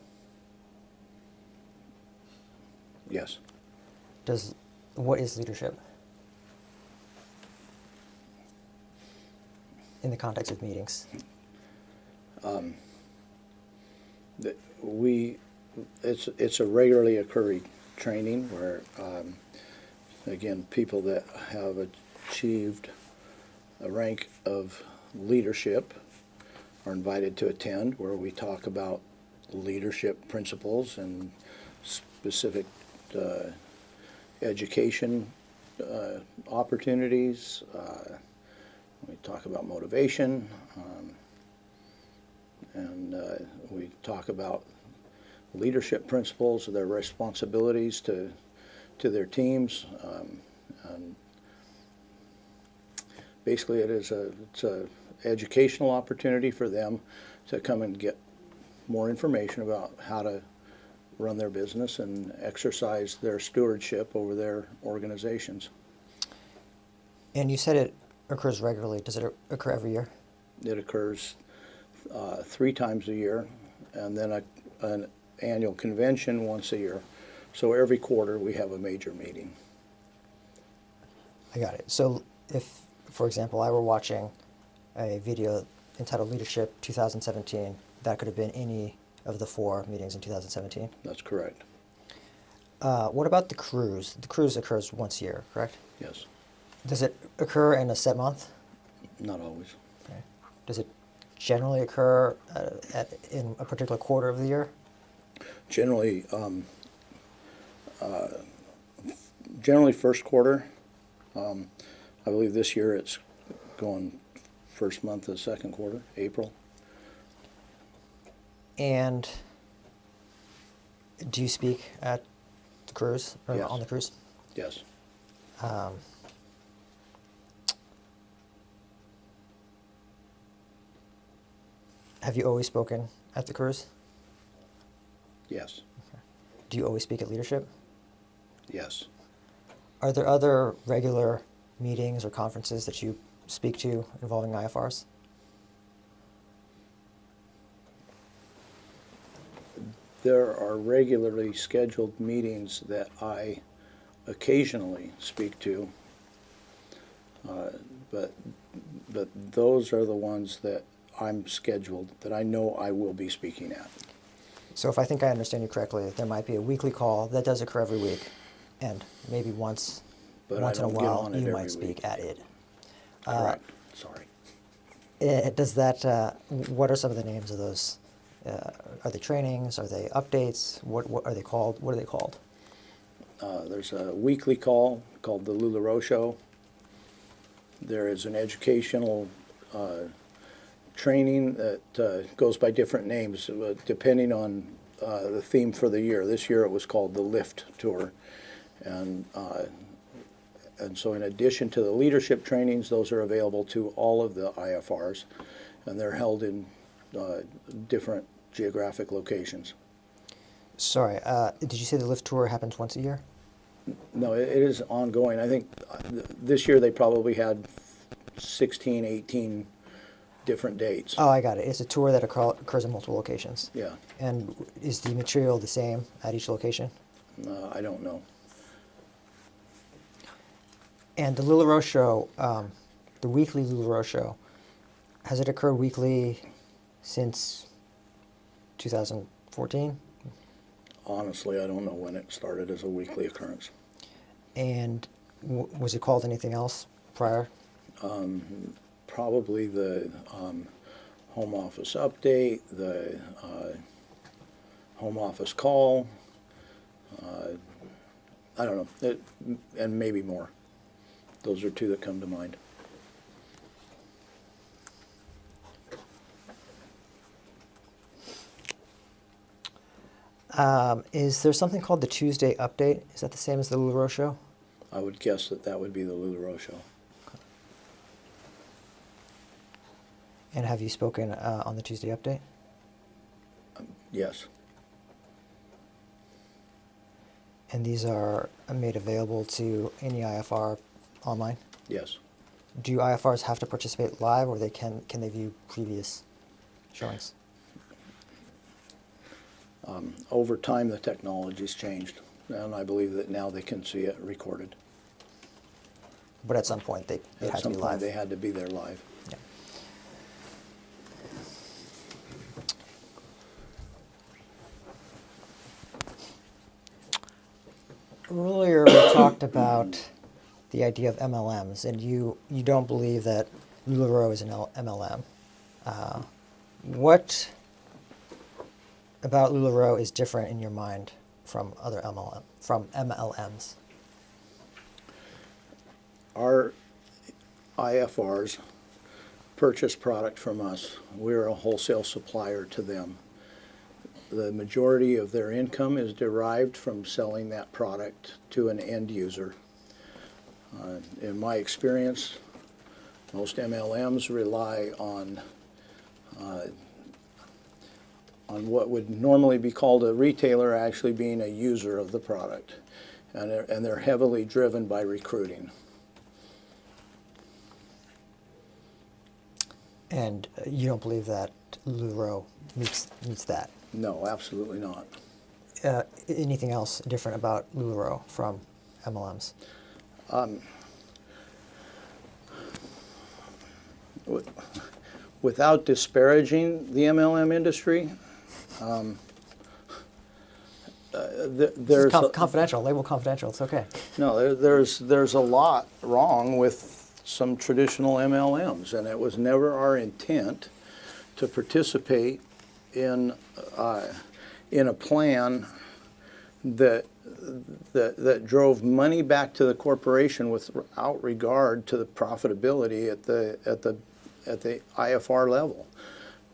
Yes. What is Leadership in the context of meetings? It's a regularly occurring training where, again, people that have achieved a rank of leadership are invited to attend, where we talk about leadership principles and specific education opportunities. We talk about motivation, and we talk about leadership principles, their responsibilities to their teams, and basically it's a educational opportunity for them to come and get more information about how to run their business and exercise their stewardship over their organizations. And you said it occurs regularly. Does it occur every year? It occurs 3 times a year, and then an annual convention once a year. So every quarter we have a major meeting. I got it. So if, for example, I were watching a video entitled Leadership 2017, that could have been any of the 4 meetings in 2017? That's correct. What about the cruise? The cruise occurs once a year, correct? Yes. Does it occur in a set month? Not always. Okay. Does it generally occur in a particular quarter of the year? Generally, generally first quarter. I believe this year it's going first month of the second quarter, April. And do you speak at the cruise or Yes. on the cruise? Yes. Have you always spoken at the cruise? Yes. Do you always speak at leadership? Yes. Are there other regular meetings or conferences that you speak to involving IFRs? There are regularly scheduled meetings that I occasionally speak to, but those are the ones that I'm scheduled, that I know I will be speaking at. So if I think I understand you correctly, there might be a weekly call that does occur every week, and maybe once But in I a don't get while on it you every might speak week. at it. Correct. Sorry. Does that? What are some of the names of those? Are they trainings? Are they updates? What are they called? What are they called? There's a weekly call called the LuLaRoe Show. There is an educational training that goes by different names depending on the theme for the year. This year it was called the Lift Tour. And so in addition to the leadership trainings, those are available to all of the IFRs, and they're held in different geographic locations. Sorry, did you say the Lift Tour happens once a year? No, it is ongoing. I think this year they probably had 16, 18 different dates. Oh, I got it. It's a tour that occurs in multiple locations. Yeah, And is the material the same at each location? I don't know. And the LuLaRoe Show, the weekly LuLaRoe Show, has it occurred weekly since 2014? Honestly, I don't know when it started as a weekly occurrence. And was it called anything else prior? Probably the home office update, the home office call, I don't know, and maybe more. Those are 2 that come to mind. Is there something called the Tuesday Update? Is that the same as the LuLaRoe Show? I would guess that that would be the LuLaRoe Show. And have you spoken on the Tuesday Update? Yes. And these are made available to any IFR online? Yes. Do IFRs have to participate live, or can they view previous showings? Over time, the technology's changed, and I believe that now they can see it recorded. But at some point, it At had to some be point, live. they had to be there live. Yeah. Earlier, we talked about the idea of MLMs, and you don't believe that LuLaRoe is an MLM. What about LuLaRoe is different in your mind from other MLMs? Our IFRs purchase product from us. We're a wholesale supplier to them. The majority of their income is derived from selling that product to an end user. In my experience, most MLMs rely on what would normally be called a retailer actually being a user of the product. And they're heavily driven by recruiting. And you don't believe that LuLaRoe meets that? No, absolutely not. Anything else different about LuLaRoe from MLMs? Without disparaging the MLM industry, there's Confidential, label confidential, it's okay. no, there's a lot wrong with some traditional MLMs, and it was never our intent to participate in a plan that drove money back to the corporation without regard to the profitability at the IFR level.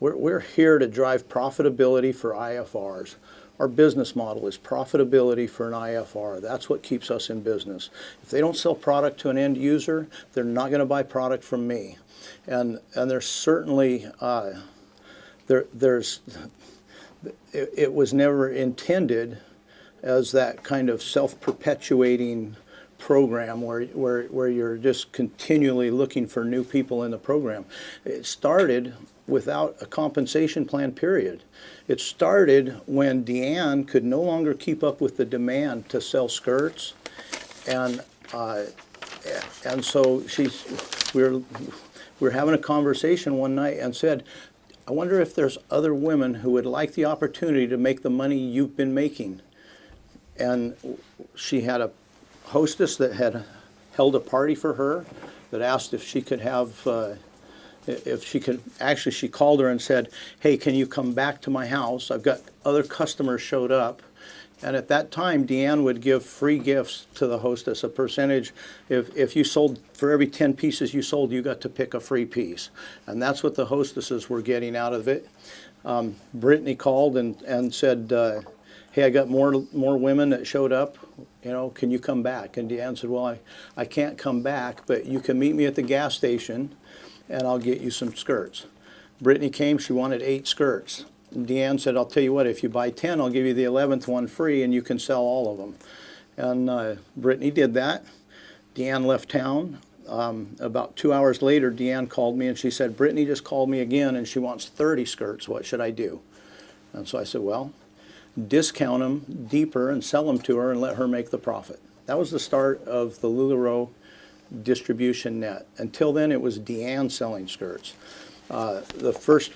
We're here to drive profitability for IFRs. Our business model is profitability for an IFR. That's what keeps us in business. If they don't sell product to an end user, they're not going to buy product from me. And there's certainly it was never intended as that kind of self-perpetuating program where you're just continually looking for new people in the program. It started without a compensation plan, period. It started when Deanne could no longer keep up with the demand to sell skirts, and so we're having a conversation one night and said, I wonder if there's other women who would like the opportunity to make the money you've been making. And she had a hostess that had held a party for her that asked if she could have, actually she called her and said, hey, can you come back to my house? I've got other customers showed up. And at that time, Deanne would give free gifts to the hostess, a percentage. If you sold, for every 10 pieces you sold, you got to pick a free piece. And that's what the hostesses were getting out of it. Brittany called and said, hey, I got more women that showed up, you know, can you come back? And Deanne said, well, I can't come back, but you can meet me at the gas station and I'll get you some skirts. Brittany came, she wanted 8 skirts. Deanne said, I'll tell you what, if you buy 10, I'll give you the 11th one free and you can sell all of them. And Brittany did that. Deanne left town. About 2 hours later, Deanne called me and she said, Brittany just called me again and she wants 30 skirts. What should I do? And so I said, well, discount them deeper and sell them to her and let her make the profit. That was the start of the LuLaRoe distribution net. Until then, it was Deanne selling skirts. The first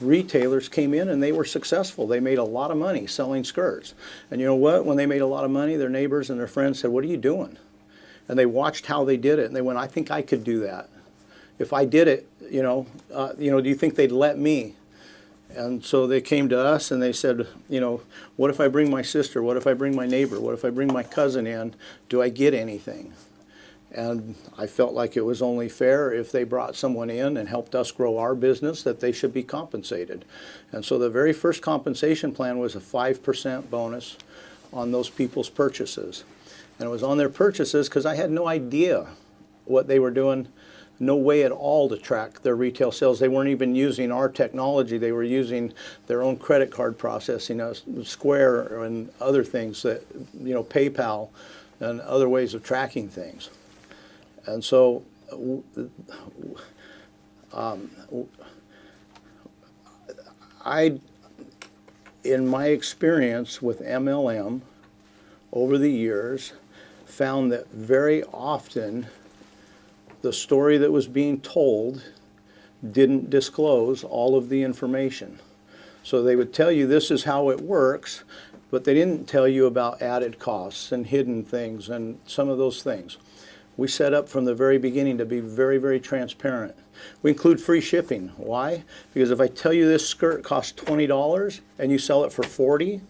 retailers came in and they were successful. They made a lot of money selling skirts. And you know what? When they made a lot of money, their neighbors and their friends said, what are you doing? And they watched how they did it and they went, I think I could do that. If I did it, do you think they'd let me? And so they came to us and they said, what if I bring my sister? What if I bring my neighbor? What if I bring my cousin in? Do I get anything? And I felt like it was only fair if they brought someone in and helped us grow our business that they should be compensated. And so the very first compensation plan was a 5% bonus on those people's purchases. And it was on their purchases because I had no idea what they were doing, no way at all to track their retail sales. They weren't even using our technology. They were using their own credit card processing, Square and other things that, PayPal and other ways of tracking things. And so in my experience with MLM over the years, found that very often the story that was being told didn't disclose all of the information. So they would tell you this is how it works, but they didn't tell you about added costs and hidden things and some of those things. We set up from the very beginning to be very, very transparent. We include free shipping. Why? Because if I tell you this skirt costs $20 and you sell it for $40,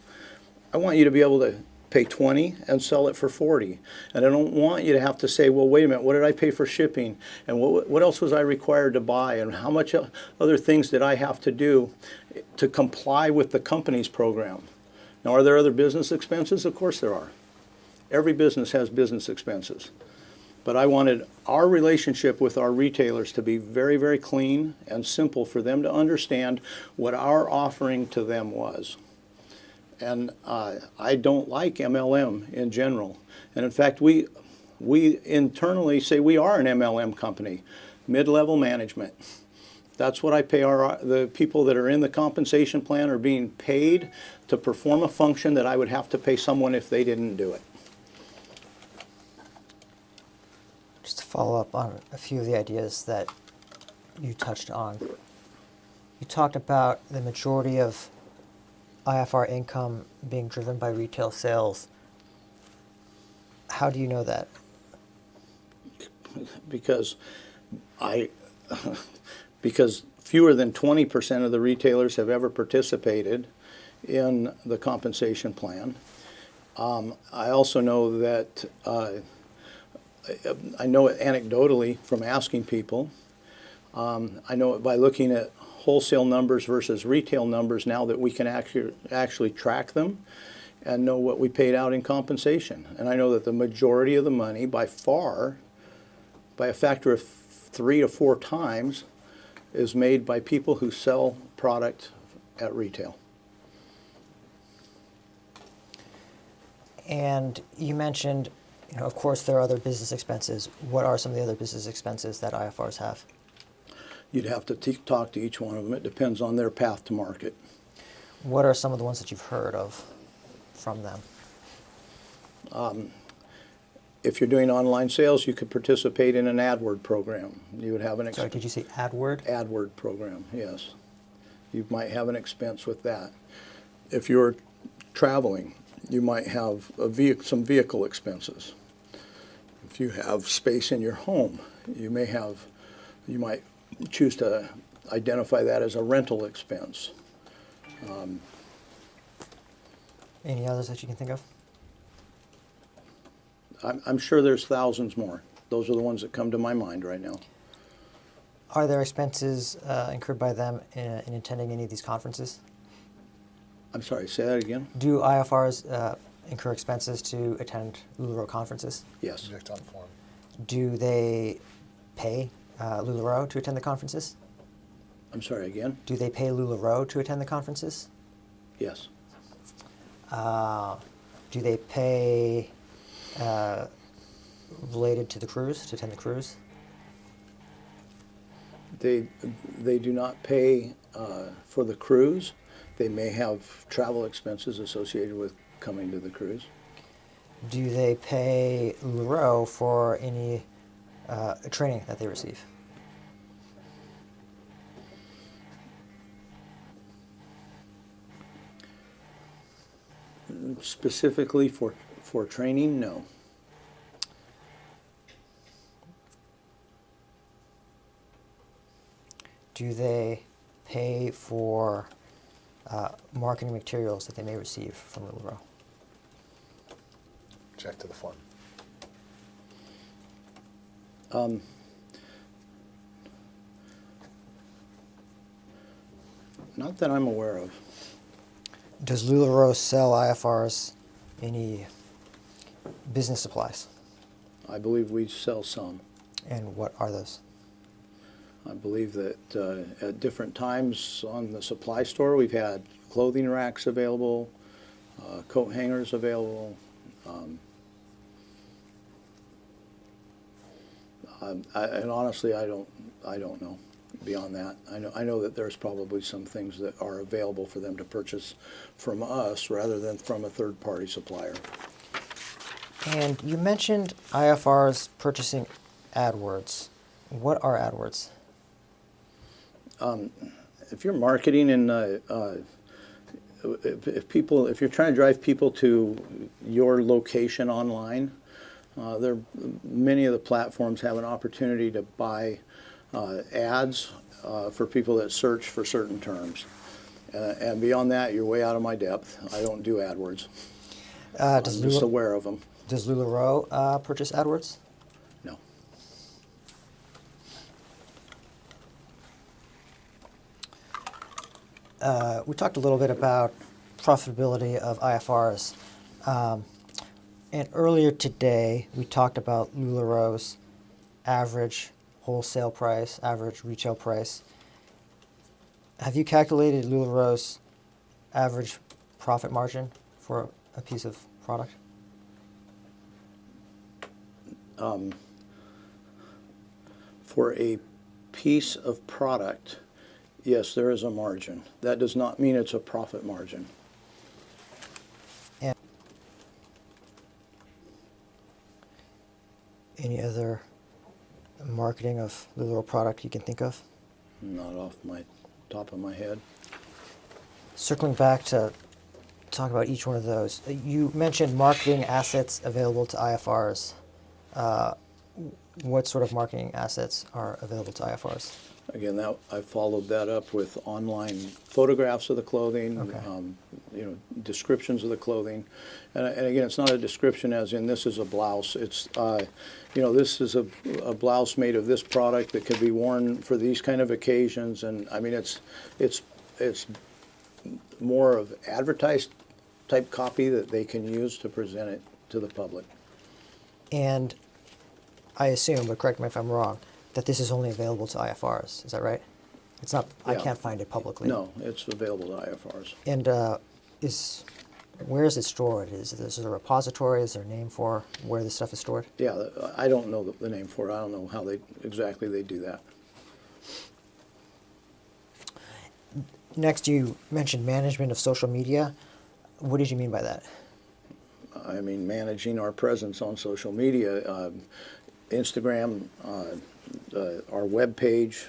I want you to be able to pay $20 and sell it for $40. And I don't want you to have to say, well, wait a minute, what did I pay for shipping? And what else was I required to buy? And how much other things did I have to do to comply with the company's program? Now, are there other business expenses? Of course there are. Every business has business expenses. But I wanted our relationship with our retailers to be very, very clean and simple for them to understand what our offering to them was. And I don't like MLM in general. And in fact, we internally say we are an MLM company, mid-level management. That's what I pay the people that are in the compensation plan are being paid to perform a function that I would have to pay someone if they didn't do it. Just to follow up on a few of the ideas that you touched on. You talked about the majority of IFR income being driven by retail sales. How do you know that? Because because fewer than 20% of the retailers have ever participated in the compensation plan. I also know that I know it anecdotally from asking people. I know it by looking at wholesale numbers versus retail numbers now that we can actually track them and know what we paid out in compensation. And I know that the majority of the money, by far, by a factor of 3 to 4 times, is made by people who sell product at retail. And you mentioned, of course, there are other business expenses. What are some of the other business expenses that IFRs have? You'd have to talk to each one of them. It depends on their path to market. What are some of the ones that you've heard of from them? If you're doing online sales, you could participate in an AdWord program. You would have an Sorry, did you say AdWord? AdWord program, yes. You might have an expense with that. If you're traveling, you might have some vehicle expenses. If you have space in your home, you might choose to identify that as a rental expense. Any others that you can think of? I'm sure there's thousands more. Those are the ones that come to my mind right now. Are there expenses incurred by them in attending any of these conferences? I'm sorry, say that again? Do IFRs incur expenses to attend LuLaRoe conferences? Yes. Subject on form. Do they pay LuLaRoe to attend the conferences? I'm sorry, again? Do they pay LuLaRoe to attend the conferences? Yes. Do they pay related to the cruise, to attend the cruise? They do not pay for the cruise. They may have travel expenses associated with coming to the cruise. Do they pay LuLaRoe for any training that they receive? Specifically for training, no. Do they pay for marketing materials that they may receive from LuLaRoe? Check to the form. Not that I'm aware of. Does LuLaRoe sell IFRs any business supplies? I believe we sell some. And what are those? I believe that at different times on the supply store, we've had clothing racks available, coat hangers available. And honestly, I don't know beyond that. I know that there's probably some things that are available for them to purchase from us rather than from a third-party supplier. And you mentioned IFRs purchasing AdWords. What are AdWords? If you're marketing and if you're trying to drive people to your location online, many of the platforms have an opportunity to buy ads for people that search for certain terms. And beyond that, you're way out of my depth. I don't do AdWords. I'm just aware of them. Does LuLaRoe purchase AdWords? No. We talked a little bit about profitability of IFRs. And earlier today, we talked about LuLaRoe's average wholesale price, average retail price. Have you calculated LuLaRoe's average profit margin for a piece of product? For a piece of product, yes, there is a margin. That does not mean it's a profit margin. And any other marketing of LuLaRoe product you can think of? Not off my top of my head. Circling back to talk about each one of those, you mentioned marketing assets available to IFRs. What sort of marketing assets are available to IFRs? Again, I followed that up with online photographs of the clothing, Okay. Descriptions of the clothing, and again, it's not a description as in this is a blouse. It's this is a blouse made of this product that could be worn for these kind of occasions, and I mean it's more of advertised type copy that they can use to present it to the public. And I assume, but correct me if I'm wrong, that this is only available to IFRs. Is that right? It's not. I Yeah. can't find it publicly. No, it's available to IFRs. And where is it stored? Is there a repository? Is there a name for where this stuff is stored? Yeah, I don't know the name for it. I don't know how exactly they do that. Next, you mentioned management of social media. What did you mean by that? I mean, managing our presence on social media, Instagram, our web page,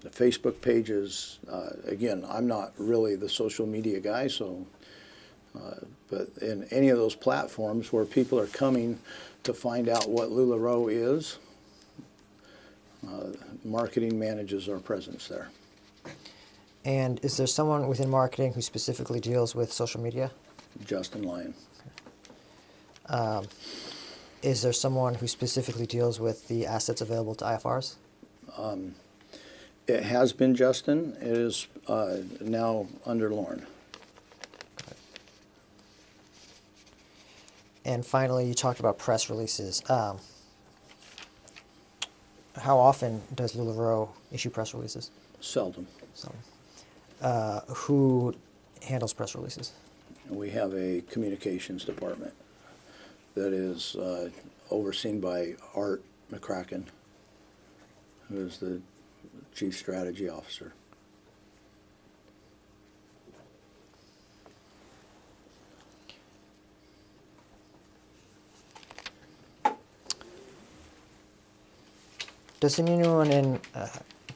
the Facebook pages. Again, I'm not really the social media guy, so but in any of those platforms where people are coming to find out what LuLaRoe is, marketing manages our presence there. And is there someone within marketing who specifically deals with social media? Justin Lyon. Is there someone who specifically deals with the assets available to IFRs? It has been Justin. It is now under Lauren. And finally, you talked about press releases. How often does LuLaRoe issue press releases? Seldom. So, who handles press releases? We have a communications department that is overseen by Art McCracken, who is the Chief Strategy Officer. Does anyone in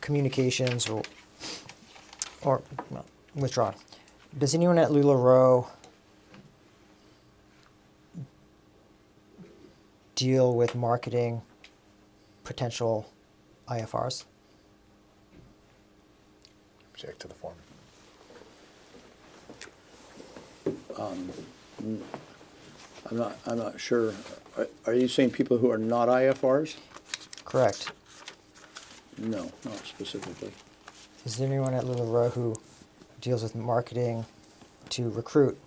communications or no, withdrawn? Does anyone at LuLaRoe deal with marketing potential IFRs? Object to the form. I'm not sure. Are you saying people who are not IFRs? Correct. No, not specifically. Is there anyone at LuLaRoe who deals with marketing to recruit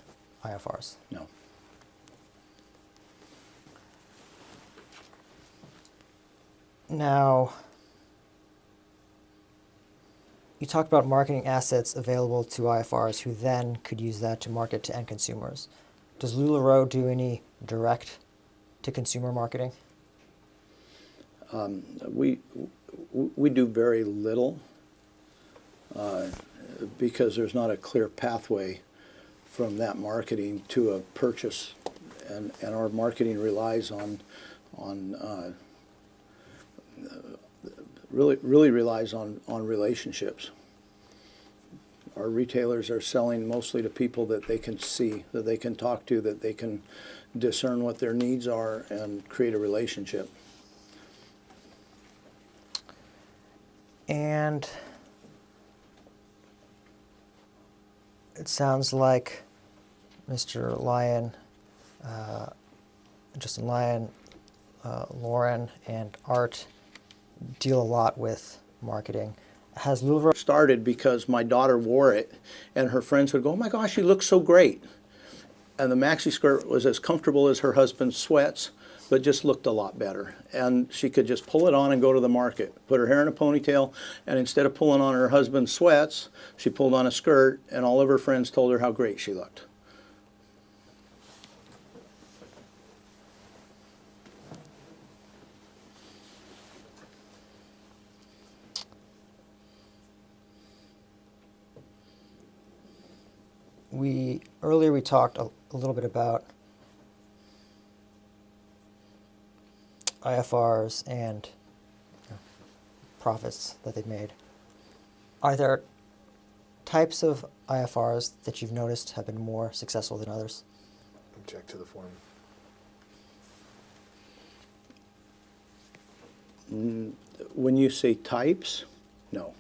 IFRs? No. Now, you talked about marketing assets available to IFRs who then could use that to market to end consumers. Does LuLaRoe do any direct-to-consumer marketing? We do very little because there's not a clear pathway from that marketing to a purchase, and our marketing relies on really relies on relationships. Our retailers are selling mostly to people that they can see, that they can talk to, that they can discern what their needs are and create a relationship. And it sounds like Mr. Lyon, Justin Lyon, Lauren, and Art deal a lot with marketing. Has LuLaRoe Started because my daughter wore it and her friends would go, "Oh my gosh, you look so great." and the maxi skirt was as comfortable as her husband's sweats, but just looked a lot better. And she could just pull it on and go to the market, put her hair in a ponytail, and instead of pulling on her husband's sweats, she pulled on a skirt, and all of her friends told her how great she looked. Earlier we talked a little bit about IFRs and profits that they've made. Are there types of IFRs that you've noticed have been more successful than others? Object to the form. When you say types, no.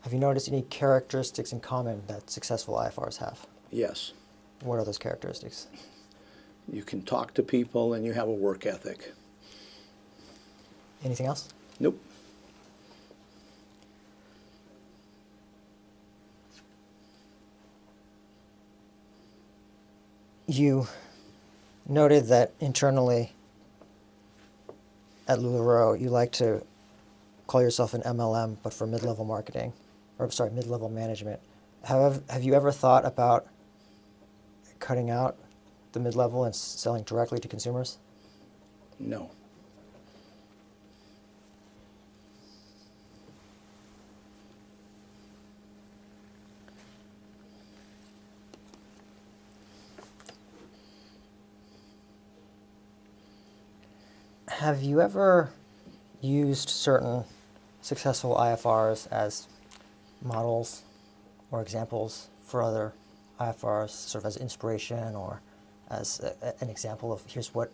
Have you noticed any characteristics in common that successful IFRs have? Yes. What are those characteristics? You can talk to people and you have a work ethic. Anything else? Nope. You noted that internally at LuLaRoe you like to call yourself an MLM, but for mid-level marketing, or sorry, mid-level management. Have you ever thought about cutting out the mid-level and selling directly to consumers? No. Have you ever used certain successful IFRs as models or examples for other IFRs, sort of as inspiration or as an example of here's what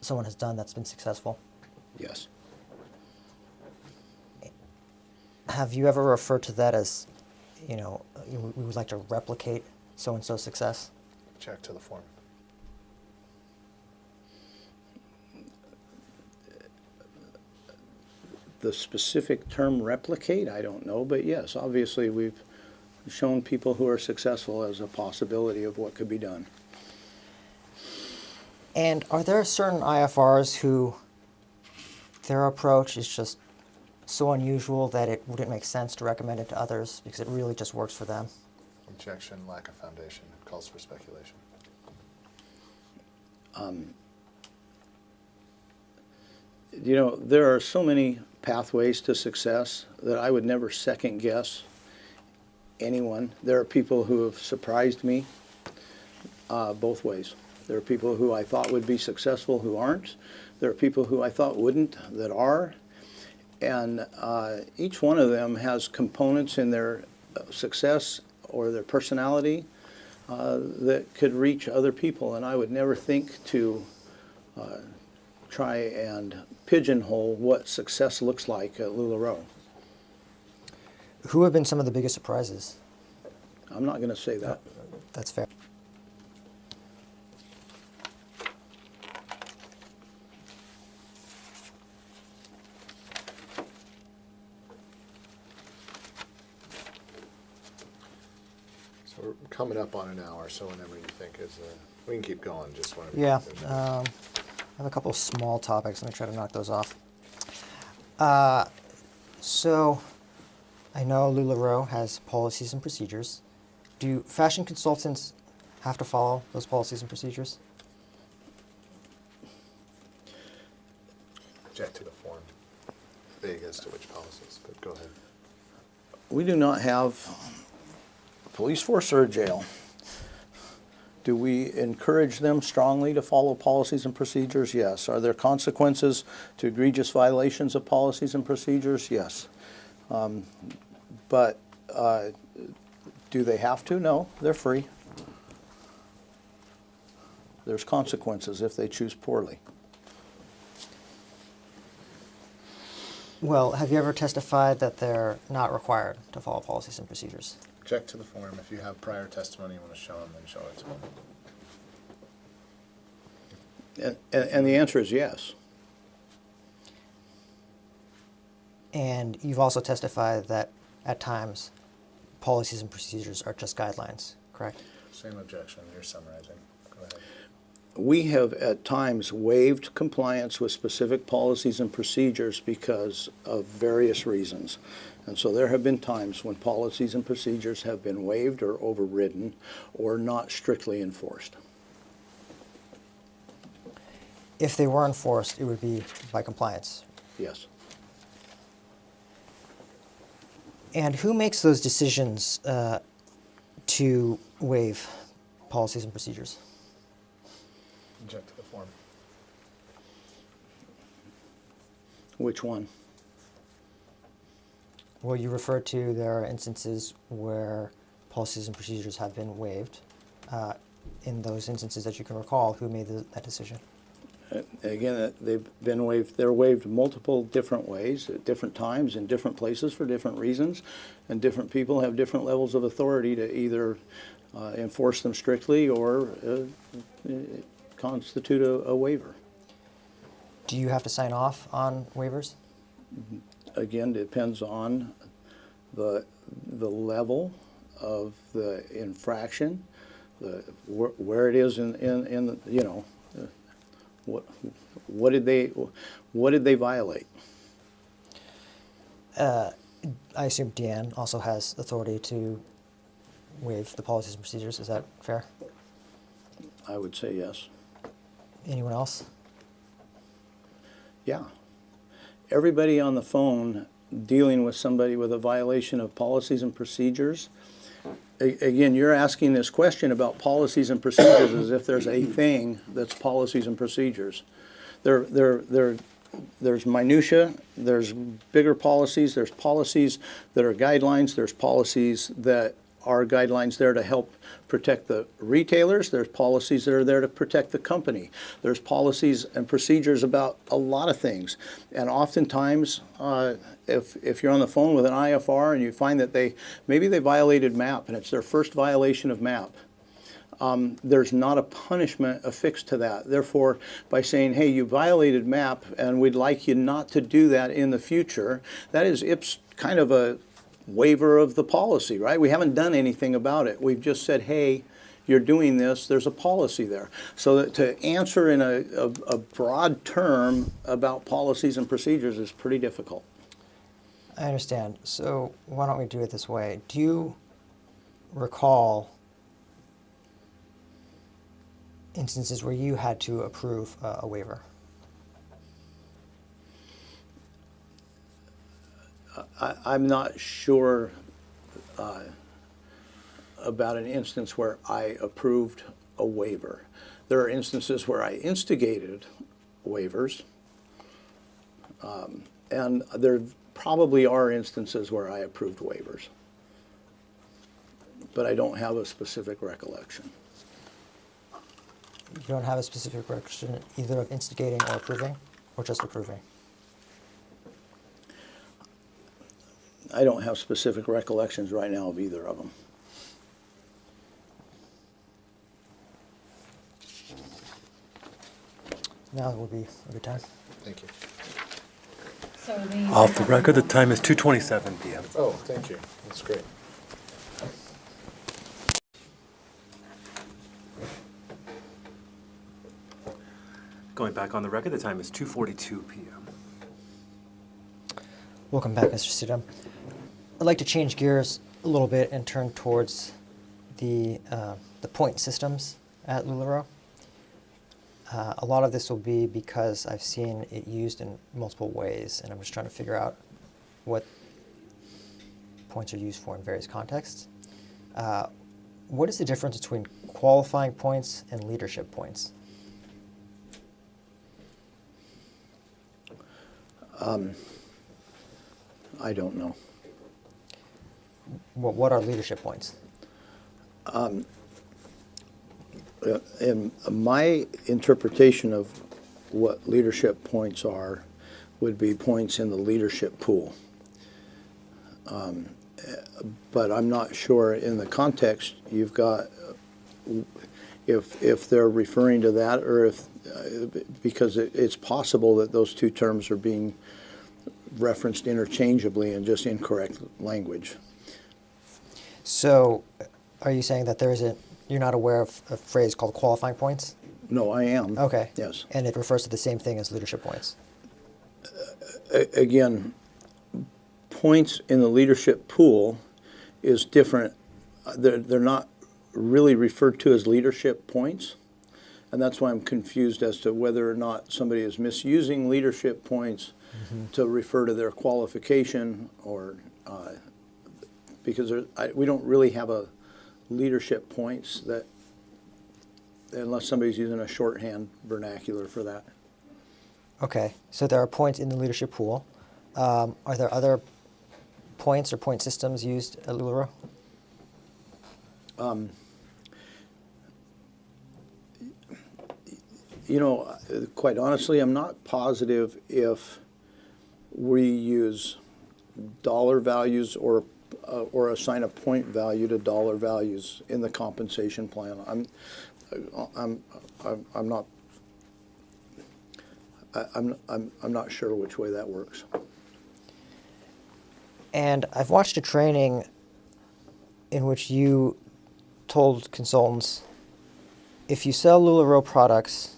someone has done that's been successful? Yes. Have you ever referred to that as, we would like to replicate so-and-so's success? Check to the form. The specific term replicate, I don't know, but yes, obviously we've shown people who are successful as a possibility of what could be done. And are there certain IFRs who their approach is just so unusual that it wouldn't make sense to recommend it to others because it really just works for them? Objection, lack of foundation, calls for speculation. There are so many pathways to success that I would never second guess anyone. There are people who have surprised me both ways. There are people who I thought would be successful who aren't. There are people who I thought wouldn't that are. And each one of them has components in their success or their personality that could reach other people. And I would never think to try and pigeonhole what success looks like at LuLaRoe. Who have been some of the biggest surprises? I'm not going to say that. That's fair. So we're coming up on an hour, so whenever you think is, we can keep going, just whenever Yeah. you think there's- I have a couple of small topics. Let me try to knock those off. So I know LuLaRoe has policies and procedures. Do fashion consultants have to follow those policies and procedures? Object to the form. Vague as to which policies, but go ahead. We do not have a police force or a jail. Do we encourage them strongly to follow policies and procedures? Yes. Are there consequences to egregious violations of policies and procedures? Yes. But do they have to? No, they're free. There's consequences if they choose poorly. Well, have you ever testified that they're not required to follow policies and procedures? Object to the form. If you have prior testimony you want to show them, then show it to them. And the answer is yes. And you've also testified that at times policies and procedures are just guidelines, correct? Same objection, you're summarizing. Go ahead. We have at times waived compliance with specific policies and procedures because of various reasons. And so there have been times when policies and procedures have been waived or overridden or not strictly enforced. If they were enforced, it would be by compliance. Yes. And who makes those decisions to waive policies and procedures? Object to the form. Which one? Well, you referred to there are instances where policies and procedures have been waived. In those instances that you can recall, who made that decision? Again, they've been waived. They're waived multiple different ways at different times in different places for different reasons, and different people have different levels of authority to either enforce them strictly or constitute a waiver. Do you have to sign off on waivers? Again, depends on the level of the infraction, where it is in you know. What did they violate? I assume Deanne also has authority to waive the policies and procedures. Is that fair? I would say yes. Anyone else? Yeah. Everybody on the phone dealing with somebody with a violation of policies and procedures. Again, you're asking this question about policies and procedures as if there's a thing that's policies and procedures. There's minutia, there's bigger policies, there's policies that are guidelines, there's policies that are guidelines there to help protect the retailers, there's policies that are there to protect the company. There's policies and procedures about a lot of things. And oftentimes, if you're on the phone with an IFR and you find that maybe they violated MAP and it's their first violation of MAP, there's not a punishment affixed to that. Therefore, by saying, hey, you violated MAP and we'd like you not to do that in the future, that is kind of a waiver of the policy, right? We haven't done anything about it. We've just said, hey, you're doing this, there's a policy there. So that to answer in a broad term about policies and procedures is pretty difficult. I understand. So why don't we do it this way? Do you recall instances where you had to approve a waiver? I'm not sure about an instance where I approved a waiver. There are instances where I instigated waivers, and there probably are instances where I approved waivers, but I don't have a specific recollection. You don't have a specific recollection either of instigating or approving, or just approving? I don't have specific recollections right now of either of them. Now would be a good time. Thank you. So the Off the record, the time is 2:27 p.m. Oh, thank you. That's great. Going back on the record, the time is 2:42 p.m. Welcome back, Mr. Stidham. I'd like to change gears a little bit and turn towards the point systems at LuLaRoe. A lot of this will be because I've seen it used in multiple ways, and I'm just trying to figure out what points are used for in various contexts. What is the difference between qualifying points and leadership points? I don't know. What are leadership points? In my interpretation of what leadership points are would be points in the leadership pool. But I'm not sure in the context you've got, if they're referring to that, or if, because it's possible that those two terms are being referenced interchangeably in just incorrect language. So, are you saying that you're not aware of a phrase called qualifying points? No, I am. Okay. Yes. And it refers to the same thing as leadership points? Again, points in the leadership pool is different. They're not really referred to as leadership points, and that's why I'm confused as to whether or not somebody is misusing leadership points to refer to their qualification, or because we don't really have a leadership points that, unless somebody's using a shorthand vernacular for that. Okay, so there are points in the leadership pool. Are there other points or point systems used at LuLaRoe? You know, quite honestly, I'm not positive if we use dollar values or assign a point value to dollar values in the compensation plan. I'm not sure which way that works. And I've watched a training in which you told consultants, if you sell LuLaRoe products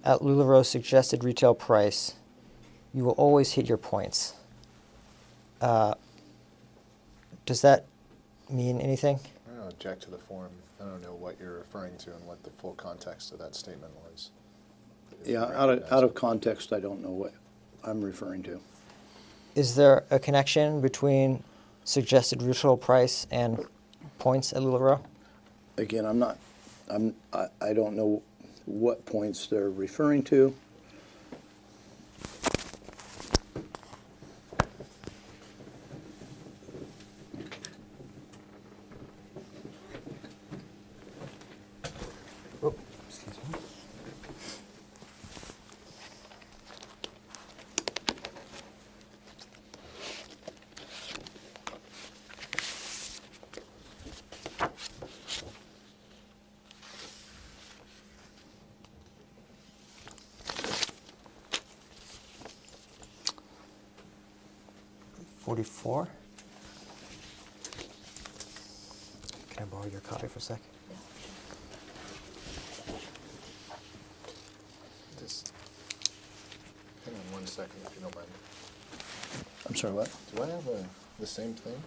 at LuLaRoe's suggested retail price, you will always hit your points. Does that mean anything? I don't object to the form. I don't know what you're referring to and what the full context of that statement was. Yeah, out of context, I don't know what I'm referring to. Is there a connection between suggested retail price and points at LuLaRoe? Again, I don't know what points they're referring to. Oh, excuse me. $44. Can I borrow your copy for a sec? Just hang on one second if you don't mind. I'm sorry, what? Do I have the same thing?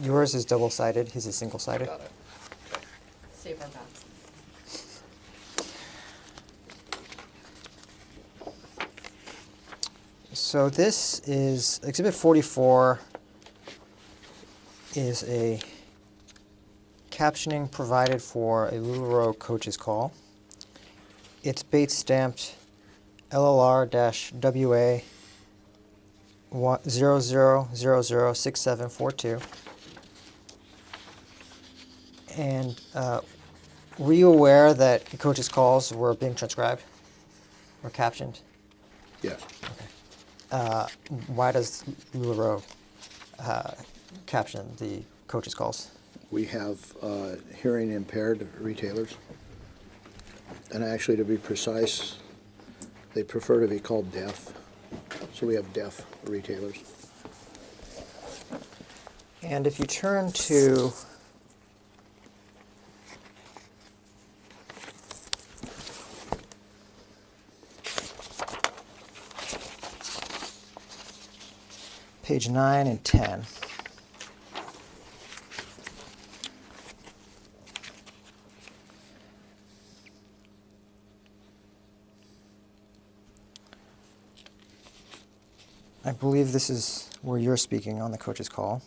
Yours is double-sided, his is single-sided. Got it. Okay. Save our backs. So this is, Exhibit 44 is a captioning provided for a LuLaRoe coach's call. It's bait stamped LLR-WA 00006742. And were you aware that the coach's calls were being transcribed or captioned? Yes. Why does LuLaRoe caption the coach's calls? We have hearing impaired retailers. And actually, to be precise, they prefer to be called deaf. So we have deaf retailers. And if you turn to page 9 and 10. I believe this is where you're speaking on the coach's call.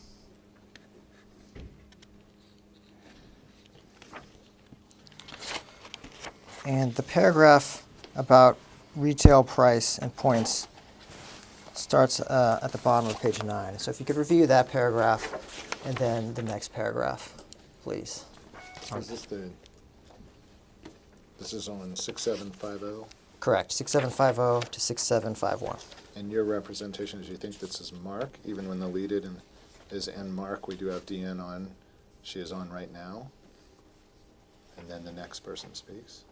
And the paragraph about retail price and points starts at the bottom of page 9. So if you could review that paragraph and then the next paragraph, please. Is this is on 6750? Correct, 6750 to 6751. And your representation is you think this is Mark, even when the lead-in is N Mark, we do have DN on, she is on right now, and then the next person speaks?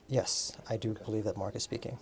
Yes, I do believe that Mark is speaking.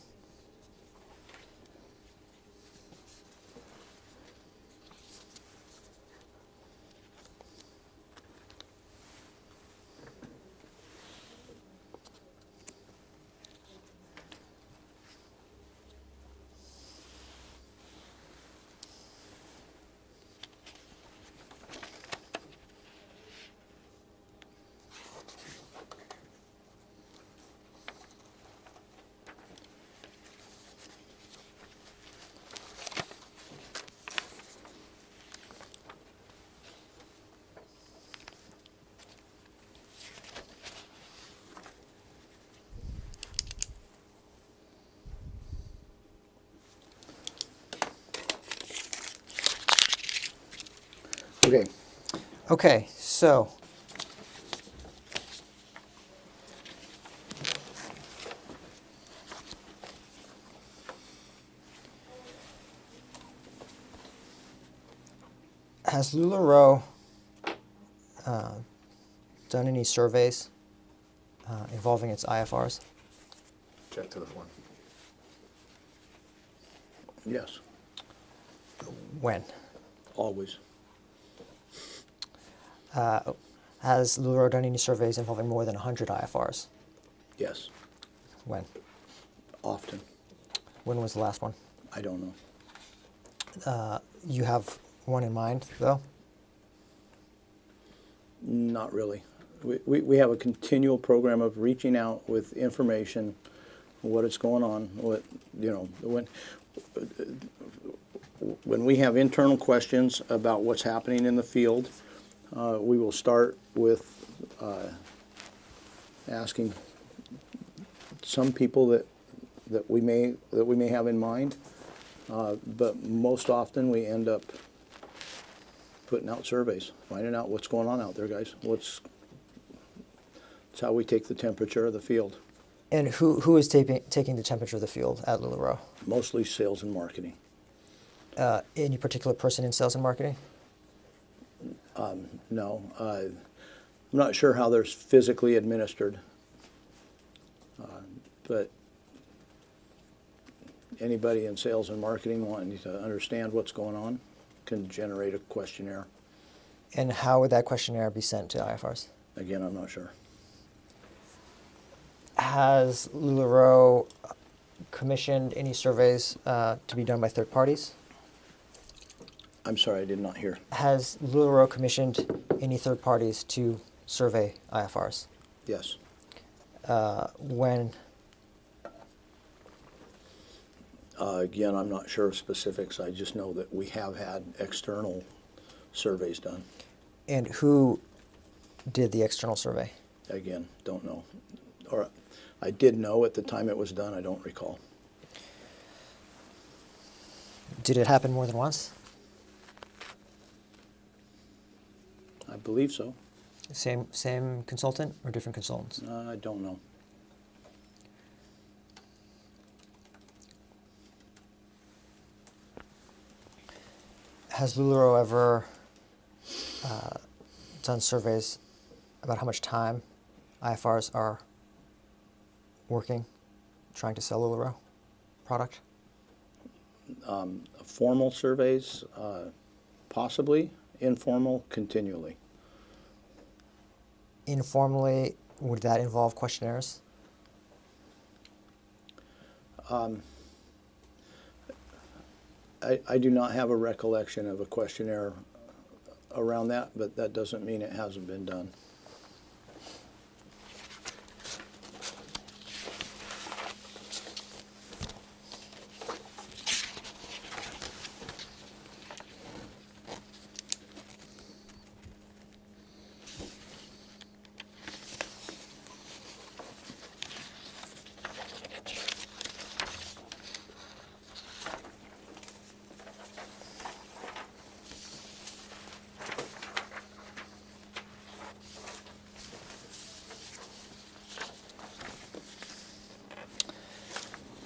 Okay, Okay, so has LuLaRoe done any surveys involving its IFRs? Check to the form. yes, When? always. Has LuLaRoe done any surveys involving more than 100 IFRs? Yes, When? often. When was the last one? I don't know. You have one in mind, though? Not really. We have a continual program of reaching out with information, what is going on, what, you know, when we have internal questions about what's happening in the field, we will start with asking some people that we may have in mind, but most often we end up putting out surveys, finding out what's going on out there, guys. It's how we take the temperature of the field. And who is taking the temperature of the field at LuLaRoe? Mostly sales and marketing. Any particular person in sales and marketing? No, I'm not sure how they're physically administered, but anybody in sales and marketing wanting to understand what's going on can generate a questionnaire. And how would that questionnaire be sent to IFRs? Again, I'm not sure. Has LuLaRoe commissioned any surveys to be done by third parties? I'm sorry, I did not hear. Has LuLaRoe commissioned any third parties to survey IFRs? Yes, When? again, I'm not sure of specifics. I just know that we have had external surveys done. And who did the external survey? Again, don't know. Or I did know at the time it was done, I don't recall. Did it happen more than once? I believe so. Same consultant or different consultants? I don't know. Has LuLaRoe ever done surveys about how much time IFRs are working trying to sell LuLaRoe product? Formal surveys, possibly. Informal, continually. Informally, would that involve questionnaires? I do not have a recollection of a questionnaire around that, but that doesn't mean it hasn't been done.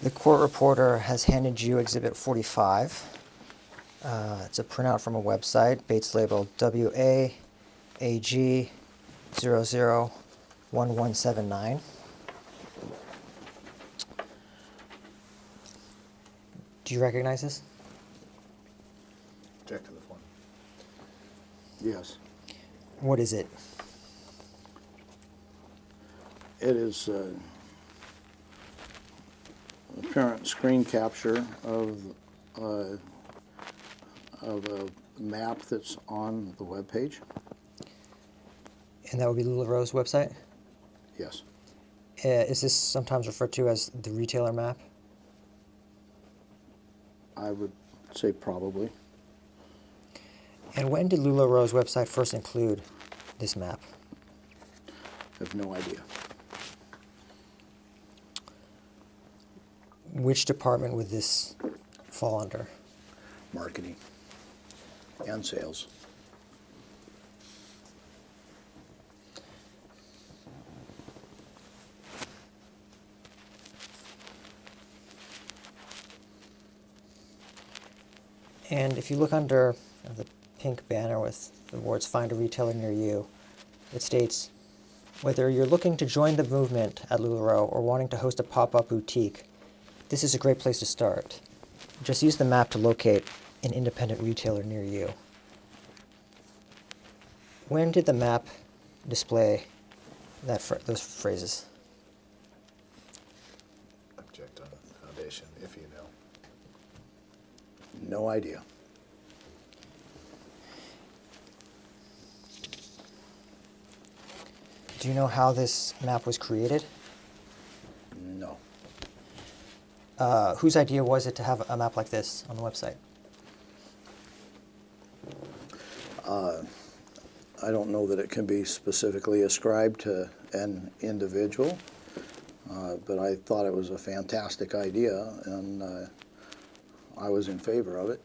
The court reporter has handed you Exhibit 45. It's a printout from a website, Bates labeled WAAG001179. Do you recognize this? Check to the form. Yes. What is it? It is apparent screen capture of a map that's on the web page. And that would be LuLaRoe's website? Yes. Is this sometimes referred to as the retailer map? I would say probably. And when did LuLaRoe's website first include this map? I have no idea. Which department would this fall under? Marketing and sales. And if you look under the pink banner with the words "Find a retailer near you," it states, "Whether you're looking to join the movement at LuLaRoe or wanting to host a pop-up boutique, this is a great place to start. Just use the map to locate an independent retailer near you." When did the map display those phrases? Object on the foundation, if you know. No idea. Do you know how this map was created? No. Whose idea was it to have a map like this on the website? I don't know that it can be specifically ascribed to an individual, but I thought it was a fantastic idea, and I was in favor of it.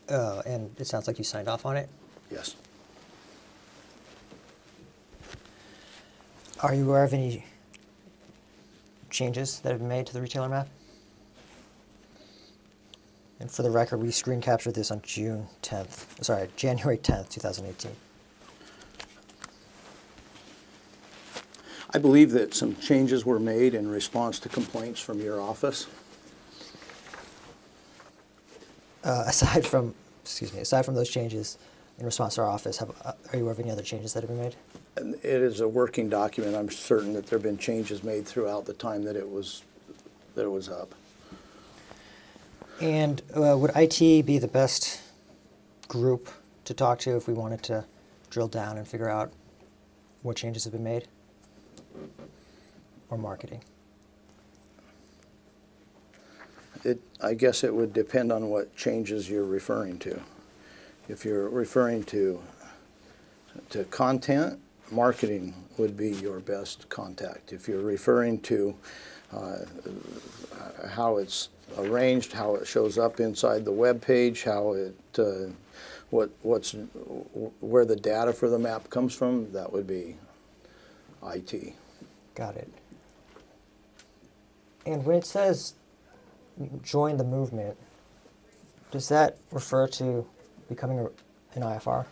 And it sounds like you signed off on it. Yes. Are you aware of any changes that have been made to the retailer map? And for the record, we screen captured this on January 10th, 2018. I believe that some changes were made in response to complaints from your office. Aside from those changes in response to our office, are you aware of any other changes that have been made? And it is a working document. I'm certain that there have been changes made throughout the time that it was up. And would IT be the best group to talk to if we wanted to drill down and figure out what changes have been made? Or marketing? I guess it would depend on what changes you're referring to. If you're referring to content, marketing would be your best contact. If you're referring to how it's arranged, how it shows up inside the web page, how it where the data for the map comes from, that would be IT. Got it. And when it says join the movement, does that refer to becoming an IFR?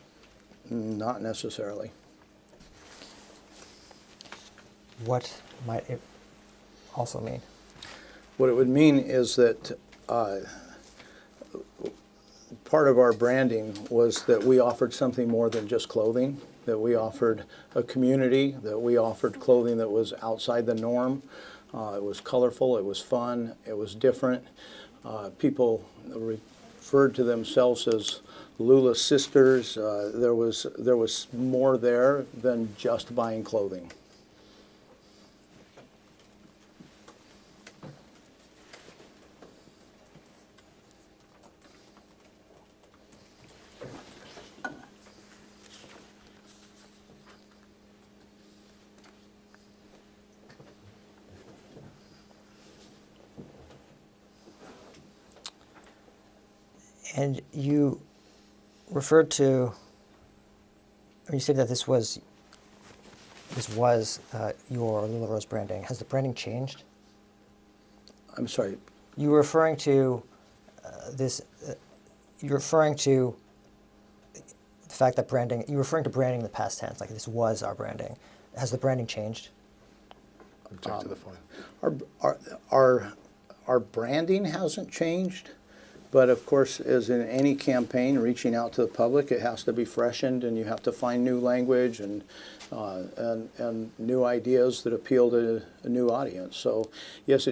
Not necessarily. What might it also mean? What it would mean is that part of our branding was that we offered something more than just clothing, that we offered a community, that we offered clothing that was outside the norm. It was colorful, it was fun, it was different. People referred to themselves as Lula sisters. There was more there than just buying clothing. And you referred to, or you said that this was your LuLaRoe's branding. Has the branding changed? I'm sorry. You were referring to you're referring to the fact that branding. You're referring to branding in the past tense, like this was our branding. Has the branding changed? Object to the point. Our branding hasn't changed, but of course, as in any campaign reaching out to the public, it has to be freshened, and you have to find new language and new ideas that appeal to a new audience. So yes,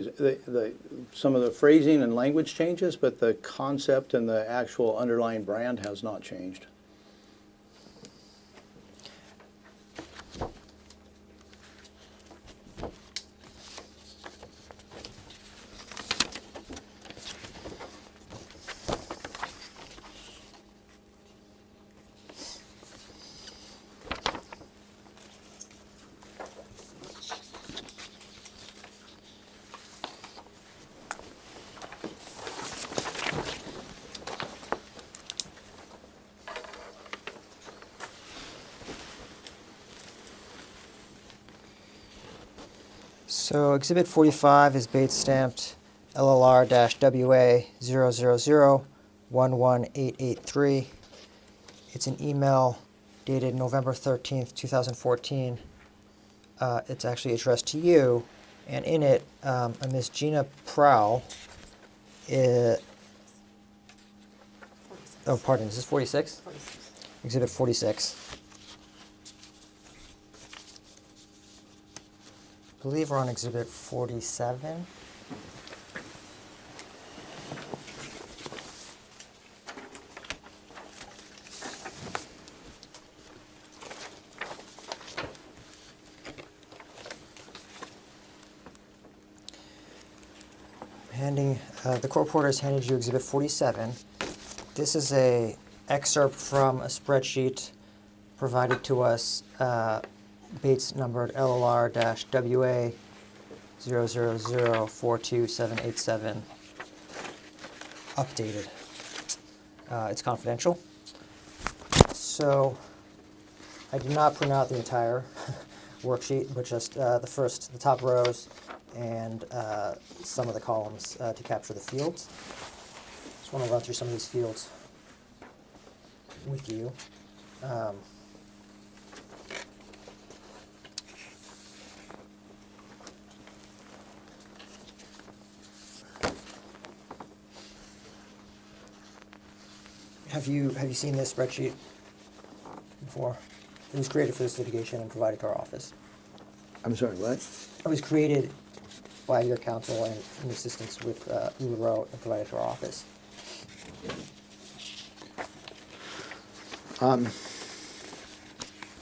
some of the phrasing and language changes, but the concept and the actual underlying brand has not changed. So Exhibit 45 is Bates stamped LLR-WA000-118883. It's an email dated November 13th, 2014. It's actually addressed to you, and in it, a Miss Gina Prowl, oh, pardon, is this 46? 46. Exhibit 46. I believe we're on exhibit 47. The court reporter has handed you exhibit 47. This is a excerpt from a spreadsheet provided to us, Bates numbered LLR-WA000-42787, updated. It's confidential. So I did not print out the entire worksheet, but just the top rows and some of the columns to capture the fields. Just want to run through some of these fields with you. Have you seen this spreadsheet before? It was created for this litigation and provided to our office. I'm sorry, what? It was created by your counsel and in assistance with LuLaRoe and provided to our office.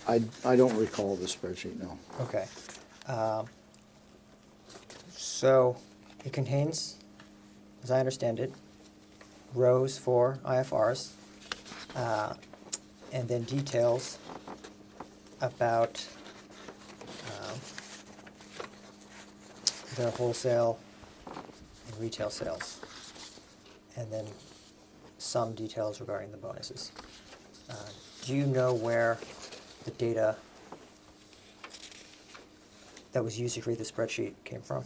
I don't recall the spreadsheet, no. Okay. So it contains, as I understand it, rows for IFRs, and then details about their wholesale and retail sales, and then some details regarding the bonuses. Do you know where the data that was used to create the spreadsheet came from?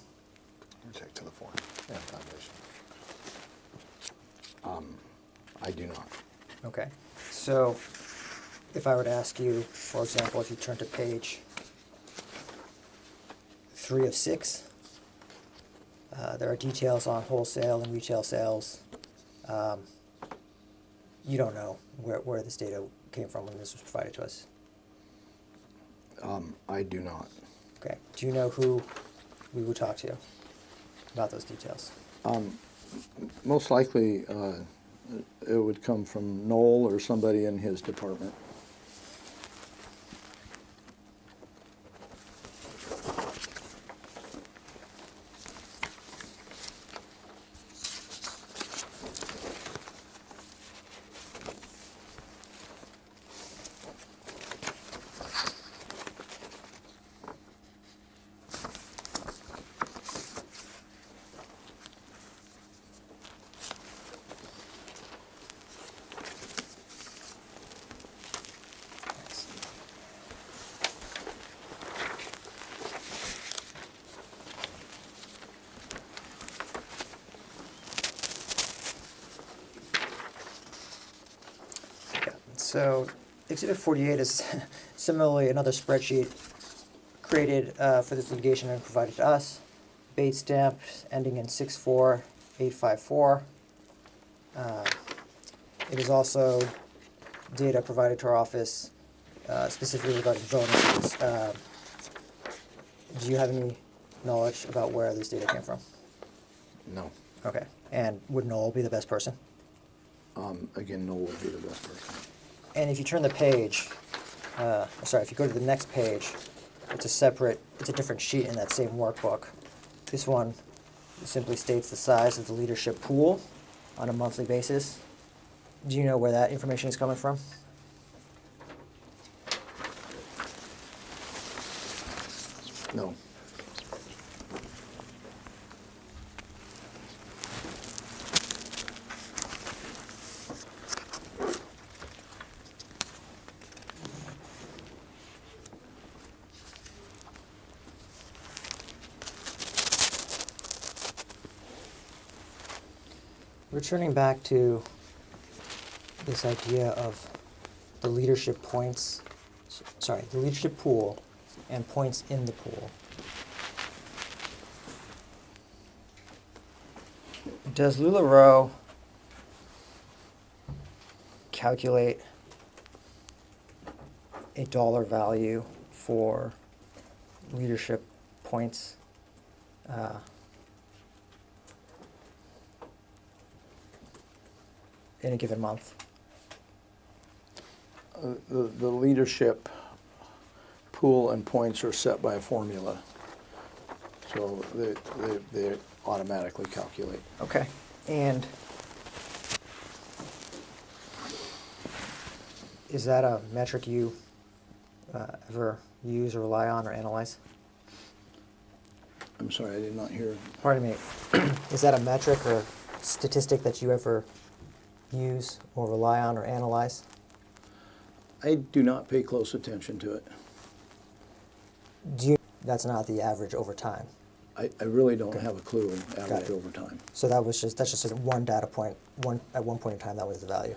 Check to the form and foundation. I do not. Okay. So if I were to ask you, for example, if you turn to page 3 of 6, there are details on wholesale and retail sales. You don't know where this data came from when this was provided to us. I do not. Okay. Do you know who we would talk to about those details? Most likely, it would come from Noel or somebody in his department. So Exhibit 48 is similarly another spreadsheet created for this litigation and provided to us. Bates stamp ending in 64854. It is also data provided to our office specifically regarding bonuses. Do you have any knowledge about where this data came from? No. Okay. And would Noel be the best person? Again, Noel would be the best person. And if you turn the page, if you go to the next page, it's a different sheet in that same workbook. This one simply states the size of the leadership pool on a monthly basis. Do you know where that information is coming from? No. Returning back to this idea of the leadership points, sorry, the leadership pool and points in the pool. Does LuLaRoe calculate a dollar value for leadership points in a given month? The leadership pool and points are set by a formula, so they automatically calculate. Okay. And is that a metric you ever use or rely on or analyze? I'm sorry, I did not hear. Pardon me. Is that a metric or statistic that you ever use or rely on or analyze? I do not pay close attention to it. That's not the average over time. I really don't Okay. have a clue in Got average it. over time. So that's just one data point. At one point in time, that was the value.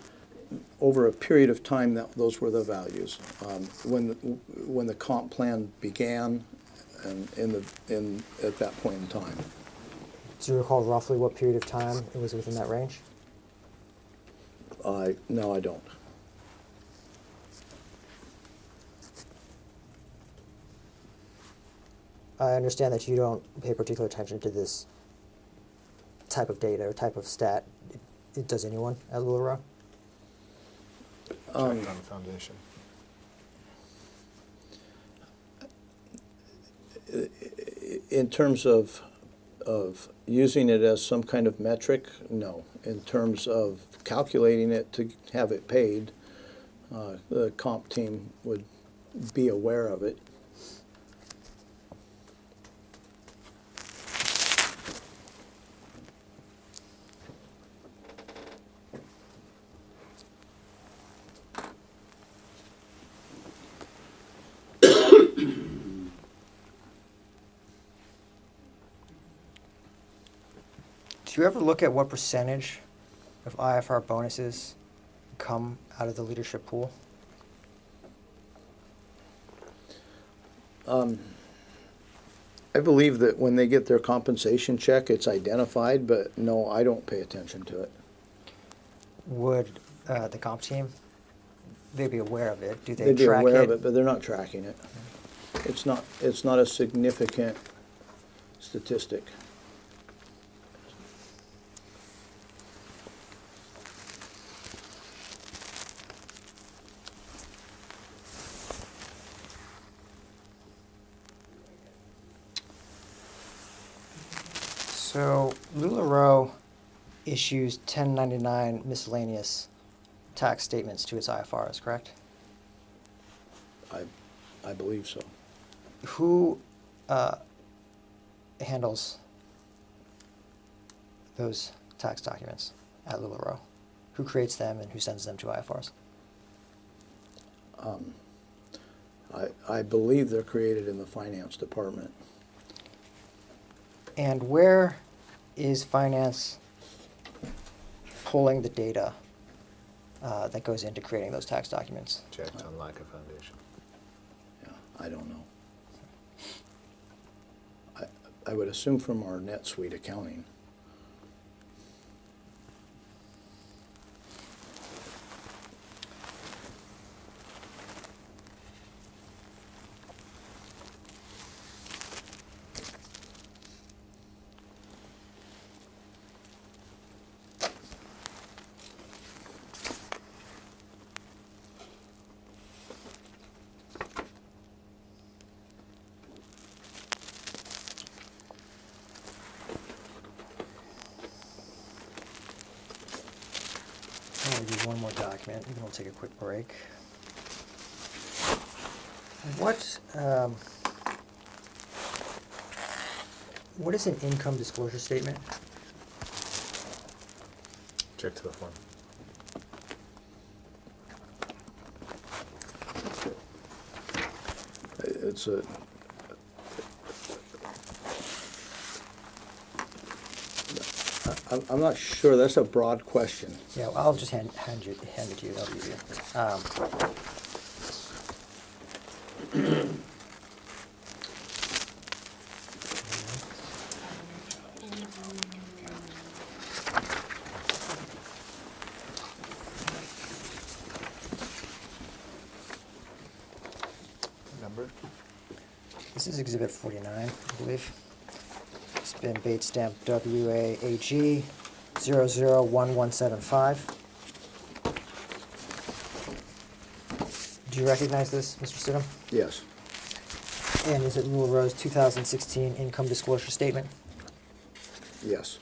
Over a period of time, those were the values. When the comp plan began, and at that point in time, Do you recall roughly what period of time it was within that range? no, I don't. I understand that you don't pay particular attention to this type of data or type of stat. Does anyone at LuLaRoe? Checked on the foundation. In terms of using it as some kind of metric, no. In terms of calculating it to have it paid, the comp team would be aware of it. Do you ever look at what percentage of IFR bonuses come out of the leadership pool? I believe that when they get their compensation check, it's identified, but no, I don't pay attention to it. Would the comp team, they'd be aware of it? Do they They'd be track aware it? of it, but they're not tracking it. It's not a significant statistic. So LuLaRoe issues 1099 miscellaneous tax statements to its IFRs, correct? I believe so. Who handles those tax documents at LuLaRoe? Who creates them and who sends them to IFRs? I believe they're created in the finance department. And where is finance pulling the data that goes into creating those tax documents? Checked on lack of foundation. Yeah, I don't know. I would assume from our NetSuite accounting. I'm going to do one more document, and then we'll take a quick break. What is an income disclosure statement? Check to the form. It's I'm not sure, that's a broad question. Yeah, well, I'll just hand it to you, that'll be easier. Number? This is Exhibit 49, I believe. It's been bait stamped WAAG 001175. Do you recognize this, Mr. Stidham? Yes, And is it LuLaRoe's 2016 income disclosure statement? yes.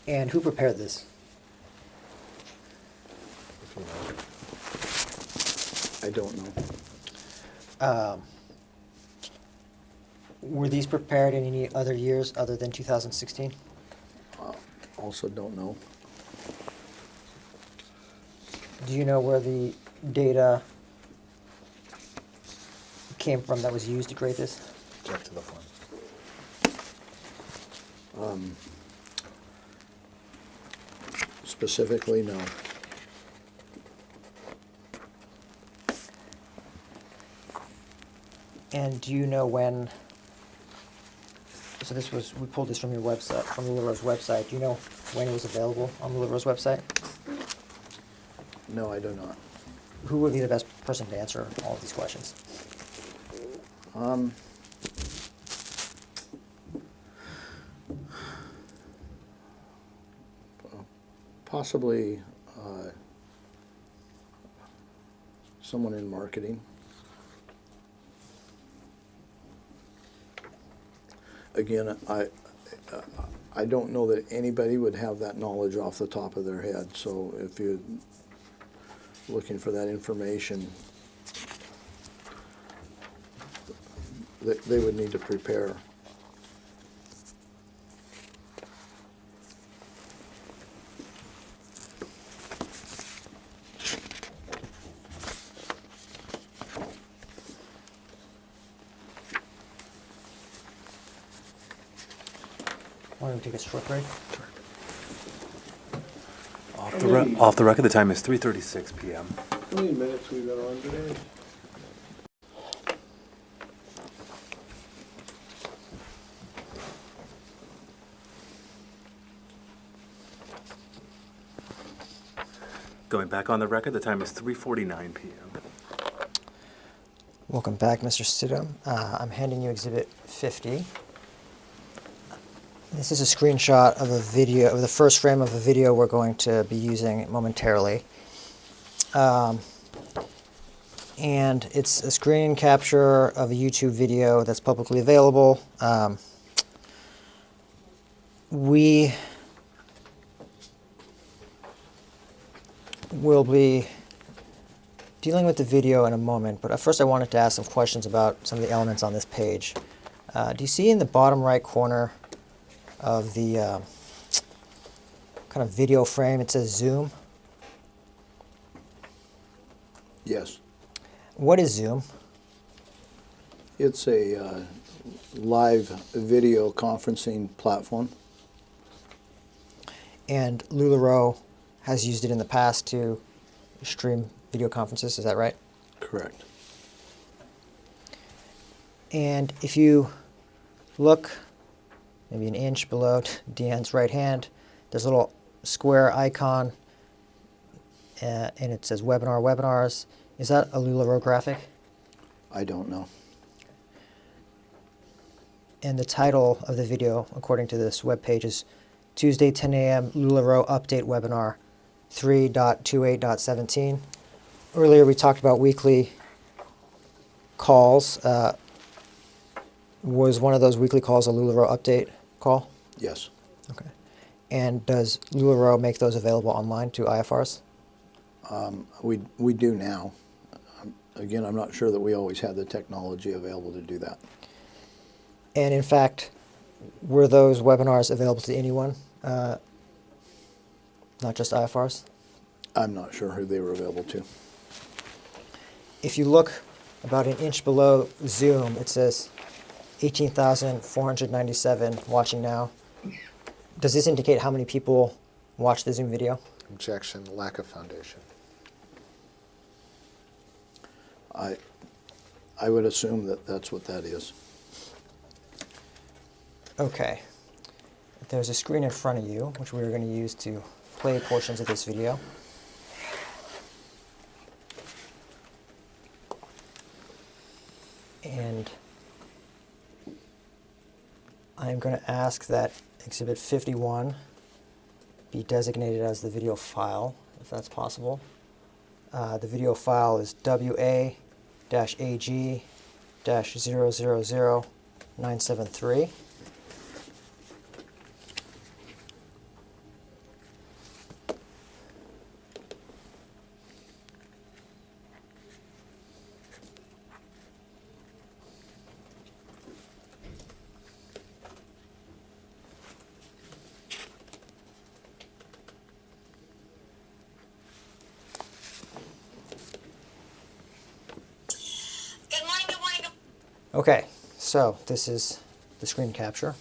And who prepared this? I don't know. Were these prepared in any other years other than 2016? Also don't know. Do you know where the data came from that was used to create this? Object to the form. Specifically, no. And do you know when, so this was, we pulled this from your website, from LuLaRoe's website. Do you know when it was available on LuLaRoe's website? No, I do not. Who would be the best person to answer all of these questions? Possibly someone in marketing. Again, I don't know that anybody would have that knowledge off the top of their head, so if you're looking for that information, they would need to prepare. Why don't we take a short break? Off the record, the time is 3:36 p.m. How many minutes we got on today? Going back on the record, the time is 3:49 p.m. Welcome back, Mr. Stidham. I'm handing you Exhibit 50. This is a screenshot of a video, of the first frame of a video we're going to be using momentarily. And it's a screen capture of a YouTube video that's publicly available. We will be dealing with the video in a moment, but first I wanted to ask some questions about some of the elements on this page. Do you see in the bottom right corner of the kind of video frame, it says Zoom? Yes. What is Zoom? It's a live video conferencing platform. And LuLaRoe has used it in the past to stream video conferences, is that right? Correct. And if you look maybe an inch below Deanne's right hand, there's a little square icon and it says Webinar, Webinars. Is that a LuLaRoe graphic? I don't know. And the title of the video, according to this webpage, is Tuesday 10 a.m. LuLaRoe Update Webinar 3.28.17. Earlier we talked about weekly calls. Was one of those weekly calls a LuLaRoe update call? Yes. Okay. And does LuLaRoe make those available online to IFRs? We do now. Again, I'm not sure that we always had the technology available to do that. And in fact, were those webinars available to anyone, not just IFRs? I'm not sure who they were available to. If you look about an inch below Zoom, it says 18,497 watching now. Does this indicate how many people watched the Zoom video? Objection, lack of foundation. I would assume that that's what that is. Okay. There's a screen in front of you, which we're going to use to play portions of this video. And I'm going to ask that Exhibit 51 be designated as the video file, if that's possible. The video file is WA-AG-000973. Okay, so this is the screen capture.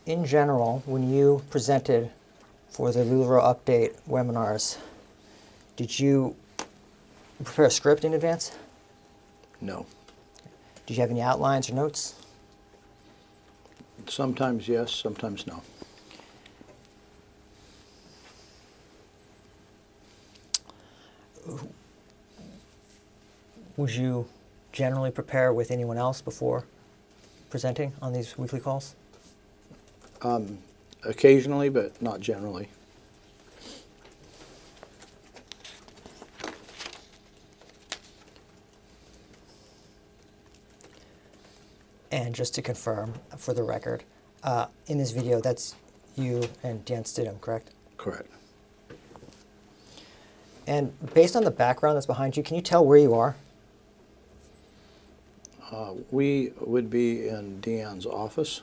In general, when you presented for the LuLaRoe Update webinars, did you prepare a script in advance? No. Did you have any outlines or notes? Sometimes yes, sometimes no. Would you generally prepare with anyone else before presenting on these weekly calls? Occasionally, but not generally. And just to confirm, for the record, in this video, that's you and Dan Stidham, correct? Correct. And based on the background that's behind you, can you tell where you are? We would be in Deanne's office.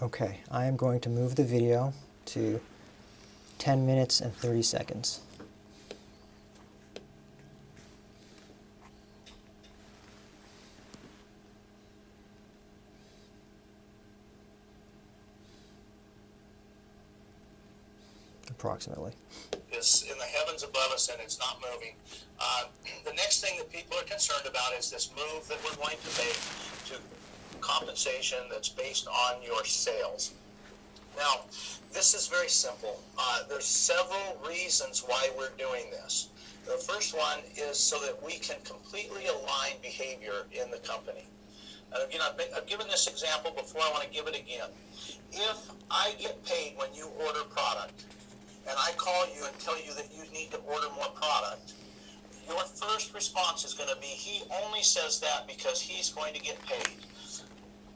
Okay, I am going to move the video to 10 minutes and 30 seconds. Approximately. Is in the heavens above us and it's not moving. The next thing that people are concerned about is this move that we're going to make to compensation that's based on your sales. Now, this is very simple. There's several reasons why we're doing this. The first one is so that we can completely align behavior in the company. And again, I've given this example before, I want to give it again. If I get paid when you order product, and I call you and tell you that you need to order more product, your first response is going to be, he only says that because he's going to get paid.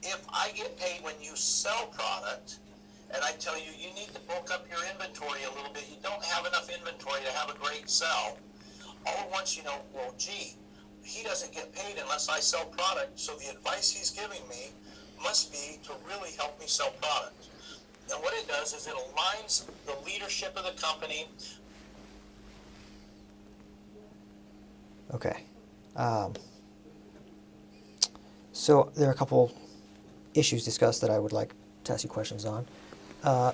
If I get paid when you sell product, and I tell you, you need to bulk up your inventory a little bit, you don't have enough inventory to have a great sell, all at once you know, well, gee, he doesn't get paid unless I sell product, so the advice he's giving me must be to really help me sell product. And what it does is it aligns the leadership of the company. Okay. So there are a couple issues discussed that I would like to ask you questions on. At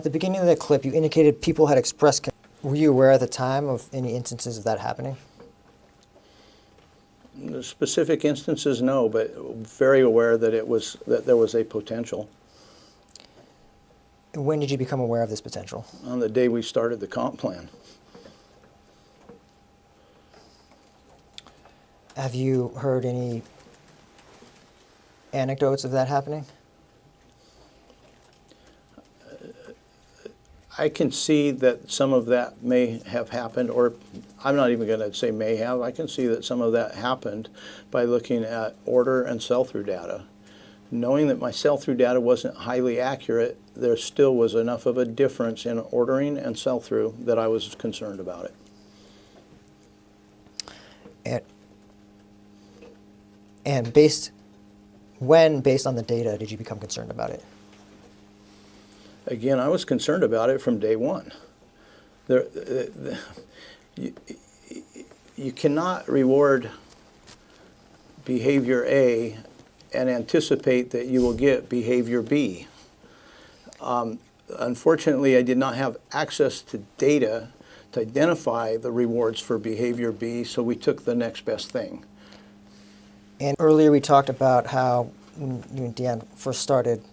the beginning of the clip, you indicated people had expressed. Were you aware at the time of any instances of that happening? The specific instances, no, but very aware that there was a potential. When did you become aware of this potential? On the day we started the comp plan. Have you heard any anecdotes of that happening? I can see that some of that may have happened, or I'm not even going to say may have. I can see that some of that happened by looking at order and sell-through data. Knowing that my sell-through data wasn't highly accurate, there still was enough of a difference in ordering and sell-through that I was concerned about it. And based on the data, did you become concerned about it? Again, I was concerned about it from day one. you cannot reward behavior A and anticipate that you will get behavior B. Unfortunately, I did not have access to data to identify the rewards for behavior B, so we took the next best thing. And earlier we talked about how when you and Deanne first started,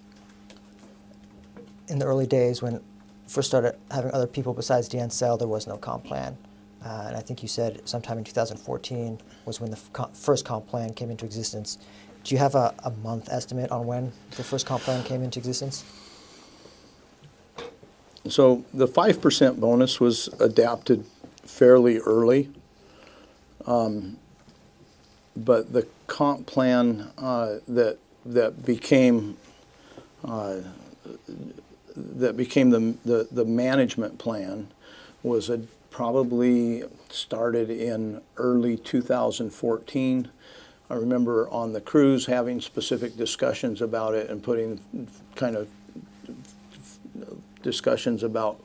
in the early days when first started having other people besides Deanne sell, there was no comp plan. And I think you said sometime in 2014 was when the first comp plan came into existence. Do you have a month estimate on when the first comp plan came into existence? So the 5% bonus was adapted fairly early, but the comp plan that became the management plan was probably started in early 2014. I remember on the cruise having specific discussions about it and putting kind of discussions about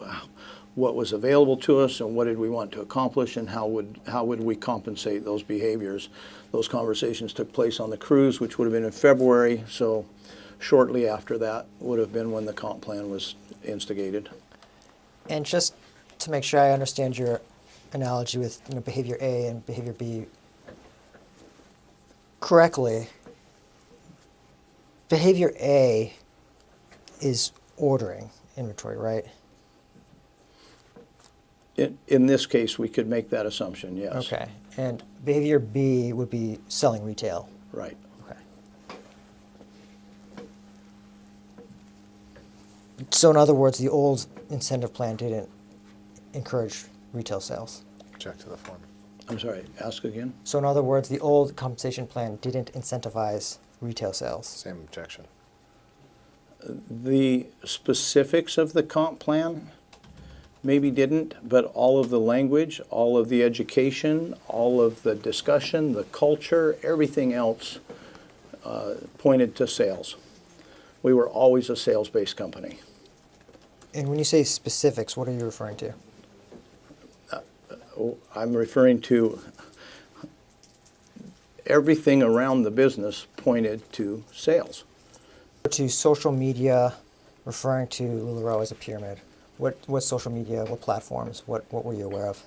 what was available to us and what did we want to accomplish and how would we compensate those behaviors. Those conversations took place on the cruise, which would have been in February, so shortly after that would have been when the comp plan was instigated. And just to make sure I understand your analogy with behavior A and behavior B correctly, behavior A is ordering inventory, right? In this case, we could make that assumption, yes. Okay. And behavior B would be selling retail. Right. Okay. So in other words, the old incentive plan didn't encourage retail sales. Check to the form. I'm sorry, ask again? So in other words, the old compensation plan didn't incentivize retail sales. Same objection. The specifics of the comp plan maybe didn't, but all of the language, all of the education, all of the discussion, the culture, everything else pointed to sales. We were always a sales-based company. And when you say specifics, what are you referring to? I'm referring to everything around the business pointed to sales. To social media, referring to LuLaRoe as a pyramid. What social media, what platforms, what were you aware of?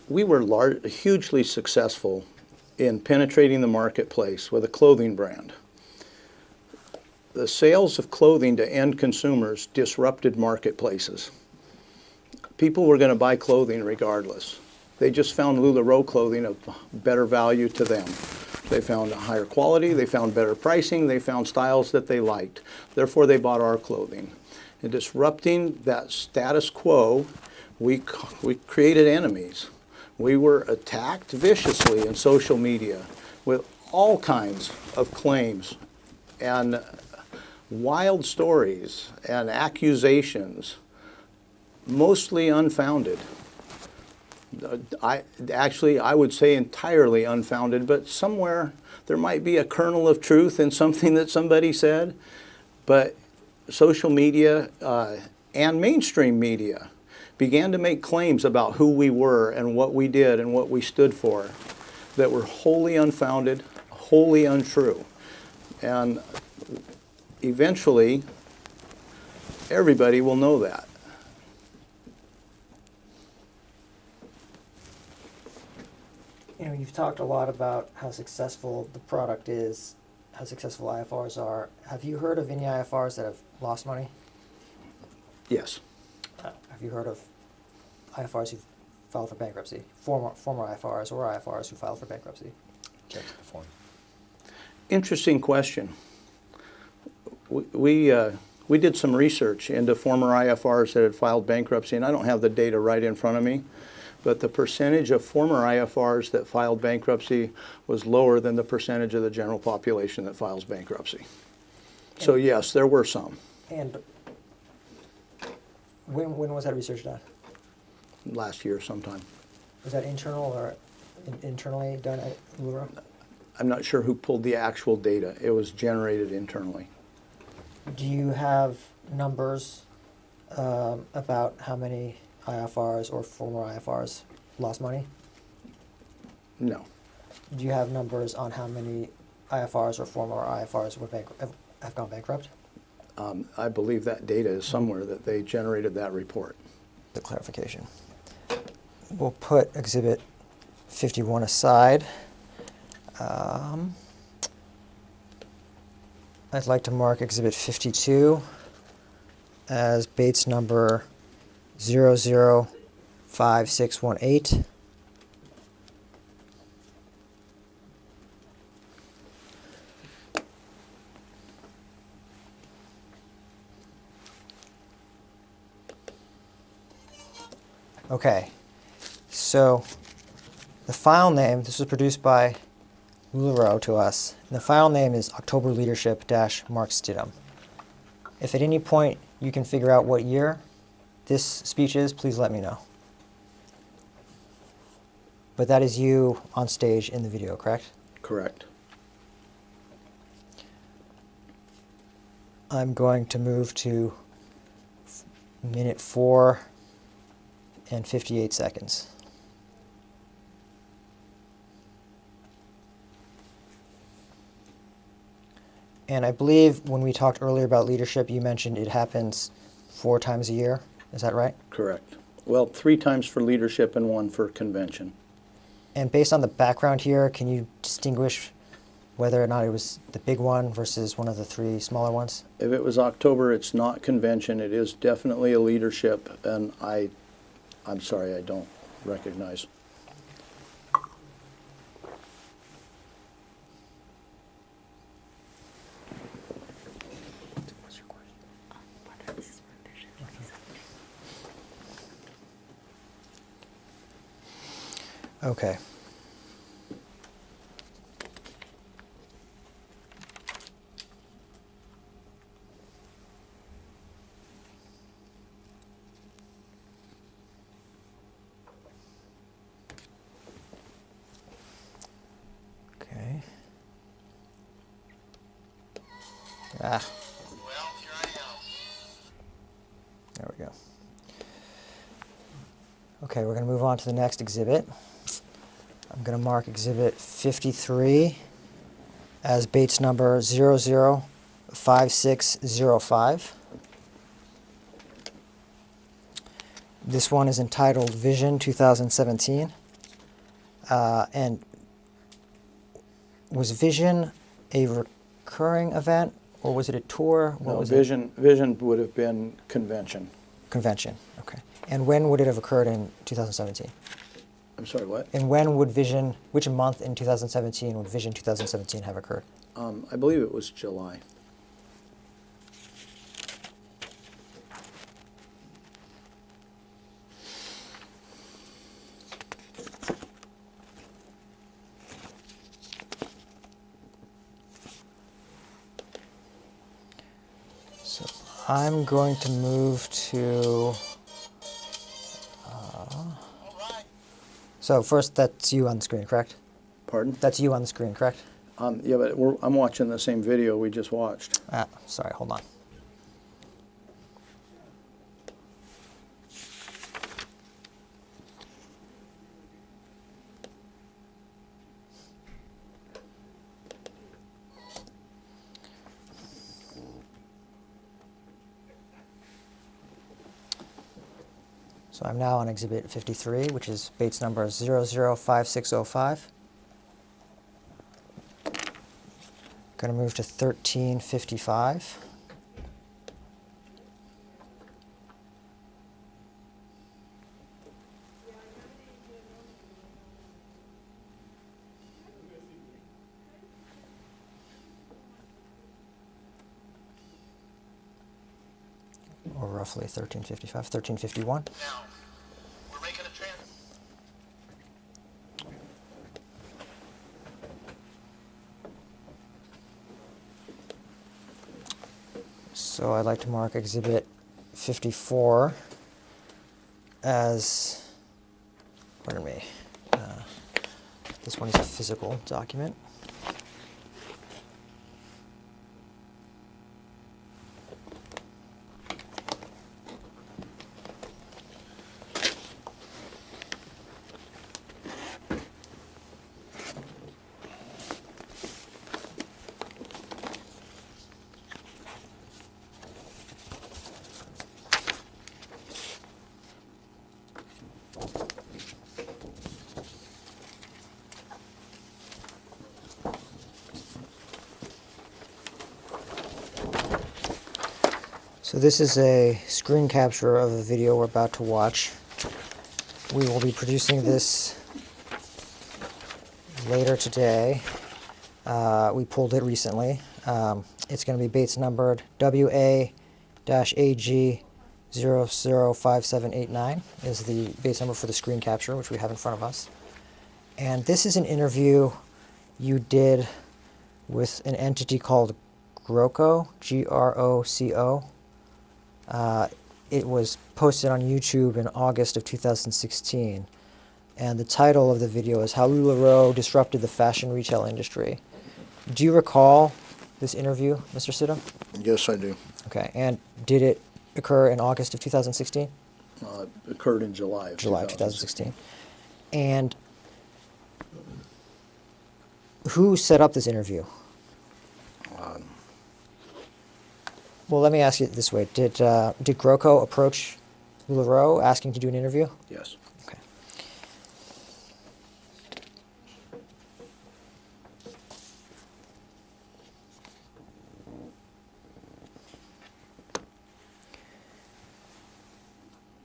We were hugely successful in penetrating the marketplace with a clothing brand. The sales of clothing to end consumers disrupted marketplaces. People were going to buy clothing regardless. They just found LuLaRoe clothing of better value to them. They found a higher quality, they found better pricing, they found styles that they liked. Therefore, they bought our clothing. In disrupting that status quo, we created enemies. We were attacked viciously in social media with all kinds of claims and wild stories and accusations, mostly unfounded. I would say entirely unfounded, but somewhere there might be a kernel of truth in something that somebody said. But social media and mainstream media began to make claims about who we were and what we did and what we stood for that were wholly unfounded, wholly untrue. And eventually, everybody will know that. You've talked a lot about how successful the product is, how successful IFRs are. Have you heard of any IFRs that have lost money? Yes. Have you heard of IFRs who've filed for bankruptcy? Former IFRs or IFRs who filed for bankruptcy? Check to the form. Interesting question. We did some research into former IFRs that had filed bankruptcy, and I don't have the data right in front of me, but the percentage of former IFRs that filed bankruptcy was lower than the percentage of the general population that files bankruptcy. So yes, there were some. And when was that research done? Last year sometime. Was that internal or internally done at LuLaRoe? I'm not sure who pulled the actual data. It was generated internally. Do you have numbers about how IFRs or former IFRs lost money? No. Do you have numbers on how many IFRs or former IFRs have gone bankrupt? I believe that data is somewhere that they generated that report. The clarification. We'll put Exhibit 51 aside. I'd like to mark Exhibit 52 as Bates number 005618. Okay, so the file name, this was produced by LuLaRoe to us, and the file name is October Leadership-Mark Stidham. If at any point you can figure out what year this speech is, please let me know. But that is you on stage in the video, correct? Correct. I'm going to move to minute 4 and 58 seconds. And I believe when we talked earlier about leadership, you mentioned it happens 4 times a year. Is that right? Correct. Well, 3 times for leadership and 1 for convention. And based on the background here, can you distinguish whether or not it was the big one versus one of the 3 smaller ones? If it was October, it's not convention. It is definitely a leadership, and I'm sorry, I don't recognize. Okay. Okay. Well, here I am. There we go. Okay, we're going to move on to the next exhibit. I'm going to mark Exhibit 53 as Bates number 005605. This one is entitled Vision 2017. And was Vision a recurring event, or was it a tour? What No, was Vision would have been convention. Convention, okay. And when would it have occurred in 2017? I'm sorry, what? And when would Vision, which month in 2017 would Vision 2017 have occurred? I believe it was July. So I'm going to move to, so first that's you on the screen, correct? Pardon? That's you on the screen, correct? Yeah, but I'm watching the same video we just watched. Sorry, hold on. So I'm now on Exhibit 53, which is Bates number 005605. Going to move to 1355. Or roughly 1355, 1351. Now, we're making a trend. So I'd like to mark Exhibit 54 as, pardon me, this one is a physical document. So this is a screen capture of a video we're about to watch. We will be producing this later today. We pulled it recently. It's going to be Bates numbered WA-AG005789 is the Bates number for the screen capture, which we have in front of us. And this is an interview you did with an entity called GROCO, G-R-O-C-O. It was posted on YouTube in August of 2016. And the title of the video is How LuLaRoe Disrupted the Fashion Retail Industry. Do you recall this interview, Mr. Stidham? Yes, I do. Okay, and did it occur in August of 2016? It occurred in July of July of 2016. And who set up this interview? Well, let me ask you this way. Did GROCO approach LuLaRoe asking to do an interview? Yes. Okay.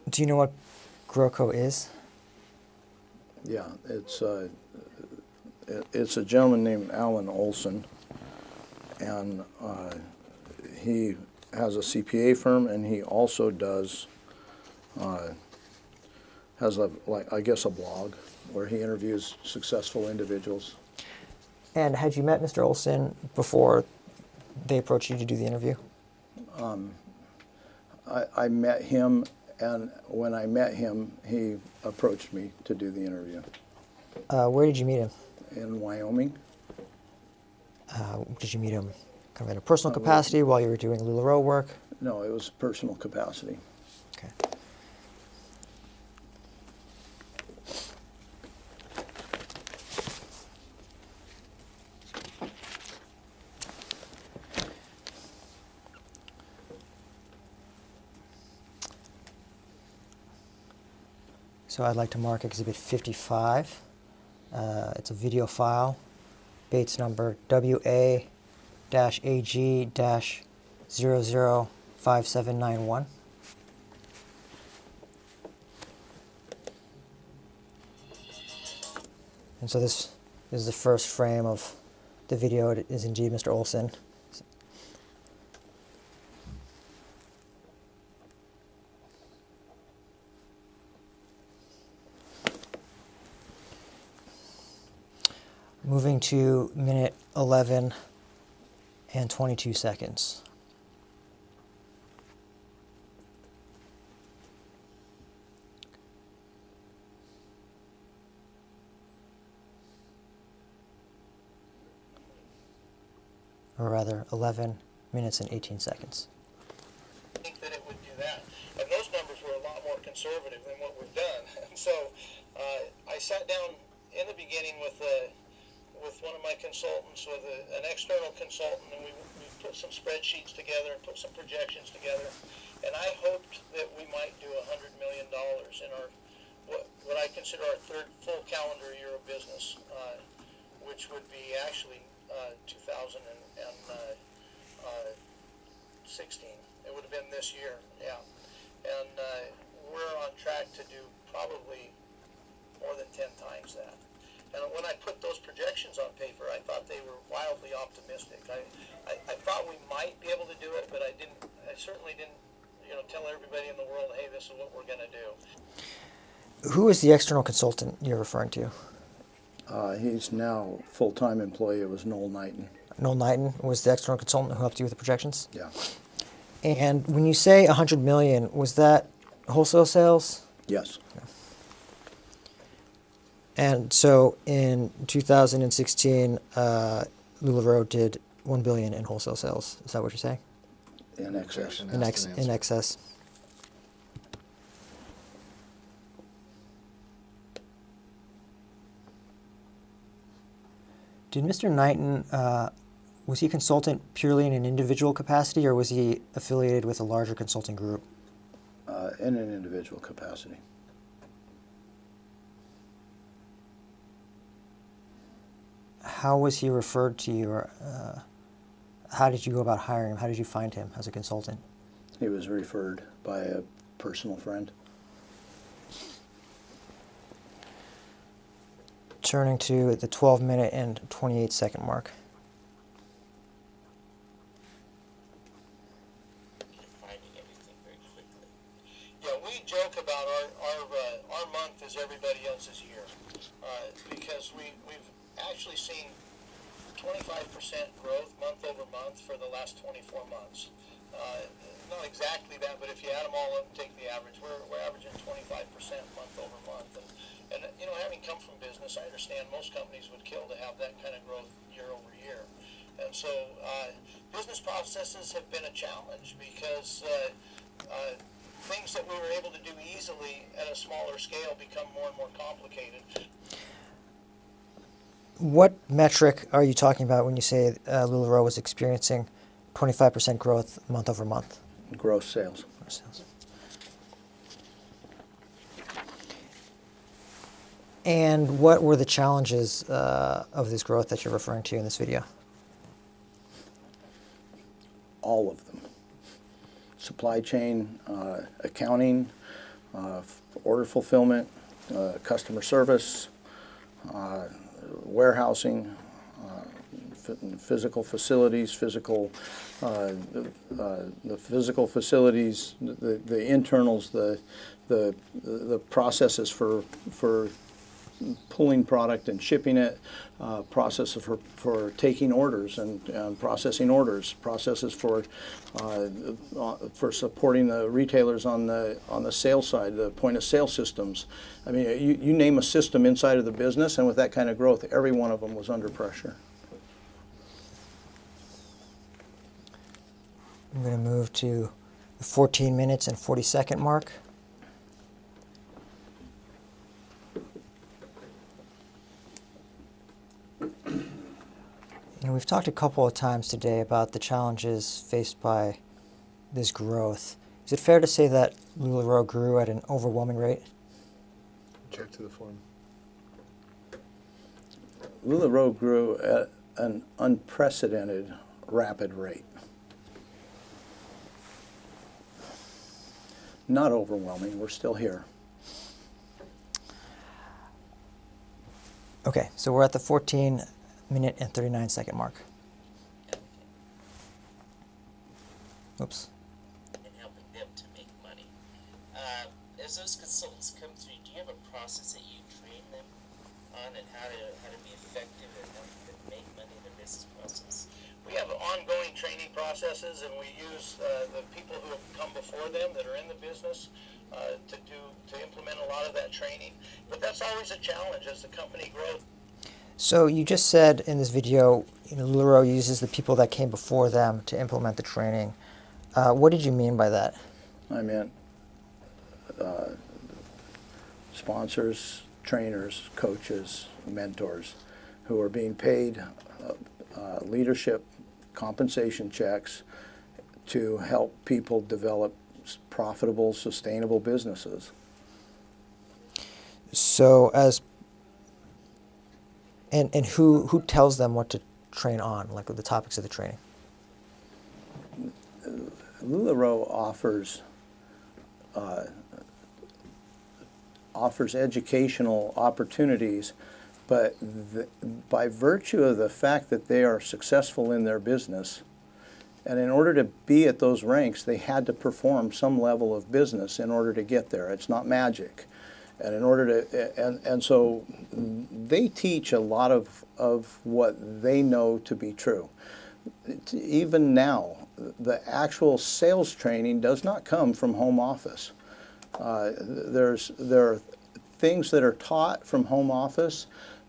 Do you know what GROCO is? Yeah, it's a gentleman named Alan Olson, and he has a CPA firm, and he also does has a I guess a blog where he interviews successful individuals. And had you met Mr. Olson before they approached you to do the interview? I met him, and when I met him, he approached me to do the interview. Where did you meet him? In Wyoming. Did you meet him kind of in a personal capacity while you were doing LuLaRoe work? No, it was personal capacity. Okay. So I'd like to mark Exhibit 55. It's a video file, Bates number WA-AG-005791. And so this is the first frame of the video. It is indeed Mr. Olson. Moving to minute 11 and 22 seconds. Or rather, 11 minutes and 18 seconds. I think that it would do that. And those numbers were a lot more conservative than what we've done. And so I sat down in the beginning with one of my consultants, with an external consultant, and we put some spreadsheets together and put some projections together. And I hoped that we might do $100 million in our what I consider our third full calendar year of business, which would be actually 2016. It would have been this year, yeah. And we're on track to do probably more than 10 times that. And when I put those projections on paper, I thought they were wildly optimistic. I thought we might be able to do it, but I certainly didn't, tell everybody in the world, hey, this is what we're going to do. Who is the external consultant you're referring to? He's now full-time employee. It was Noel Knighton. Noel Knighton was the external consultant who helped you with the projections? Yeah. And when you say 100 million, was that wholesale sales? Yes. And so in 2016, LuLaRoe did 1 billion in wholesale sales. Is that what you're saying? In excess. In excess. Did Mr. Knighton, was he a consultant purely in an individual capacity, or was he affiliated with a larger consulting group? In an individual capacity. How was he referred to you, or how did you go about hiring him? How did you find him as a consultant? He was referred by a personal friend. Turning to the 12-minute and 28-second mark. Finding everything very quickly. Yeah, we joke about our month is everybody else's year, because we've actually seen 25% growth month over month for the last 24 months. Not exactly that, but if you add them all up and take the average, we're averaging 25% month over month. And you know, having come from business, I understand most companies would kill to have that kind of growth year over year. And so business processes have been a challenge because things that we were able to do easily at a smaller scale become more and more complicated. What metric are you talking about when you say LuLaRoe was experiencing 25% growth month over month? Gross sales. Gross sales. And what were the challenges of this growth that you're referring to in this video? All of them. Supply chain, accounting, order fulfillment, customer service, warehousing, physical facilities, the physical facilities, the internals, the processes for pulling product and shipping it, processes for taking orders and processing orders, processes for supporting the retailers on the sales side, the point of sale systems. I mean, you name a system inside of the business, and with that kind of growth, every one of them was under pressure. I'm going to move to the 14 minutes and 40-second mark. And we've talked a couple of times today about the challenges faced by this growth. Is it fair to say that LuLaRoe grew at an overwhelming rate? Check to the form. LuLaRoe grew at an unprecedented rapid rate. Not overwhelming, we're still here. Okay, so we're at the 14-minute and 39-second mark. Oops. And helping them to make money. As those consultants come through, do you have a process that you train them on and how to be effective and helping them make money in their business process? We have ongoing training processes, and we use the people who have come before them that are in the business to implement a lot of that training. But that's always a challenge as the company grows. So you just said in this video, LuLaRoe uses the people that came before them to implement the training. What did you mean by that? I meant sponsors, trainers, coaches, mentors who are being paid leadership compensation checks to help people develop profitable, sustainable businesses. So and who tells them what to train on, like the topics of the training? LuLaRoe offers educational opportunities, but by virtue of the fact that they are successful in their business, and in order to be at those ranks, they had to perform some level of business in order to get there. It's not magic. And in order to, and so they teach a lot of what they know to be true. Even now, the actual sales training does not come from home office. There are things that are taught from home office,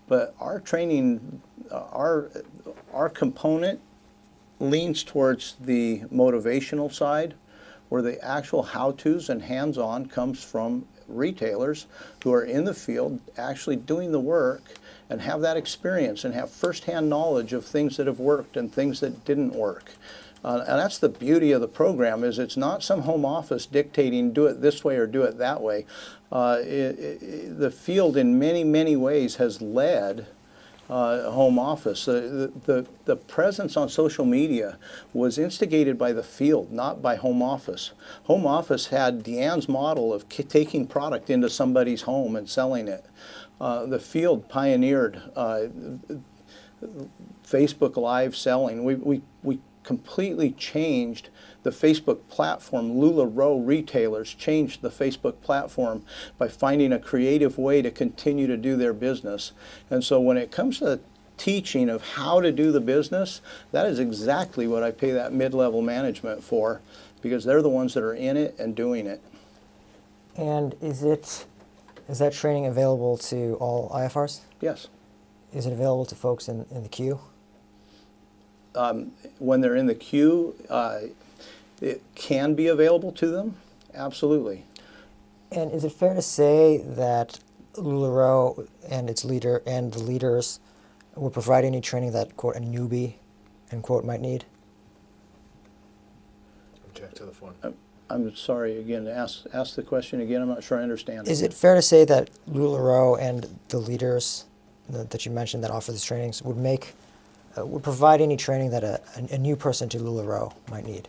but our training, our component leans towards the motivational side, where the actual how-tos and hands-on comes from retailers who are in the field actually doing the work and have that experience and have firsthand knowledge of things that have worked and things that didn't work. And that's the beauty of the program, is it's not some home office dictating do it this way or do it that way. The field in many, many ways has led home office. The presence on social media was instigated by the field, not by home office. Home office had Deanne's model of taking product into somebody's home and selling it. The field pioneered Facebook Live selling. We completely changed the Facebook platform. LuLaRoe retailers changed the Facebook platform by finding a creative way to continue to do their business. And so when it comes to teaching of how to do the business, that is exactly what I pay that mid-level management for, because they're the ones that are in it and doing it. And is that training available to all IFRs? Yes. Is it available to folks in the queue? When they're in the queue, it can be available to them, absolutely. And is it fair to say that LuLaRoe and its leader and the leaders will provide any training that, quote, a newbie, end quote, might need? Object to the form. I'm sorry, again, ask the question again. I'm not sure I understand. Is it fair to say that LuLaRoe and the leaders that you mentioned that offer these trainings would provide any training that a new person to LuLaRoe might need?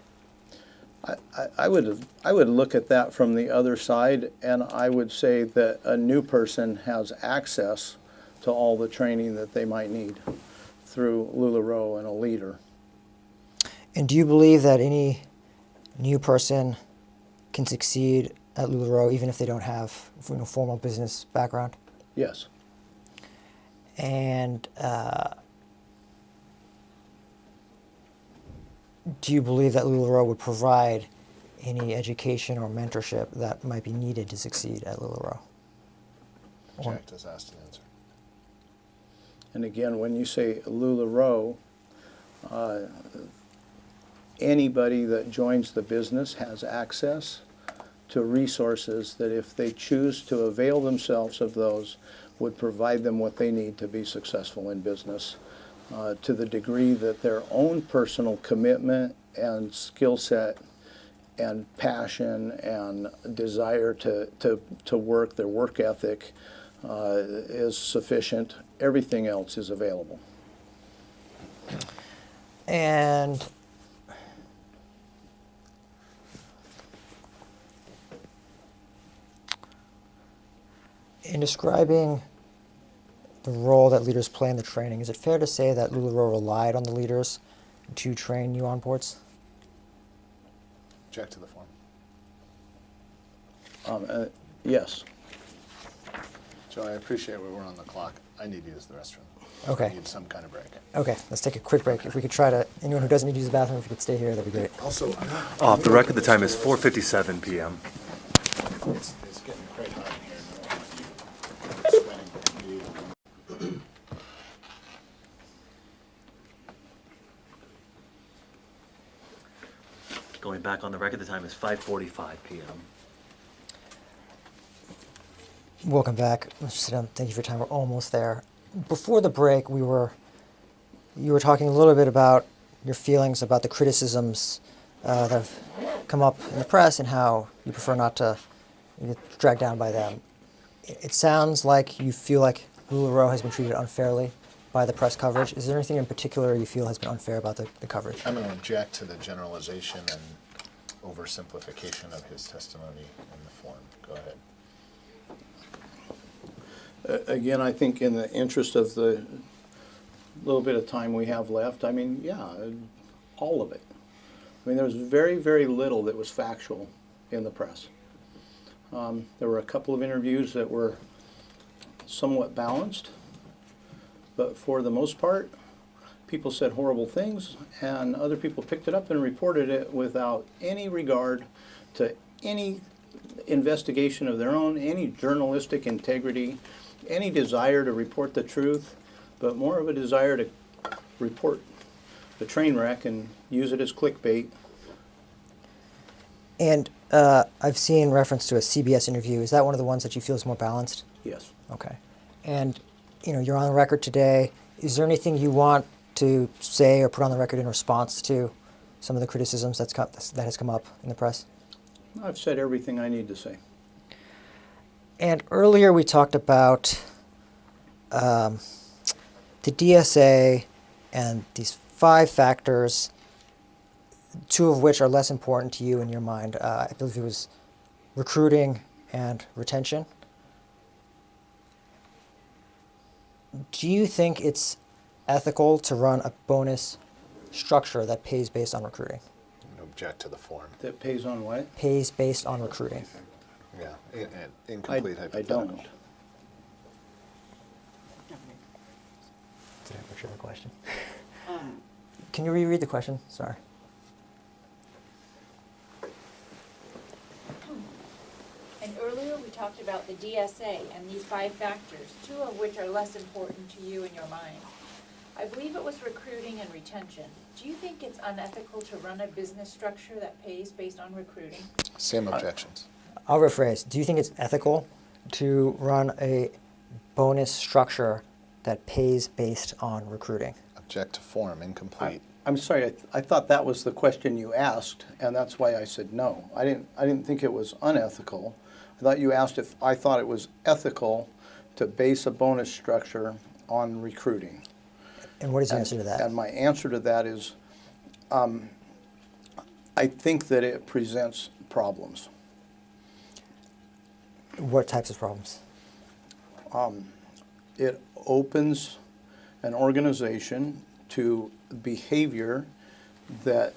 I would look at that from the other side, and I would say that a new person has access to all the training that they might need through LuLaRoe and a leader. And do you believe that any new person can succeed at LuLaRoe even if they don't have formal business background? Yes. And do you believe that LuLaRoe would provide any education or mentorship that might be needed to succeed at LuLaRoe? Object is asked and answered. And again, when you say LuLaRoe, anybody that joins the business has access to resources that, if they choose to avail themselves of those, would provide them what they need to be successful in business, to the degree that their own personal commitment and skill set and passion and desire to work, their work ethic, is sufficient. Everything else is available. And in describing the role that leaders play in the training, is it fair to say that LuLaRoe relied on the leaders to train new onboards? Object to the form. Yes. Joe, I appreciate we're on the clock. I need to use the restroom. Okay. I need some kind of break. Okay, let's take a quick break. If we could try to, anyone who doesn't need to use the bathroom, if you could stay here, that'd be great. Also, Off the record, the time is 4:57 p.m. it's getting quite hot in here. And I don't want you sweating. Going back on the record, the time is 5:45 p.m. Welcome back, Mr. Stidham. Thank you for your time. We're almost there. Before the break, you were talking a little bit about your feelings about the criticisms that have come up in the press and how you prefer not to get dragged down by them. It sounds like you feel like LuLaRoe has been treated unfairly by the press coverage. Is there anything in particular you feel has been unfair about the coverage? I'm going to object to the generalization and oversimplification of his testimony in the form. Go ahead. Again, I think in the interest of the little bit of time we have left, I mean, yeah, all of it. I mean, there was very, very little that was factual in the press. There were a couple of interviews that were somewhat balanced, but for the most part, people said horrible things, and other people picked it up and reported it without any regard to any investigation of their own, any journalistic integrity, any desire to report the truth, but more of a desire to report the train wreck and use it as clickbait. And I've seen reference to a CBS interview. Is that one of the ones that you feel is more balanced? Yes. Okay. And you're on the record today. Is there anything you want to say or put on the record in response to some of the criticisms that has come up in the press? I've said everything I need to say. And earlier we talked about the DSA and these 5 factors, 2 of which are less important to you in your mind. I believe it was recruiting and retention. Do you think it's ethical to run a bonus structure that pays based on recruiting? Object to the form. That pays on what? Pays based on recruiting. Yeah, incomplete I hypothetical. don't. Did I butcher the question? Can you reread the question? Sorry. And earlier we talked about the DSA and these 5 factors, 2 of which are less important to you in your mind. I believe it was recruiting and retention. Do you think it's unethical to run a business structure that pays based on recruiting? Same objections. I'll rephrase. Do you think it's ethical to run a bonus structure that pays based on recruiting? Object to form, incomplete. I'm sorry, I thought that was the question you asked, and that's why I said no. I didn't think it was unethical. I thought you asked if I thought it was ethical to base a bonus structure on recruiting. And what is the answer to that? And my answer to that is, I think that it presents problems. What types of problems? It opens an organization to behavior that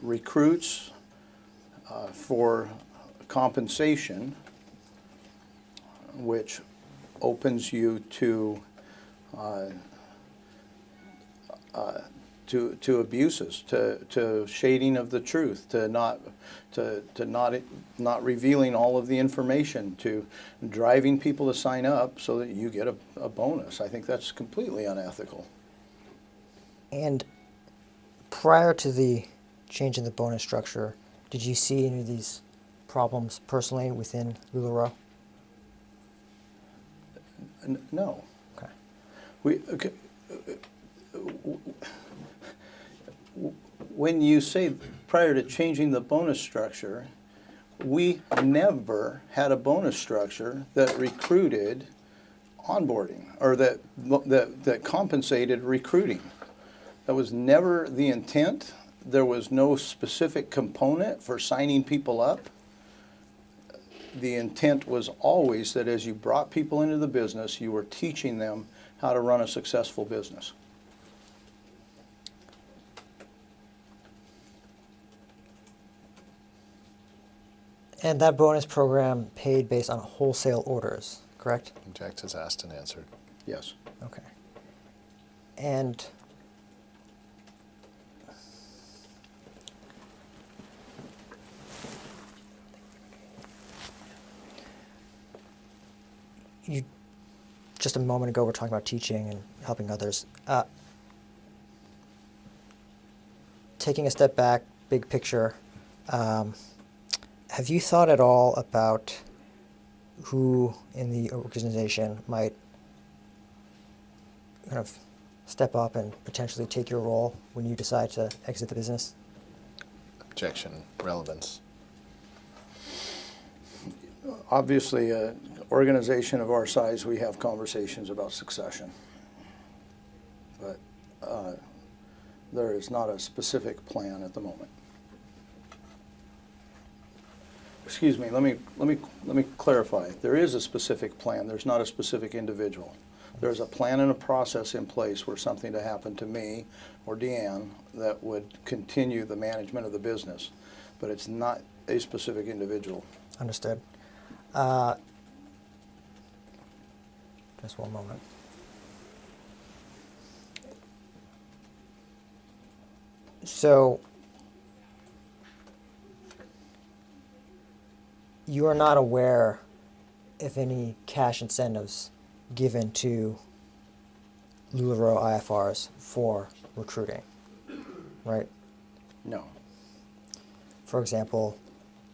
recruits for compensation, which opens you to abuses, to shading of the truth, to not revealing all of the information, to driving people to sign up so that you get a bonus. I think that's completely unethical. And prior to the change in the bonus structure, did you see any of these problems personally within LuLaRoe? No. Okay. When you say prior to changing the bonus structure, we never had a bonus structure that recruited onboarding or that compensated recruiting. That was never the intent. There was no specific component for signing people up. The intent was always that as you brought people into the business, you were teaching them how to run a successful business. And that bonus program paid based on wholesale orders, correct? Object is asked and answered. Yes. Okay. And you, just a moment ago, we're talking about teaching and helping others. Taking a step back, big picture, have you thought at all about who in the organization might kind of step up and potentially take your role when you decide to exit the business? Objection, relevance. Obviously, an organization of our size, we have conversations about succession. But there is not a specific plan at the moment. Excuse me, let me clarify. There is a specific plan. There's not a specific individual. There's a plan and a process in place were something to happen to me or Deanne that would continue the management of the business, but it's not a specific individual. Understood. Just one moment. So, you are not aware if any cash incentives given to LuLaRoe IFRs for recruiting, right? No. For example,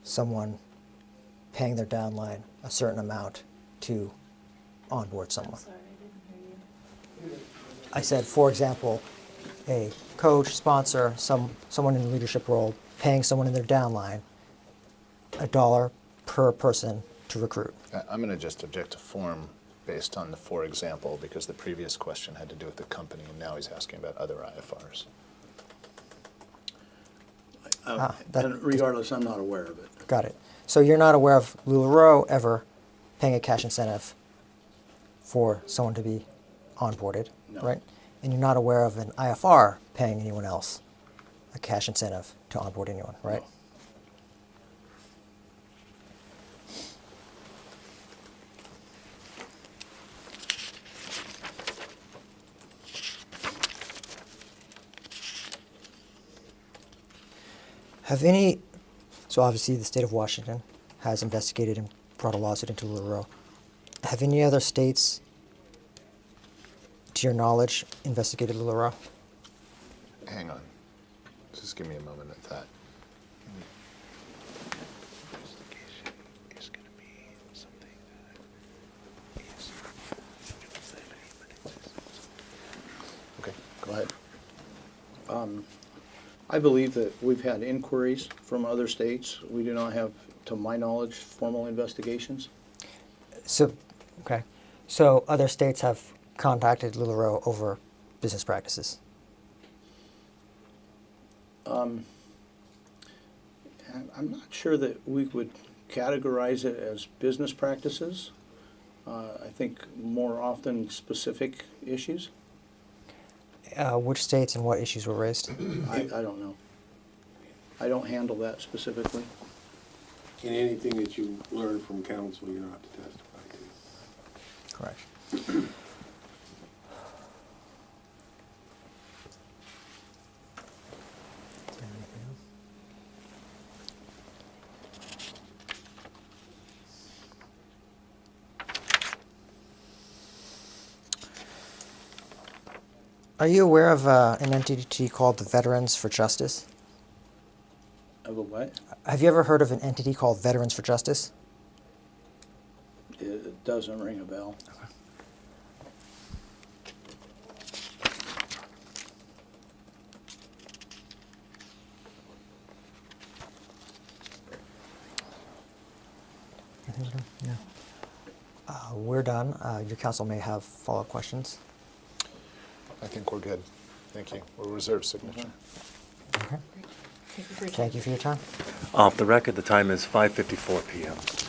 someone paying their downline a certain amount to onboard someone. Sorry, I didn't hear you. I said, for example, a coach, sponsor, someone in a leadership role paying someone in their downline $1 per person to recruit. I'm going to just object to form based on the for example, because the previous question had to do with the company, and now he's asking about other IFRs. And regardless, I'm not aware of it. Got it. So you're not aware of LuLaRoe ever paying a cash incentive for someone to be onboarded, No. right? And you're not aware of an IFR paying anyone else a cash incentive to onboard anyone, right? No. So obviously the state of Washington has investigated and brought a lawsuit into LuLaRoe. Have any other states, to your knowledge, investigated LuLaRoe? Hang on. Just give me a moment at that. Okay, go ahead. I believe that we've had inquiries from other states. We do not have, to my knowledge, formal investigations. So, okay. So other states have contacted LuLaRoe over business practices. I'm not sure that we would categorize it as business practices. I think more often specific issues. Which states and what issues were raised? I don't know. I don't handle that specifically. And anything that you learn from counsel, you're not to testify to. Correct. Are you aware of an entity called the Veterans for Justice? Of a what? Have you ever heard of an entity called Veterans for Justice? It doesn't ring a bell. No. We're done. Your counsel may have follow-up questions. I think we're good. Thank you. We'll reserve signature. Okay. Thank you for your time. Thank you for your time. Off the record, the time is 5:54 p.m.